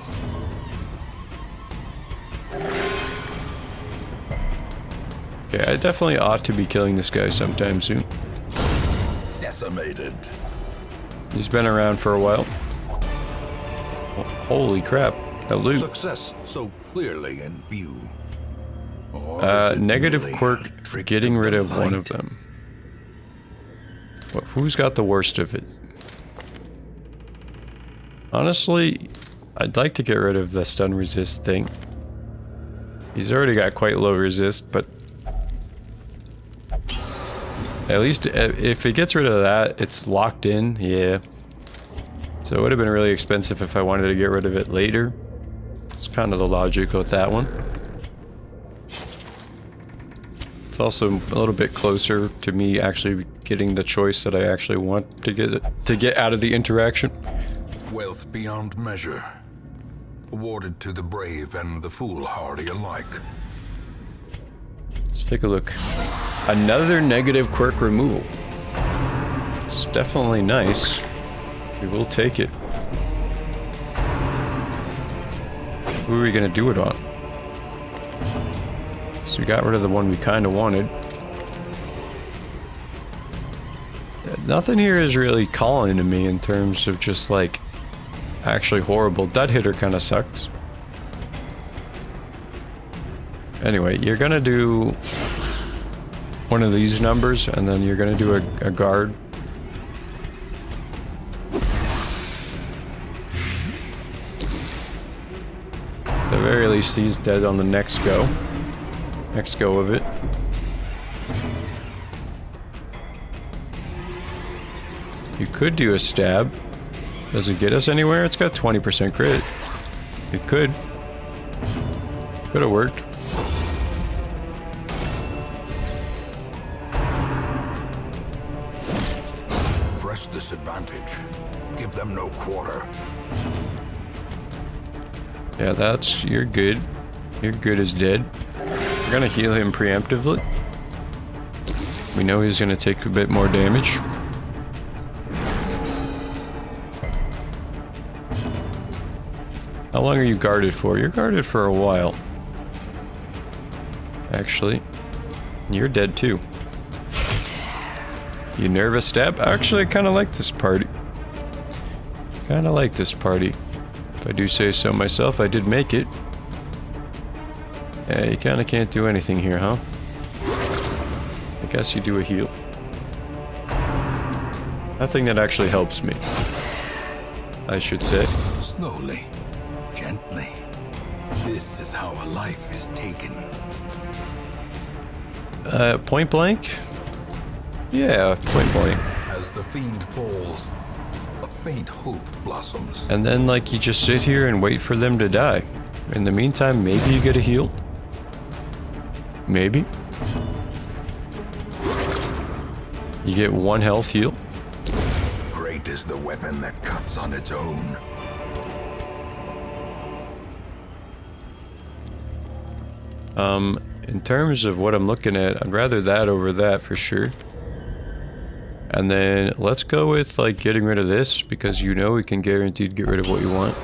Okay, I definitely ought to be killing this guy sometime soon. Decimated. He's been around for a while. Oh, holy crap, the loot. Success so clearly in view. Negative quirk, getting rid of one of them. Well, who's got the worst of it? Honestly, I'd like to get rid of the stun resist thing. He's already got quite low resist, but at least if it gets rid of that, it's locked in, yeah. So it would have been really expensive if I wanted to get rid of it later. It's kind of the logic with that one. It's also a little bit closer to me actually getting the choice that I actually want to get out of the interaction. Wealth beyond measure, awarded to the brave and the foolhardy alike. Let's take a look. Another negative quirk removal. It's definitely nice. We will take it. Who are we gonna do it on? So we got rid of the one we kind of wanted. Nothing here is really calling to me in terms of just like actually horrible. Dead hitter kind of sucks. Anyway, you're gonna do one of these numbers and then you're gonna do a guard. At the very least, he's dead on the next go. Next go of it. You could do a stab. Does it get us anywhere? It's got 20% crit. It could. Could have worked. Press this advantage. Give them no quarter. Yeah, that's... you're good. You're good as dead. We're gonna heal him preemptively. We know he's gonna take a bit more damage. How long are you guarded for? You're guarded for a while. Actually, you're dead too. You nervous stab? Actually, I kind of like this party. Kind of like this party. If I do say so myself, I did make it. Yeah, you kind of can't do anything here, huh? I guess you do a heal. Nothing that actually helps me, I should say. Slowly, gently. This is how a life is taken. Point blank? Yeah, point blank. As the fiend falls, a faint hope blossoms. And then, like, you just sit here and wait for them to die. In the meantime, maybe you get a heal. Maybe. You get 1 health heal. Great is the weapon that cuts on its own. In terms of what I'm looking at, I'd rather that over that for sure. And then let's go with like getting rid of this because you know we can guaranteed get rid of what you want.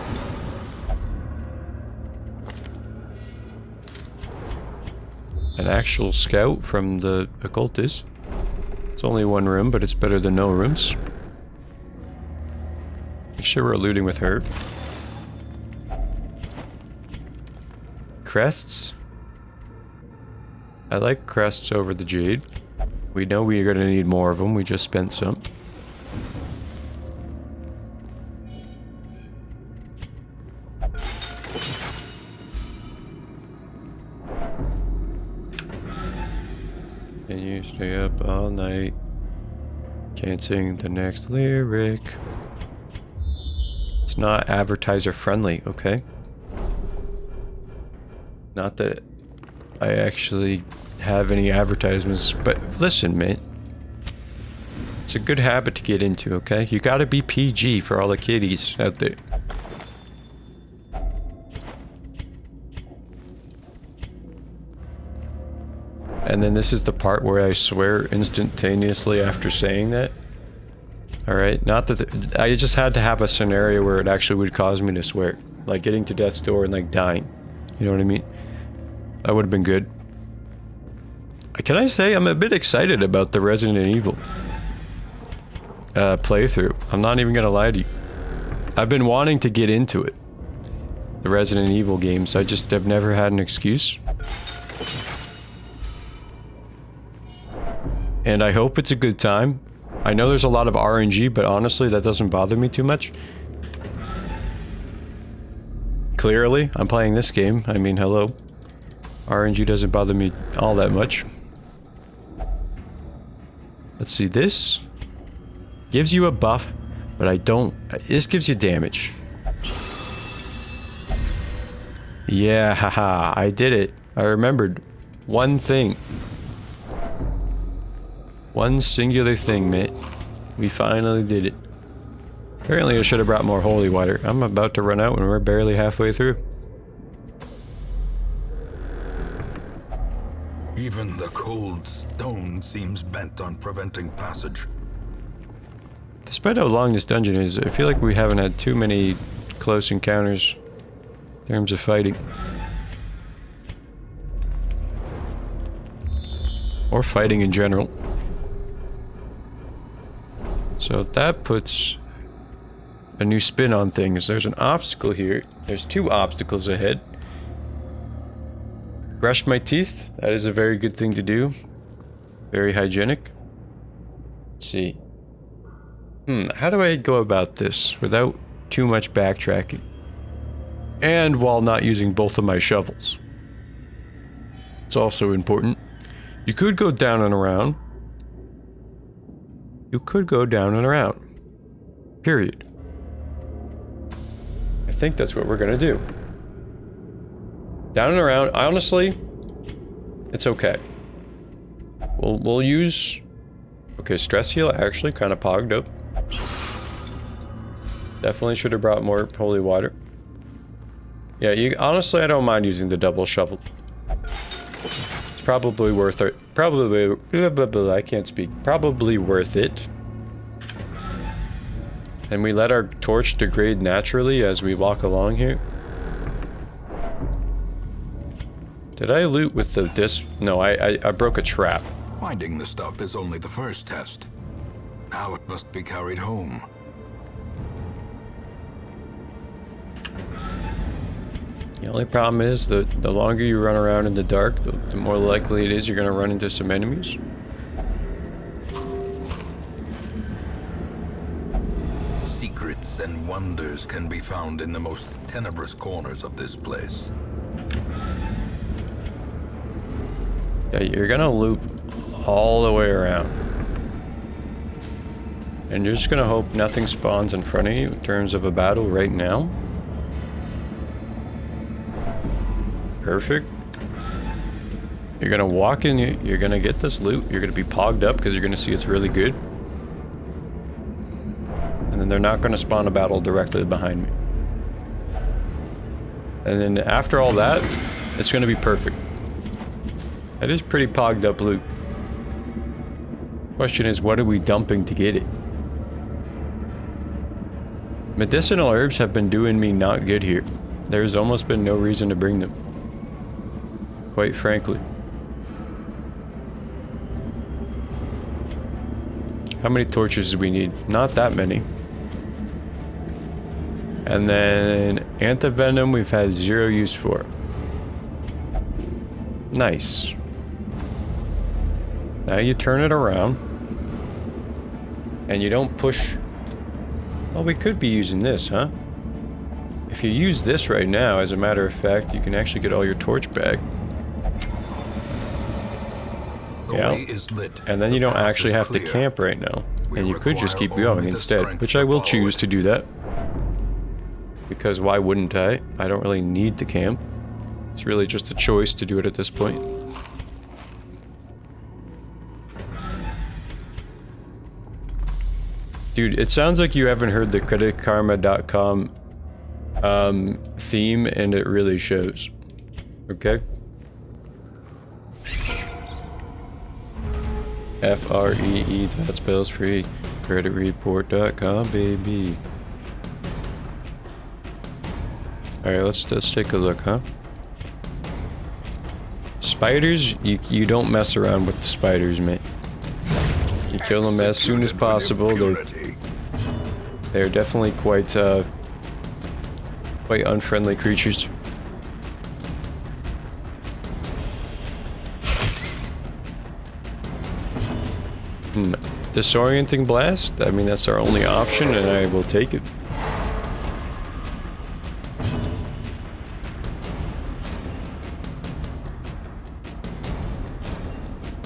An actual scout from the occultist. It's only one room, but it's better than no rooms. Make sure we're looting with her. Crests. I like crests over the jade. We know we are going to need more of them. We just spent some. Can you stay up all night? Can't sing the next lyric. It's not advertiser friendly, okay? Not that I actually have any advertisements, but listen, man. It's a good habit to get into, okay? You gotta be PG for all the kiddies out there. And then this is the part where I swear instantaneously after saying that. Alright, not that I just had to have a scenario where it actually would cause me to swear. Like getting to death's door and like dying. You know what I mean? That would have been good. Can I say I'm a bit excited about the Resident Evil playthrough. I'm not even gonna lie to you. I've been wanting to get into it. The Resident Evil games. I just have never had an excuse. And I hope it's a good time. I know there's a lot of RNG, but honestly, that doesn't bother me too much. Clearly, I'm playing this game. I mean, hello. RNG doesn't bother me all that much. Let's see, this gives you a buff, but I don't... This gives you damage. Yeah, haha, I did it. I remembered one thing. One singular thing, mate. We finally did it. Apparently I should have brought more holy water. I'm about to run out and we're barely halfway through. Even the cold stone seems bent on preventing passage. Despite how long this dungeon is, I feel like we haven't had too many close encounters in terms of fighting. Or fighting in general. So that puts a new spin on things. There's an obstacle here. There's two obstacles ahead. Brush my teeth. That is a very good thing to do. Very hygienic. Let's see. How do I go about this without too much backtracking? And while not using both of my shovels. It's also important. You could go down and around. You could go down and around. Period. I think that's what we're gonna do. Down and around. Honestly, it's okay. We'll use... Okay, stress heal actually kind of pogged up. Definitely should have brought more holy water. Yeah, honestly, I don't mind using the double shovel. It's probably worth it. Probably... Blah, blah, blah, I can't speak. Probably worth it. And we let our torch degrade naturally as we walk along here. Did I loot with the disc? No, I broke a trap. Finding the stuff is only the first test. Now it must be carried home. The only problem is the longer you run around in the dark, the more likely it is you're going to run into some enemies. Secrets and wonders can be found in the most tenebrous corners of this place. Yeah, you're going to loop all the way around. And you're just going to hope nothing spawns in front of you in terms of a battle right now. Perfect. You're gonna walk in, you're gonna get this loot, you're gonna be pogged up because you're gonna see it's really good. And then they're not gonna spawn a battle directly behind me. And then after all that, it's gonna be perfect. That is pretty pogged up loot. Question is, what are we dumping to get it? Medicinal herbs have been doing me not good here. There's almost been no reason to bring them. Quite frankly. How many torches do we need? Not that many. And then antivenom we've had 0 use for. Nice. Now you turn it around. And you don't push... Well, we could be using this, huh? If you use this right now, as a matter of fact, you can actually get all your torch back. Yeah. And then you don't actually have to camp right now. And you could just keep going instead, which I will choose to do that. Because why wouldn't I? I don't really need to camp. It's really just a choice to do it at this point. Dude, it sounds like you haven't heard the creditkarma.com theme, and it really shows. Okay? F-R-E-E, that spells free. Creditreport.com, baby. Alright, let's take a look, huh? Spiders, you don't mess around with the spiders, man. You kill them as soon as possible. They're definitely quite unfriendly creatures. Disorienting blast? I mean, that's our only option, and I will take it.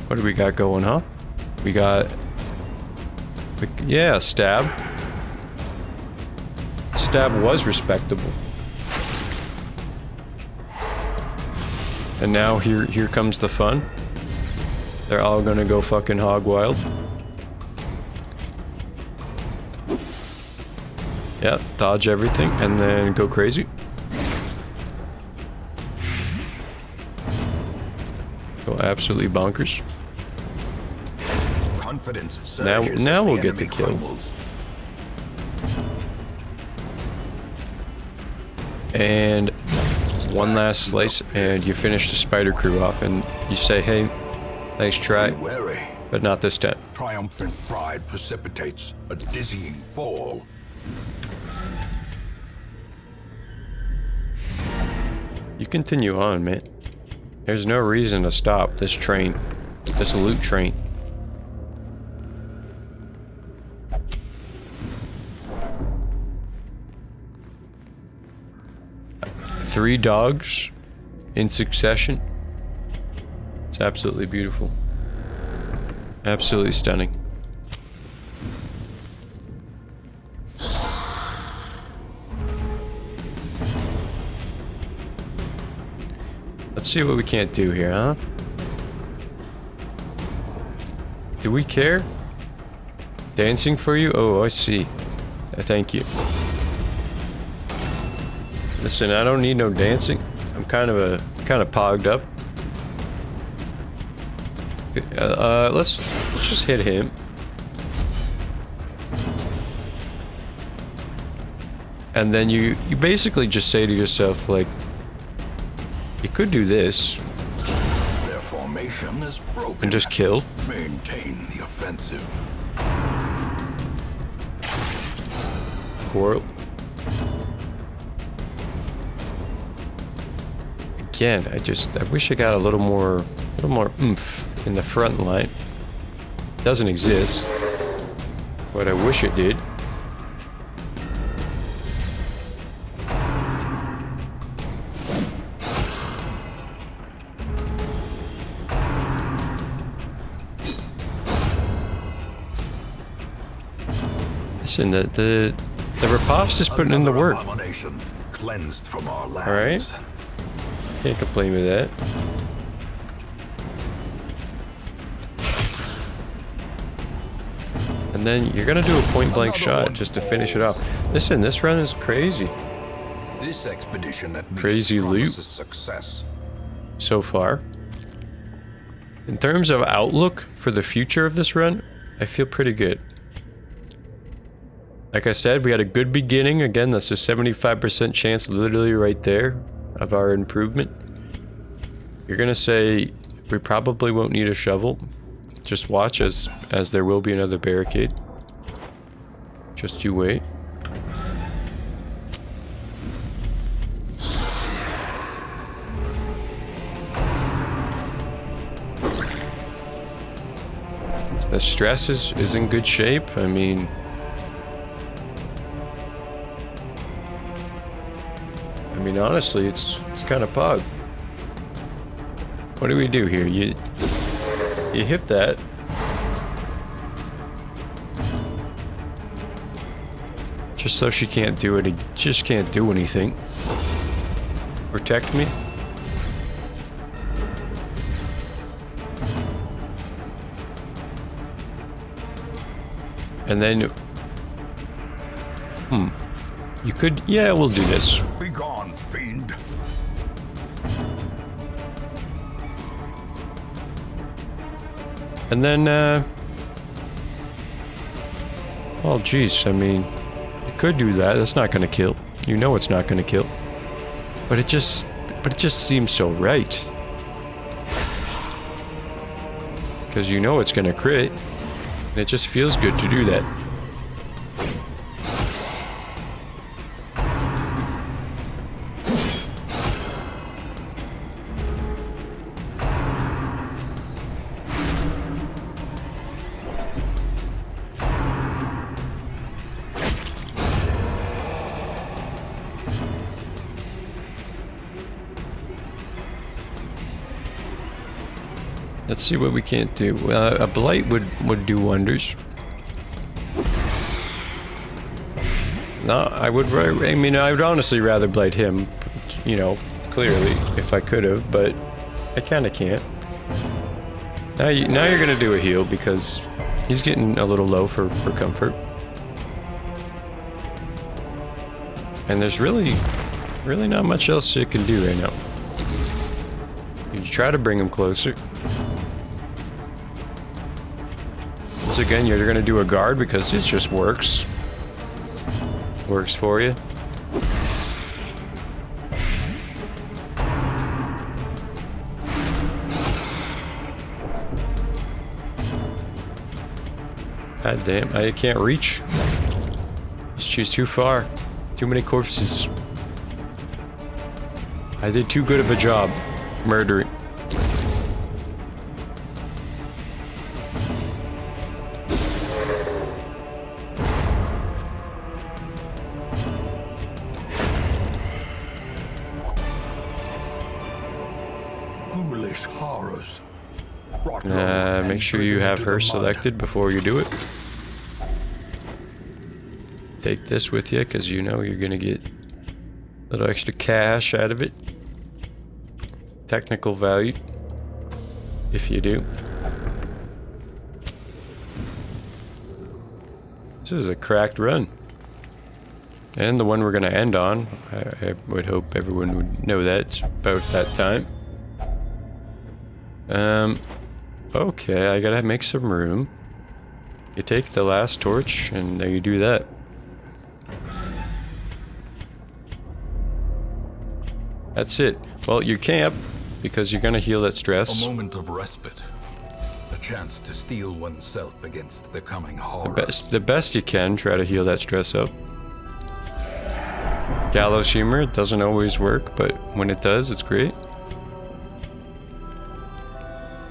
What do we got going, huh? We got... Yeah, stab. Stab was respectable. And now here comes the fun. They're all gonna go fucking hog wild. Yeah, dodge everything and then go crazy. Go absolutely bonkers. Now we'll get the kill. And one last slice and you finish the spider crew off and you say, hey, nice try, but not this time. Triumphant pride precipitates a dizzying fall. You continue on, man. There's no reason to stop this train, this loot train. Three dogs in succession. It's absolutely beautiful. Absolutely stunning. Let's see what we can't do here, huh? Do we care? Dancing for you? Oh, I see. Thank you. Listen, I don't need no dancing. I'm kind of pogged up. Let's just hit him. And then you basically just say to yourself, like, you could do this. Their formation is broken. And just kill. Maintain the offensive. Quarrel. Again, I wish I got a little more oomph in the front line. Doesn't exist, but I wish it did. Listen, the riposte is putting in the work. Cleansed from our lands. All right. Can't complain with that. And then you're gonna do a point-blank shot just to finish it off. Listen, this run is crazy. This expedition at least Crazy loot success so far. In terms of outlook for the future of this run, I feel pretty good. Like I said, we had a good beginning. Again, that's a 75% chance literally right there of our improvement. You're gonna say we probably won't need a shovel. Just watch as there will be another barricade. Just you wait. The stress is in good shape. I mean, honestly, it's kind of pog. What do we do here? You hit that. Just so she can't do it. Just can't do anything. Protect me. And then, you could, yeah, we'll do this. Be gone, fiend. And then, oh, geez, I mean, you could do that. That's not gonna kill. You know it's not gonna kill. But it just seems so right. Because you know it's gonna crit. And it just feels good to do that. Let's see what we can't do. A blight would do wonders. No, I would honestly rather blight him, you know, clearly, if I could have, but I kind of can't. Now you're gonna do a heal because he's getting a little low for comfort. And there's really not much else you can do right now. You try to bring him closer. Once again, you're gonna do a guard because it just works. Works for you. God damn, I can't reach. She's too far. Too many corpses. I did too good of a job murdering. Foolish horrors. Make sure you have her selected before you do it. Take this with you because you know you're gonna get a little extra cash out of it. Technical value, if you do. This is a cracked run. And the one we're gonna end on. I would hope everyone would know that. It's about that time. Okay, I gotta make some room. You take the last torch, and there you do that. That's it. Well, you camp, because you're gonna heal that stress. A moment of respite. A chance to steel oneself against the coming horrors. The best you can, try to heal that stress up. Gallows humor doesn't always work, but when it does, it's great.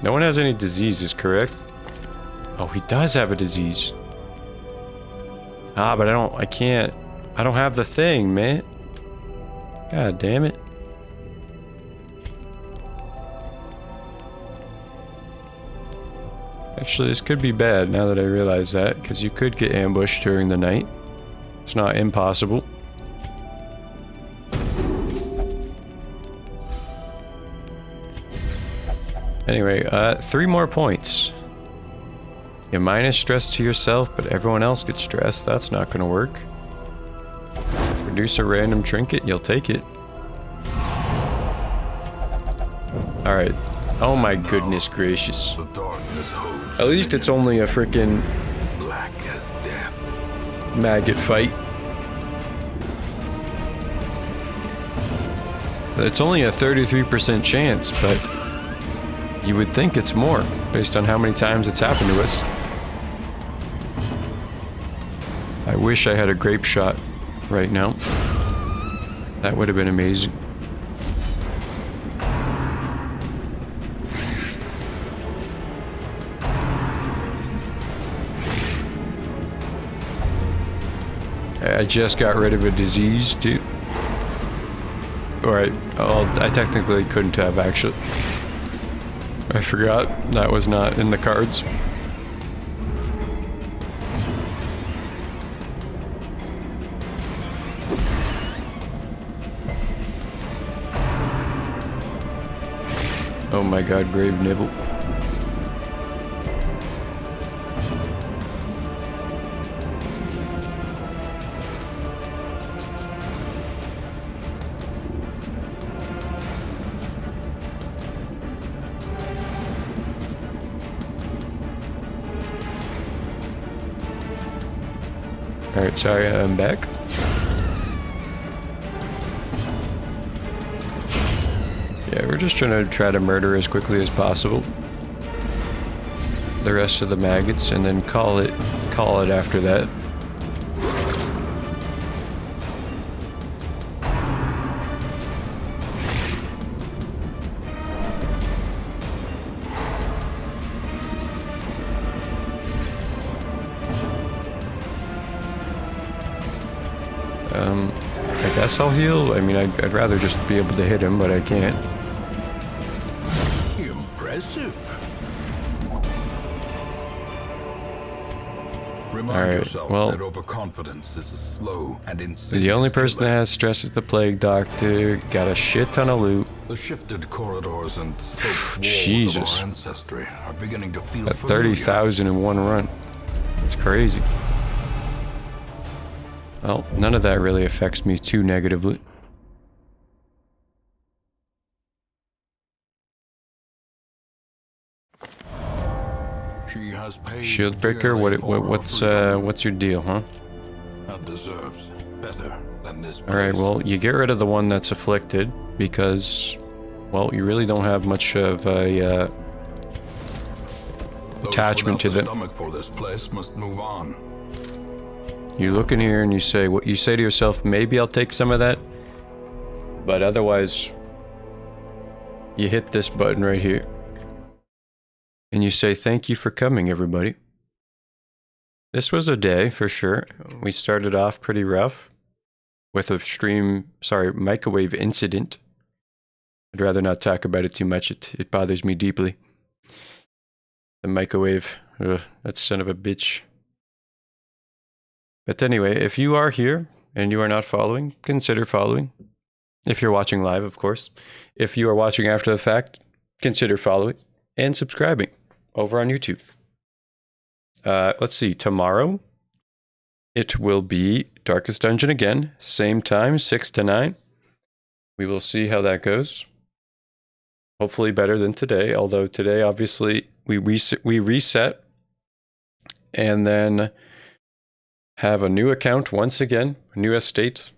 No one has any diseases, correct? Oh, he does have a disease. Ah, but I don't have the thing, man. God damn it. Actually, this could be bad now that I realize that, because you could get ambushed during the night. It's not impossible. Anyway, 3 more points. You minus stress to yourself, but everyone else gets stressed. That's not gonna work. Produce a random trinket, you'll take it. Alright. Oh my goodness gracious. The darkness holds. At least it's only a freaking Black as death. maggot fight. It's only a 33% chance, but You would think it's more, based on how many times it's happened to us. I wish I had a grape shot right now. That would have been amazing. I just got rid of a disease, too. Alright, I technically couldn't have, actually. I forgot that was not in the cards. Oh my god, grave nibble. Alright, sorry, I'm back. Yeah, we're just trying to murder as quickly as possible the rest of the maggots and then call it after that. I guess I'll heal. I mean, I'd rather just be able to hit him, but I can't. Impressive. Remind Alright, yourself well, that overconfidence is a slow and insidious the only person killer. that has stress is the plague doctor. Got a shit ton of loot. The shifted corridors and sloped walls Jesus. of our ancestry are beginning to feel At familiar. 30,000 in one run. It's crazy. Well, none of that really affects me too negatively. She has paid Shieldbreaker, dearly for her freedom what's your deal, huh? and deserves better than this Alright, place. well, you get rid of the one that's afflicted because, well, you really don't have much of a Those attachment to without the them. stomach for this place must move on. You look in here and you say to yourself, maybe I'll take some of that, but otherwise, you hit this button right here, and you say, thank you for coming, everybody. This was a day, for sure. We started off pretty rough with a microwave incident. I'd rather not talk about it too much. It bothers me deeply. The microwave, that son of a bitch. But anyway, if you are here and you are not following, consider following. If you're watching live, of course. If you are watching after the fact, consider following and subscribing over on YouTube. Let's see, tomorrow it will be Darkest Dungeon again, same time, 6 to 9. We will see how that goes. Hopefully better than today, although today obviously we reset and then have a new account once again, a new estate.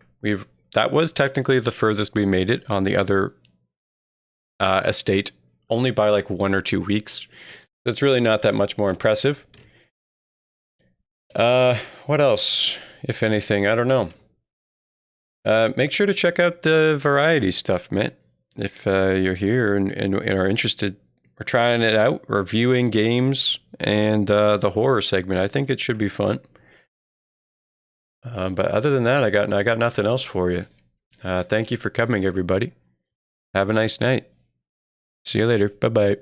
That was technically the furthest we made it on the other estate, only by like 1 or 2 weeks. That's really not that much more impressive. What else, if anything? I don't know. Make sure to check out the variety stuff, man. If you're here and are interested, we're trying it out, reviewing games and the horror segment. I think it should be fun. But other than that, I got nothing else for you. Thank you for coming, everybody. Have a nice night. See you later. Bye-bye.